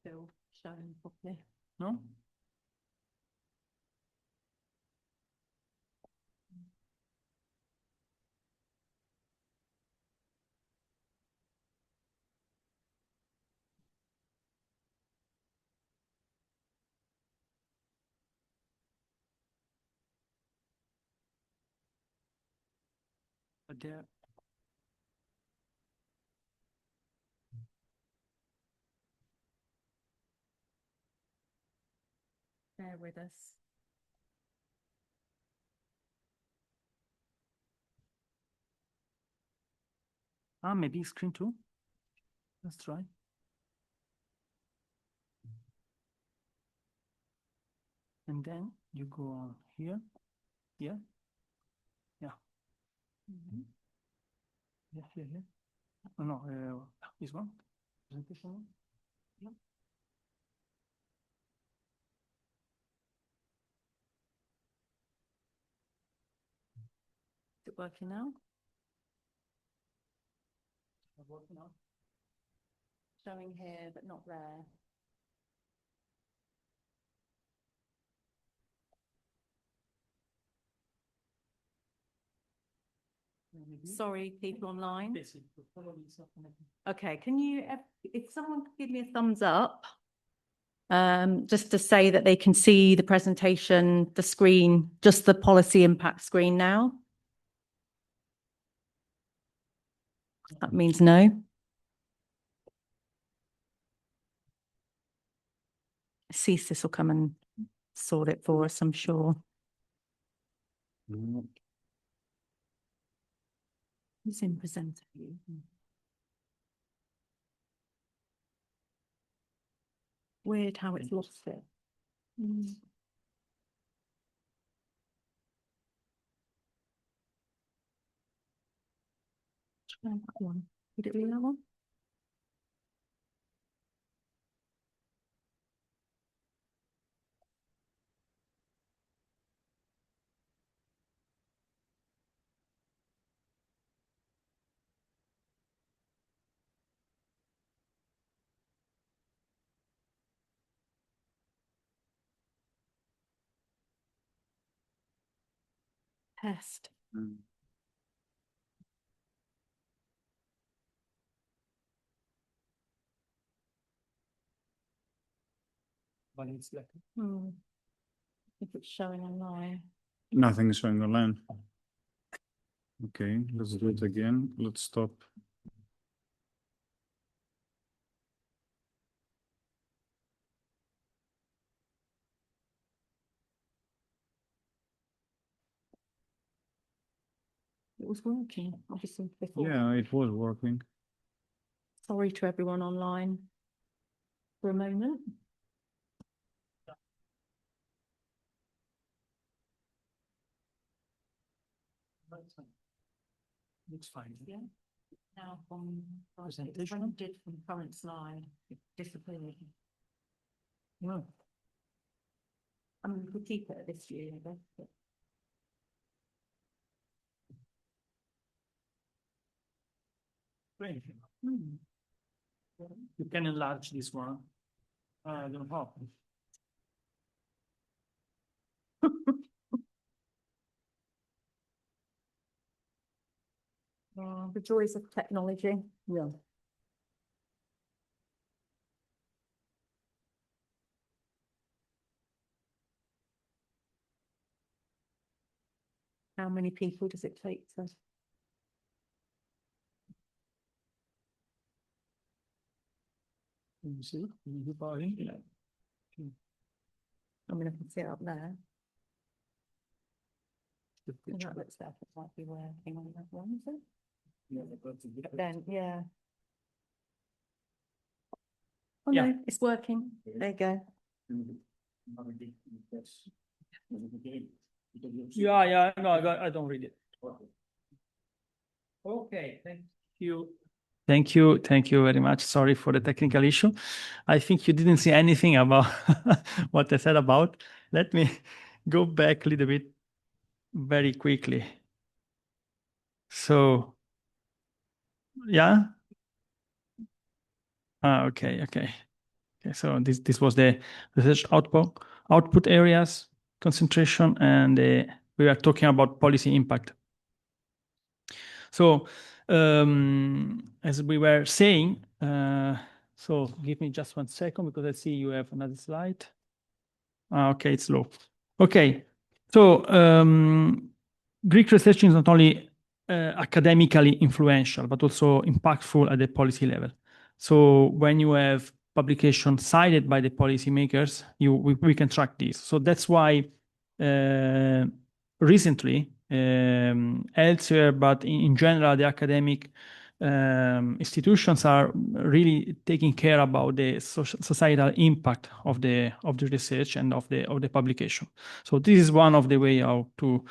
Still showing properly. No? there. Bear with us. Maybe screen two. Let's try. And then you go on here. Yeah. Yeah. Mm-hmm. Yeah, here, here. Oh, no, this one. Presentation. Yeah. Is it working now? Working now. Showing here, but not there. Sorry, people online. Okay, can you, if someone could give me a thumbs up, just to say that they can see the presentation, the screen, just the policy impact screen now. That means no. CSIS will come and sort it for us, I'm sure. Who's in presenter? Weird how it's lost it. Try that one. Would it be that one? Test. But it's like If it's showing online. Nothing is showing online. Okay, let's do it again. Let's stop. It was working, obviously, before. Yeah, it was working. Sorry to everyone online for a moment. looks fine. Yeah. Now from Presentation. did from current slide, it disappeared. No. I mean, we could keep it at this view, I guess. But... You can enlarge this one. I don't know. The joys of technology. Yeah. How many people does it take to? You see? You Yeah. I mean, I can see it up there. And that looks like it might be working on that one, is it? Yeah, that's a bit. But then, yeah. Oh Yeah. no, it's working. There you go. Yeah, no, I don't read it. Okay, thank you. Thank you very much. Sorry for the technical issue. I think you didn't see anything about what I said about. Let me go back a little bit very quickly. So, yeah. Okay. So this was the research output areas, concentration, and we are talking about policy impact. So, as we were saying, so give me just 1 second because I see you have another slide. Okay, it's low. Okay, so Greek research is not only academically influential, but also impactful at the policy level. So when you have publications cited by the policymakers, we can track this. So that's why recently, elsewhere, but in general, the academic institutions are really taking care about the societal impact of the research and of the publication. So this is one of the way how to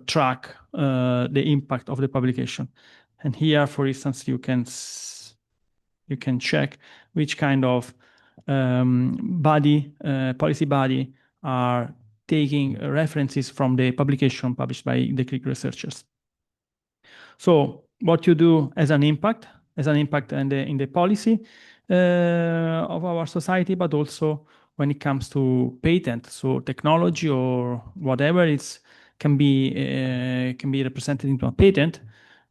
track the impact of the publication. And here, for instance, you can check which kind of policy body are taking references from the publication published by the Greek researchers. So what you do as an impact in the policy of our society, but also when it comes to patent, so technology or whatever can be represented into a patent,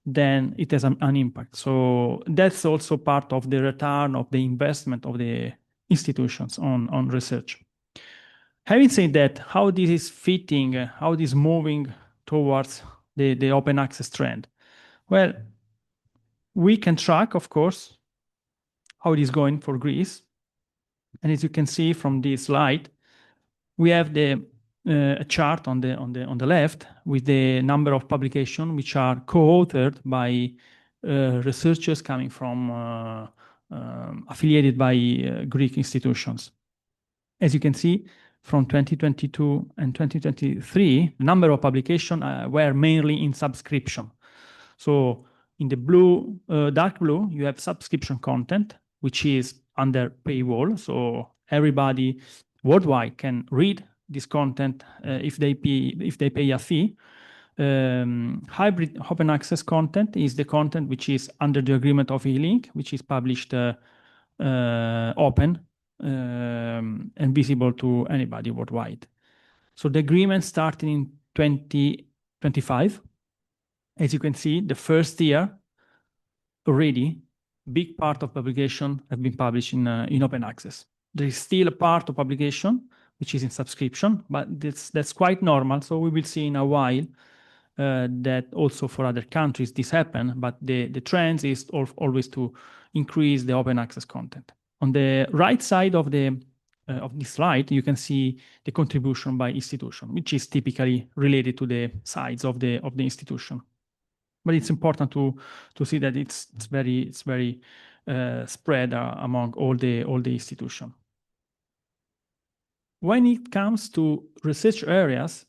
then it has an impact. So that's also part of the return of the investment of the institutions on research. Having said that, how this is fitting, how this is moving towards the open access trend? Well, we can track, of course, how it is going for Greece. And as you can see from this slide, we have a chart on the left with the number of publications which are co-authored by researchers coming from affiliated by Greek institutions. As you can see, from 2022 and 2023, the number of publications were mainly in subscription. So in the blue, dark blue, you have subscription content, which is under paywall. So everybody worldwide can read this content if they pay a fee. Hybrid open access content is the content which is under the agreement of e-link, which is published open and visible to anybody worldwide. So the agreement started in 2025. As you can see, the first year already, big part of publication have been published in open access. There is still a part of publication which is in subscription, but that's quite normal. So we will see in a while that also for other countries this happen, but the trend is always to increase the open access content. On the right side of this slide, you can see the contribution by institution, which is typically related to the size of the institution. But it's important to see that it's very spread among all the institutions. When it comes to research areas,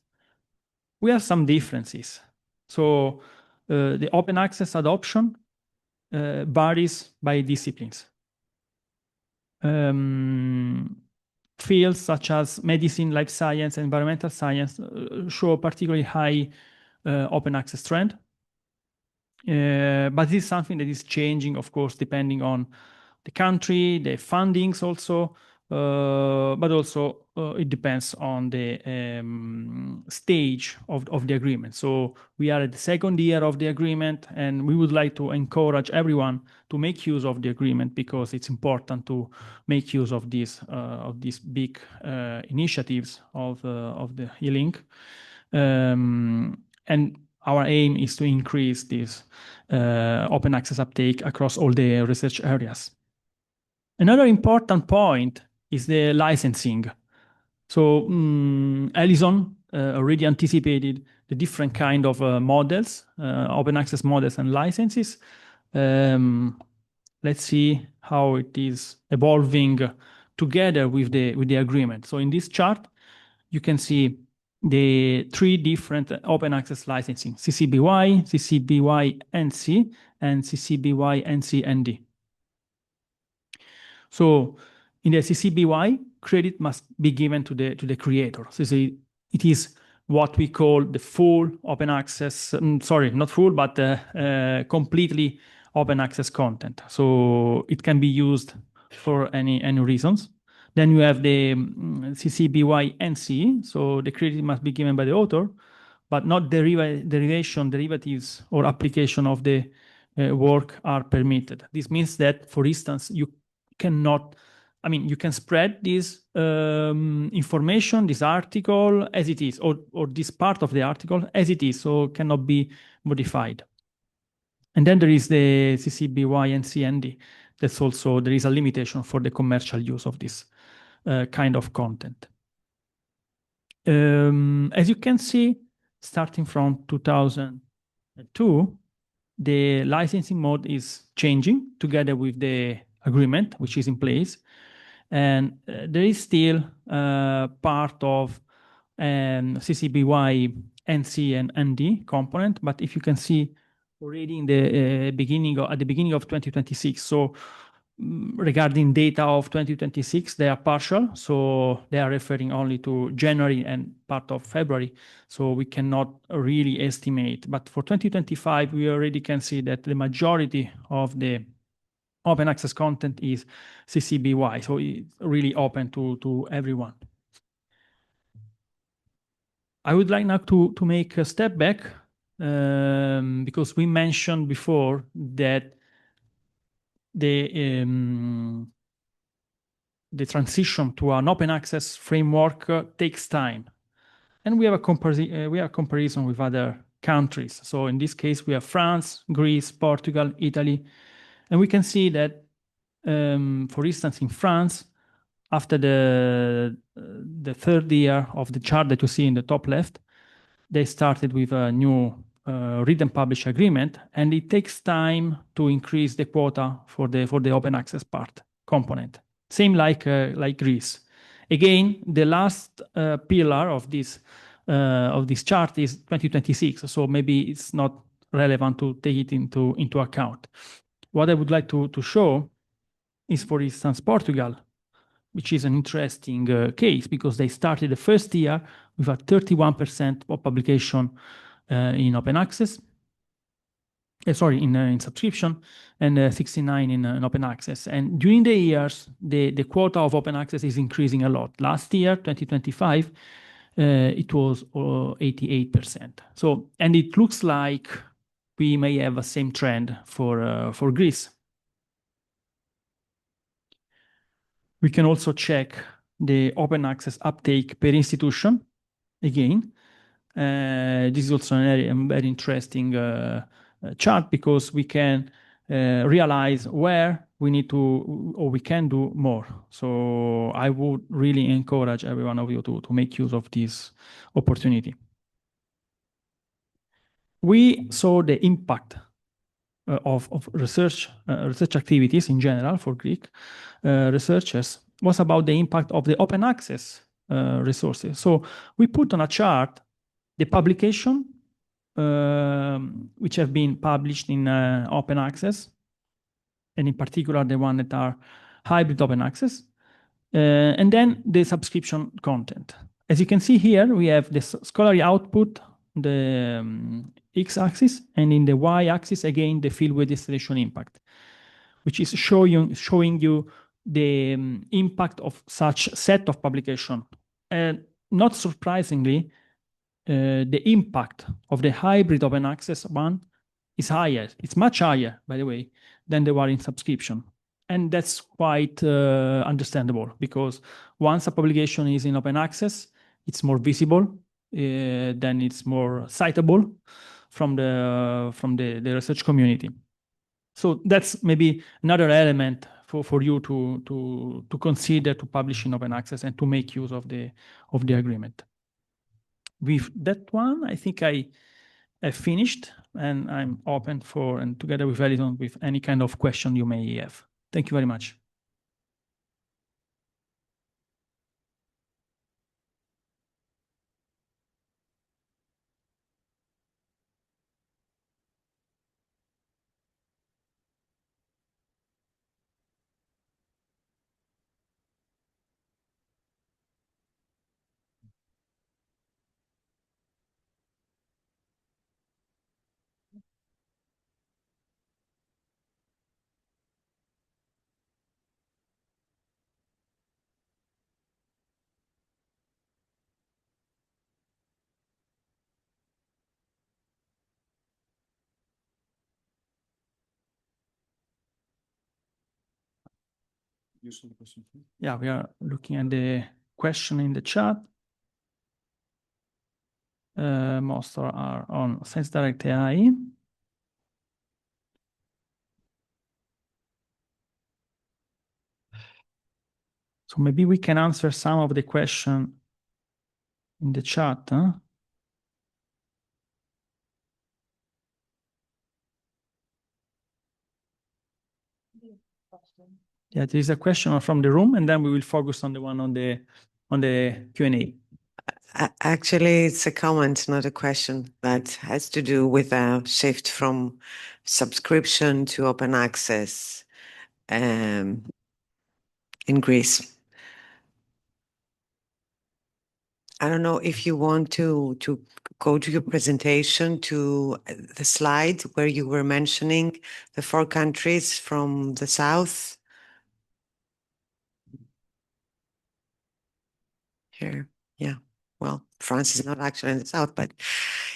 we have some differences. So the open access adoption varies by disciplines. Fields such as medicine, life science, environmental science show a particularly high open access trend. But this is something that is changing, of course, depending on the country, the fundings also, but also it depends on the stage of the agreement. So we are at the second year of the agreement, and we would like to encourage everyone to make use of the agreement because it's important to make use of these big initiatives of the e-link. And our aim is to increase this open access uptake across all the research areas. Another important point is the licensing. So Alison already anticipated the different kind of models, open access models and licenses. Let's see how it is evolving together with the agreement. So in this chart, you can see the three different open access licensing: CC-BY, CC-BY-NC, and CC-BY-NC-ND. So in the CC-BY, credit must be given to the creator. So it is what we call the full open access, sorry, not full, but completely open access content. So it can be used for any reasons. Then you have the CC-BY-NC, so the credit must be given by the author, but not derivatives, or application of the work are permitted. This means that, for instance, you cannot, you can spread this information, this article as it is, or this part of the article as it is, so cannot be modified. And then there is the CCBY and CND. That's also, there is a limitation for the commercial use of this kind of content. As you can see, starting from 2002, the licensing mode is changing together with the agreement, which is in place. And there is still part of CCBY, NC, and ND component. But if you can see already in the beginning of 2026, so regarding data of 2026, they are partial, so they are referring only to January and part of February, so we cannot really estimate. But for 2025, we already can see that the majority of the open access content is CCBY, so it's really open to everyone. I would like now to make a step back because we mentioned before that the transition to an open access framework takes time. And we have a comparison with other countries. So in this case, we have France, Greece, Portugal, Italy. And we can see that, for instance, in France, after the third year of the chart that you see in the top left, they started with a new read and publish agreement, and it takes time to increase the quota for the open access part component. Same like Greece. Again, the last pillar of this chart is 2026, so maybe it's not relevant to take it into account. What I would like to show is, for instance, Portugal, which is an interesting case because they started the first year with a 31% of publication in open access, in subscription, and 69% in open access. And during the years, the quota of open access is increasing a lot. Last year, 2025, it was 88%. So, and it looks like we may have a same trend for Greece. We can also check the open access uptake per institution. Again, this is also a very interesting chart because we can realize where we need to, or we can do more. So I would really encourage every one of you to make use of this opportunity. We saw the impact of research activities in general for Greek researchers was about the impact of the open access resources. So we put on a chart the publication which have been published in open access, and in particular the one that are hybrid open access, and then the subscription content. As you can see here, we have the scholarly output, the x-axis, and in the y-axis, again, the fieldway destination impact, which is showing you the impact of such set of publication. And not surprisingly, the impact of the hybrid open access one is higher. It's much higher, by the way, than the one in subscription. And that's quite understandable because once a publication is in open access, it's more visible, then it's more citable from the research community. So that's maybe another element for you to consider to publish in open access and to make use of the agreement. With that one, I think I finished, and I'm open for, and together with Alison, with any kind of question you may have. Thank you very much. Yeah, we are looking at the question in the chat. Most are on ScienceDirect AI. So maybe we can answer some of the question in the chat. Huh? Yeah, there is a question from the room, and then we will focus on the one on the Q&A. Actually, it's a comment, not a question, that has to do with a shift from subscription to open access in Greece. I don't know if you want to go to your presentation to the slide where you were mentioning the 4 countries from the south. Here, yeah. Well, France is not actually in the south, but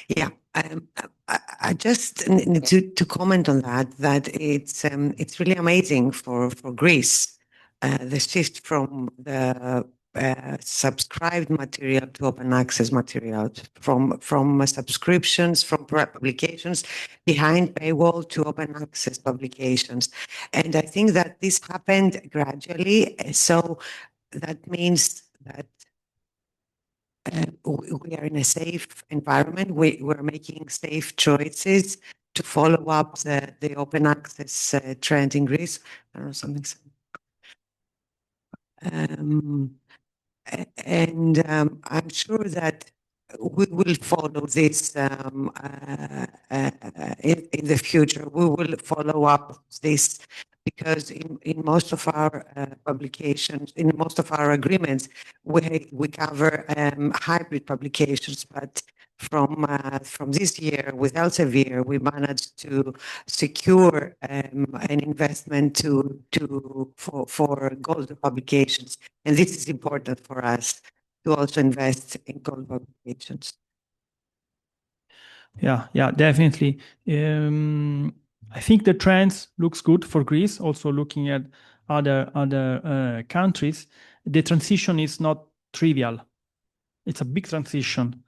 yeah. I just need to comment on that it's really amazing for Greece, the shift from the subscribed material to open access material, from subscriptions, from publications behind paywall to open access publications. And I think that this happened gradually. So that means that we are in a safe environment. We're making safe choices to follow up the open access trend in Greece. I don't know, something. I'm sure that we will follow this in the future. We will follow up this because in most of our publications, in most of our agreements, we cover hybrid publications, but from this year with Elsevier, we managed to secure an investment for gold publications, and this is important for us to also invest in gold publications. Yeah, definitely. I think the trends looks good for Greece. Also looking at other countries, the transition is not trivial. It's a big transition.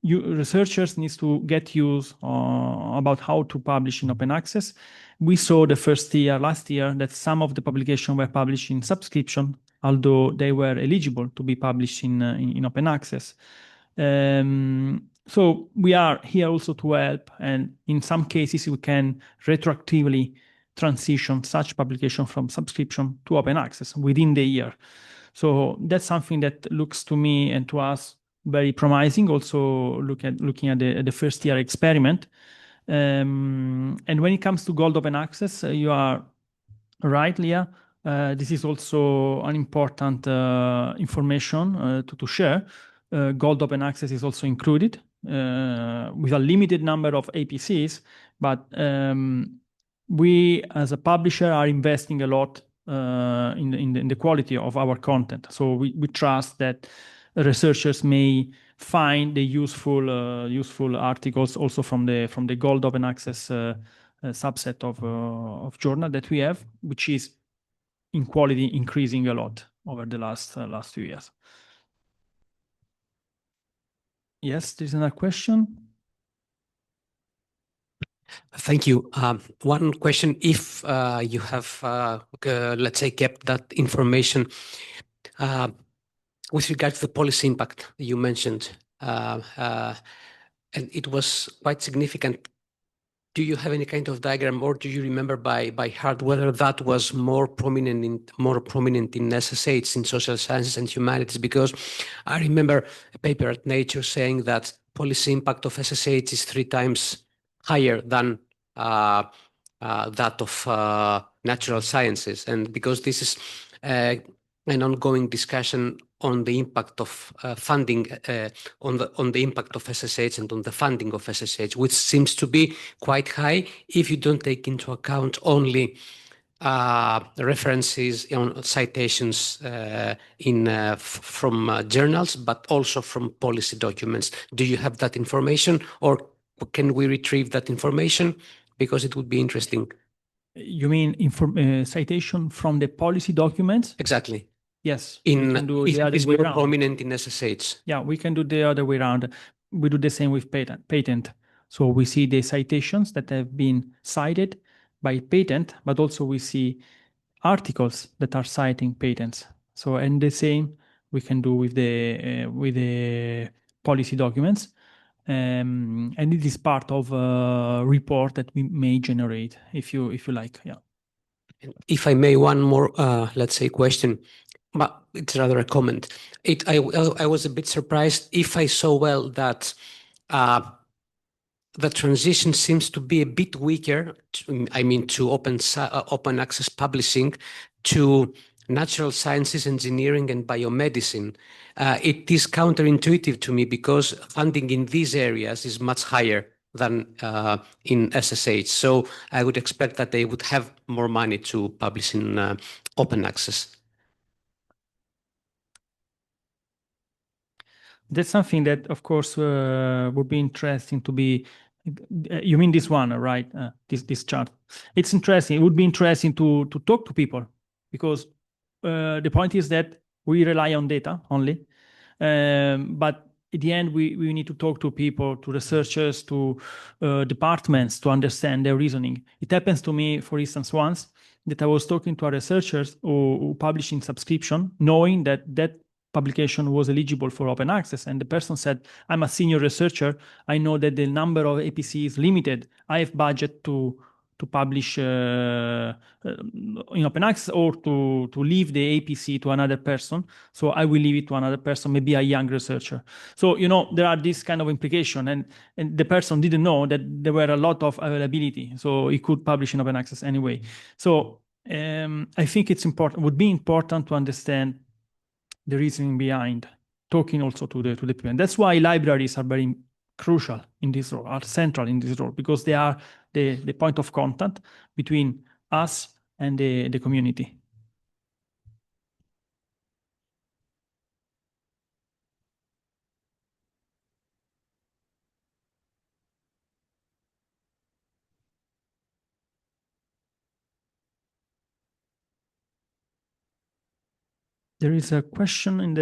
Researchers need to get used about how to publish in open access. We saw last year, that some of the publications were published in subscription, although they were eligible to be published in open access. So we are here also to help, and in some cases we can retroactively transition such publication from subscription to open access within the year. So that's something that looks to me and to us very promising. Also looking at the first year experiment. And when it comes to gold open access, you are right, Leah. This is also an important information to share. Gold open access is also included with a limited number of APCs, but we as a publisher are investing a lot in the quality of our content. So we trust that researchers may find the useful articles also from the gold open access subset of journal that we have, which is in quality increasing a lot over the last few years. Yes, there's another question. Thank you. One question, if you have, let's say, kept that information with regard to the policy impact you mentioned, and it was quite significant. Do you have any kind of diagram, or do you remember by heart whether that was more prominent in SSH, in social sciences and humanities? Because I remember a paper at Nature saying that policy impact of SSH is 3 times higher than that of natural sciences, and because this is an ongoing discussion on the impact of funding, on the impact of SSH and on the funding of SSH, which seems to be quite high if you don't take into account only references on citations from journals, but also from policy documents. Do you have that information, or can we retrieve that information? Because it would be interesting. You mean citation from the policy documents? Exactly. Yes. It's more prominent in SSH. Yeah, we can do the other way around. We do the same with patent. So we see the citations that have been cited by patent, but also we see articles that are citing patents. So, and the same we can do with the policy documents. And it is part of a report that we may generate if you like. Yeah. If I may, one more, let's say, question, but it's rather a comment. I was a bit surprised if I saw well that the transition seems to be a bit weaker, to open access publishing, to natural sciences, engineering, and biomedicine. It is counterintuitive to me because funding in these areas is much higher than in SSH. So I would expect that they would have more money to publish in open access. That's something that, of course, would be interesting to be. You mean this one, right? This chart. It's interesting. It would be interesting to talk to people because the point is that we rely on data only, but at the end we need to talk to people, to researchers, to departments to understand their reasoning. It happens to me, for instance, once that I was talking to researchers who publish in subscription, knowing that publication was eligible for open access. And the person said, I'm a senior researcher. I know that the number of APC is limited. I have budget to publish in open access or to leave the APC to another person. So I will leave it to another person, maybe a young researcher. So, there are this kind of implication. And the person didn't know that there were a lot of availability. So he could publish in open access anyway. So I think would be important to understand the reasoning behind talking also to the people. And that's why libraries are very crucial in this role, are central in this role, because they are the point of contact between us and the community. There is a question in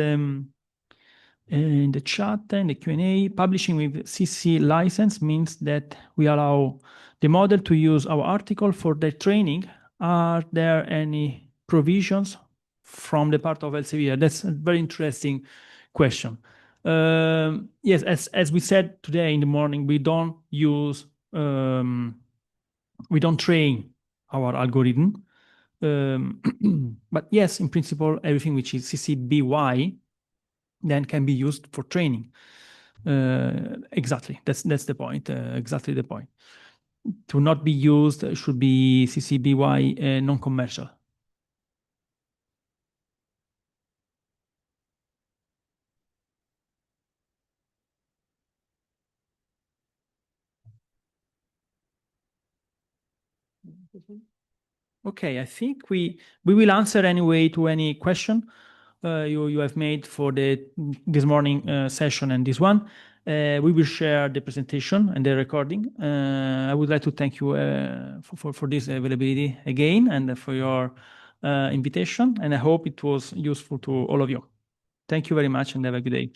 the chat, in the Q&A. Publishing with CC license means that we allow the model to use our article for their training. Are there any provisions from the part of Elsevier? That's a very interesting question. Yes, as we said today in the morning, we don't train our algorithm. But yes, in principle, everything which is CC BY then can be used for training. Exactly, that's the point. Exactly the point. To not be used should be CC BY non-commercial. Okay, I think we will answer anyway to any question you have made for this morning session and this one. We will share the presentation and the recording. I would like to thank you for this availability again and for your invitation. And I hope it was useful to all of you. Thank you very much and have a good day.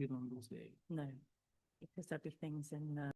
You don't lose the... No, because everything's in...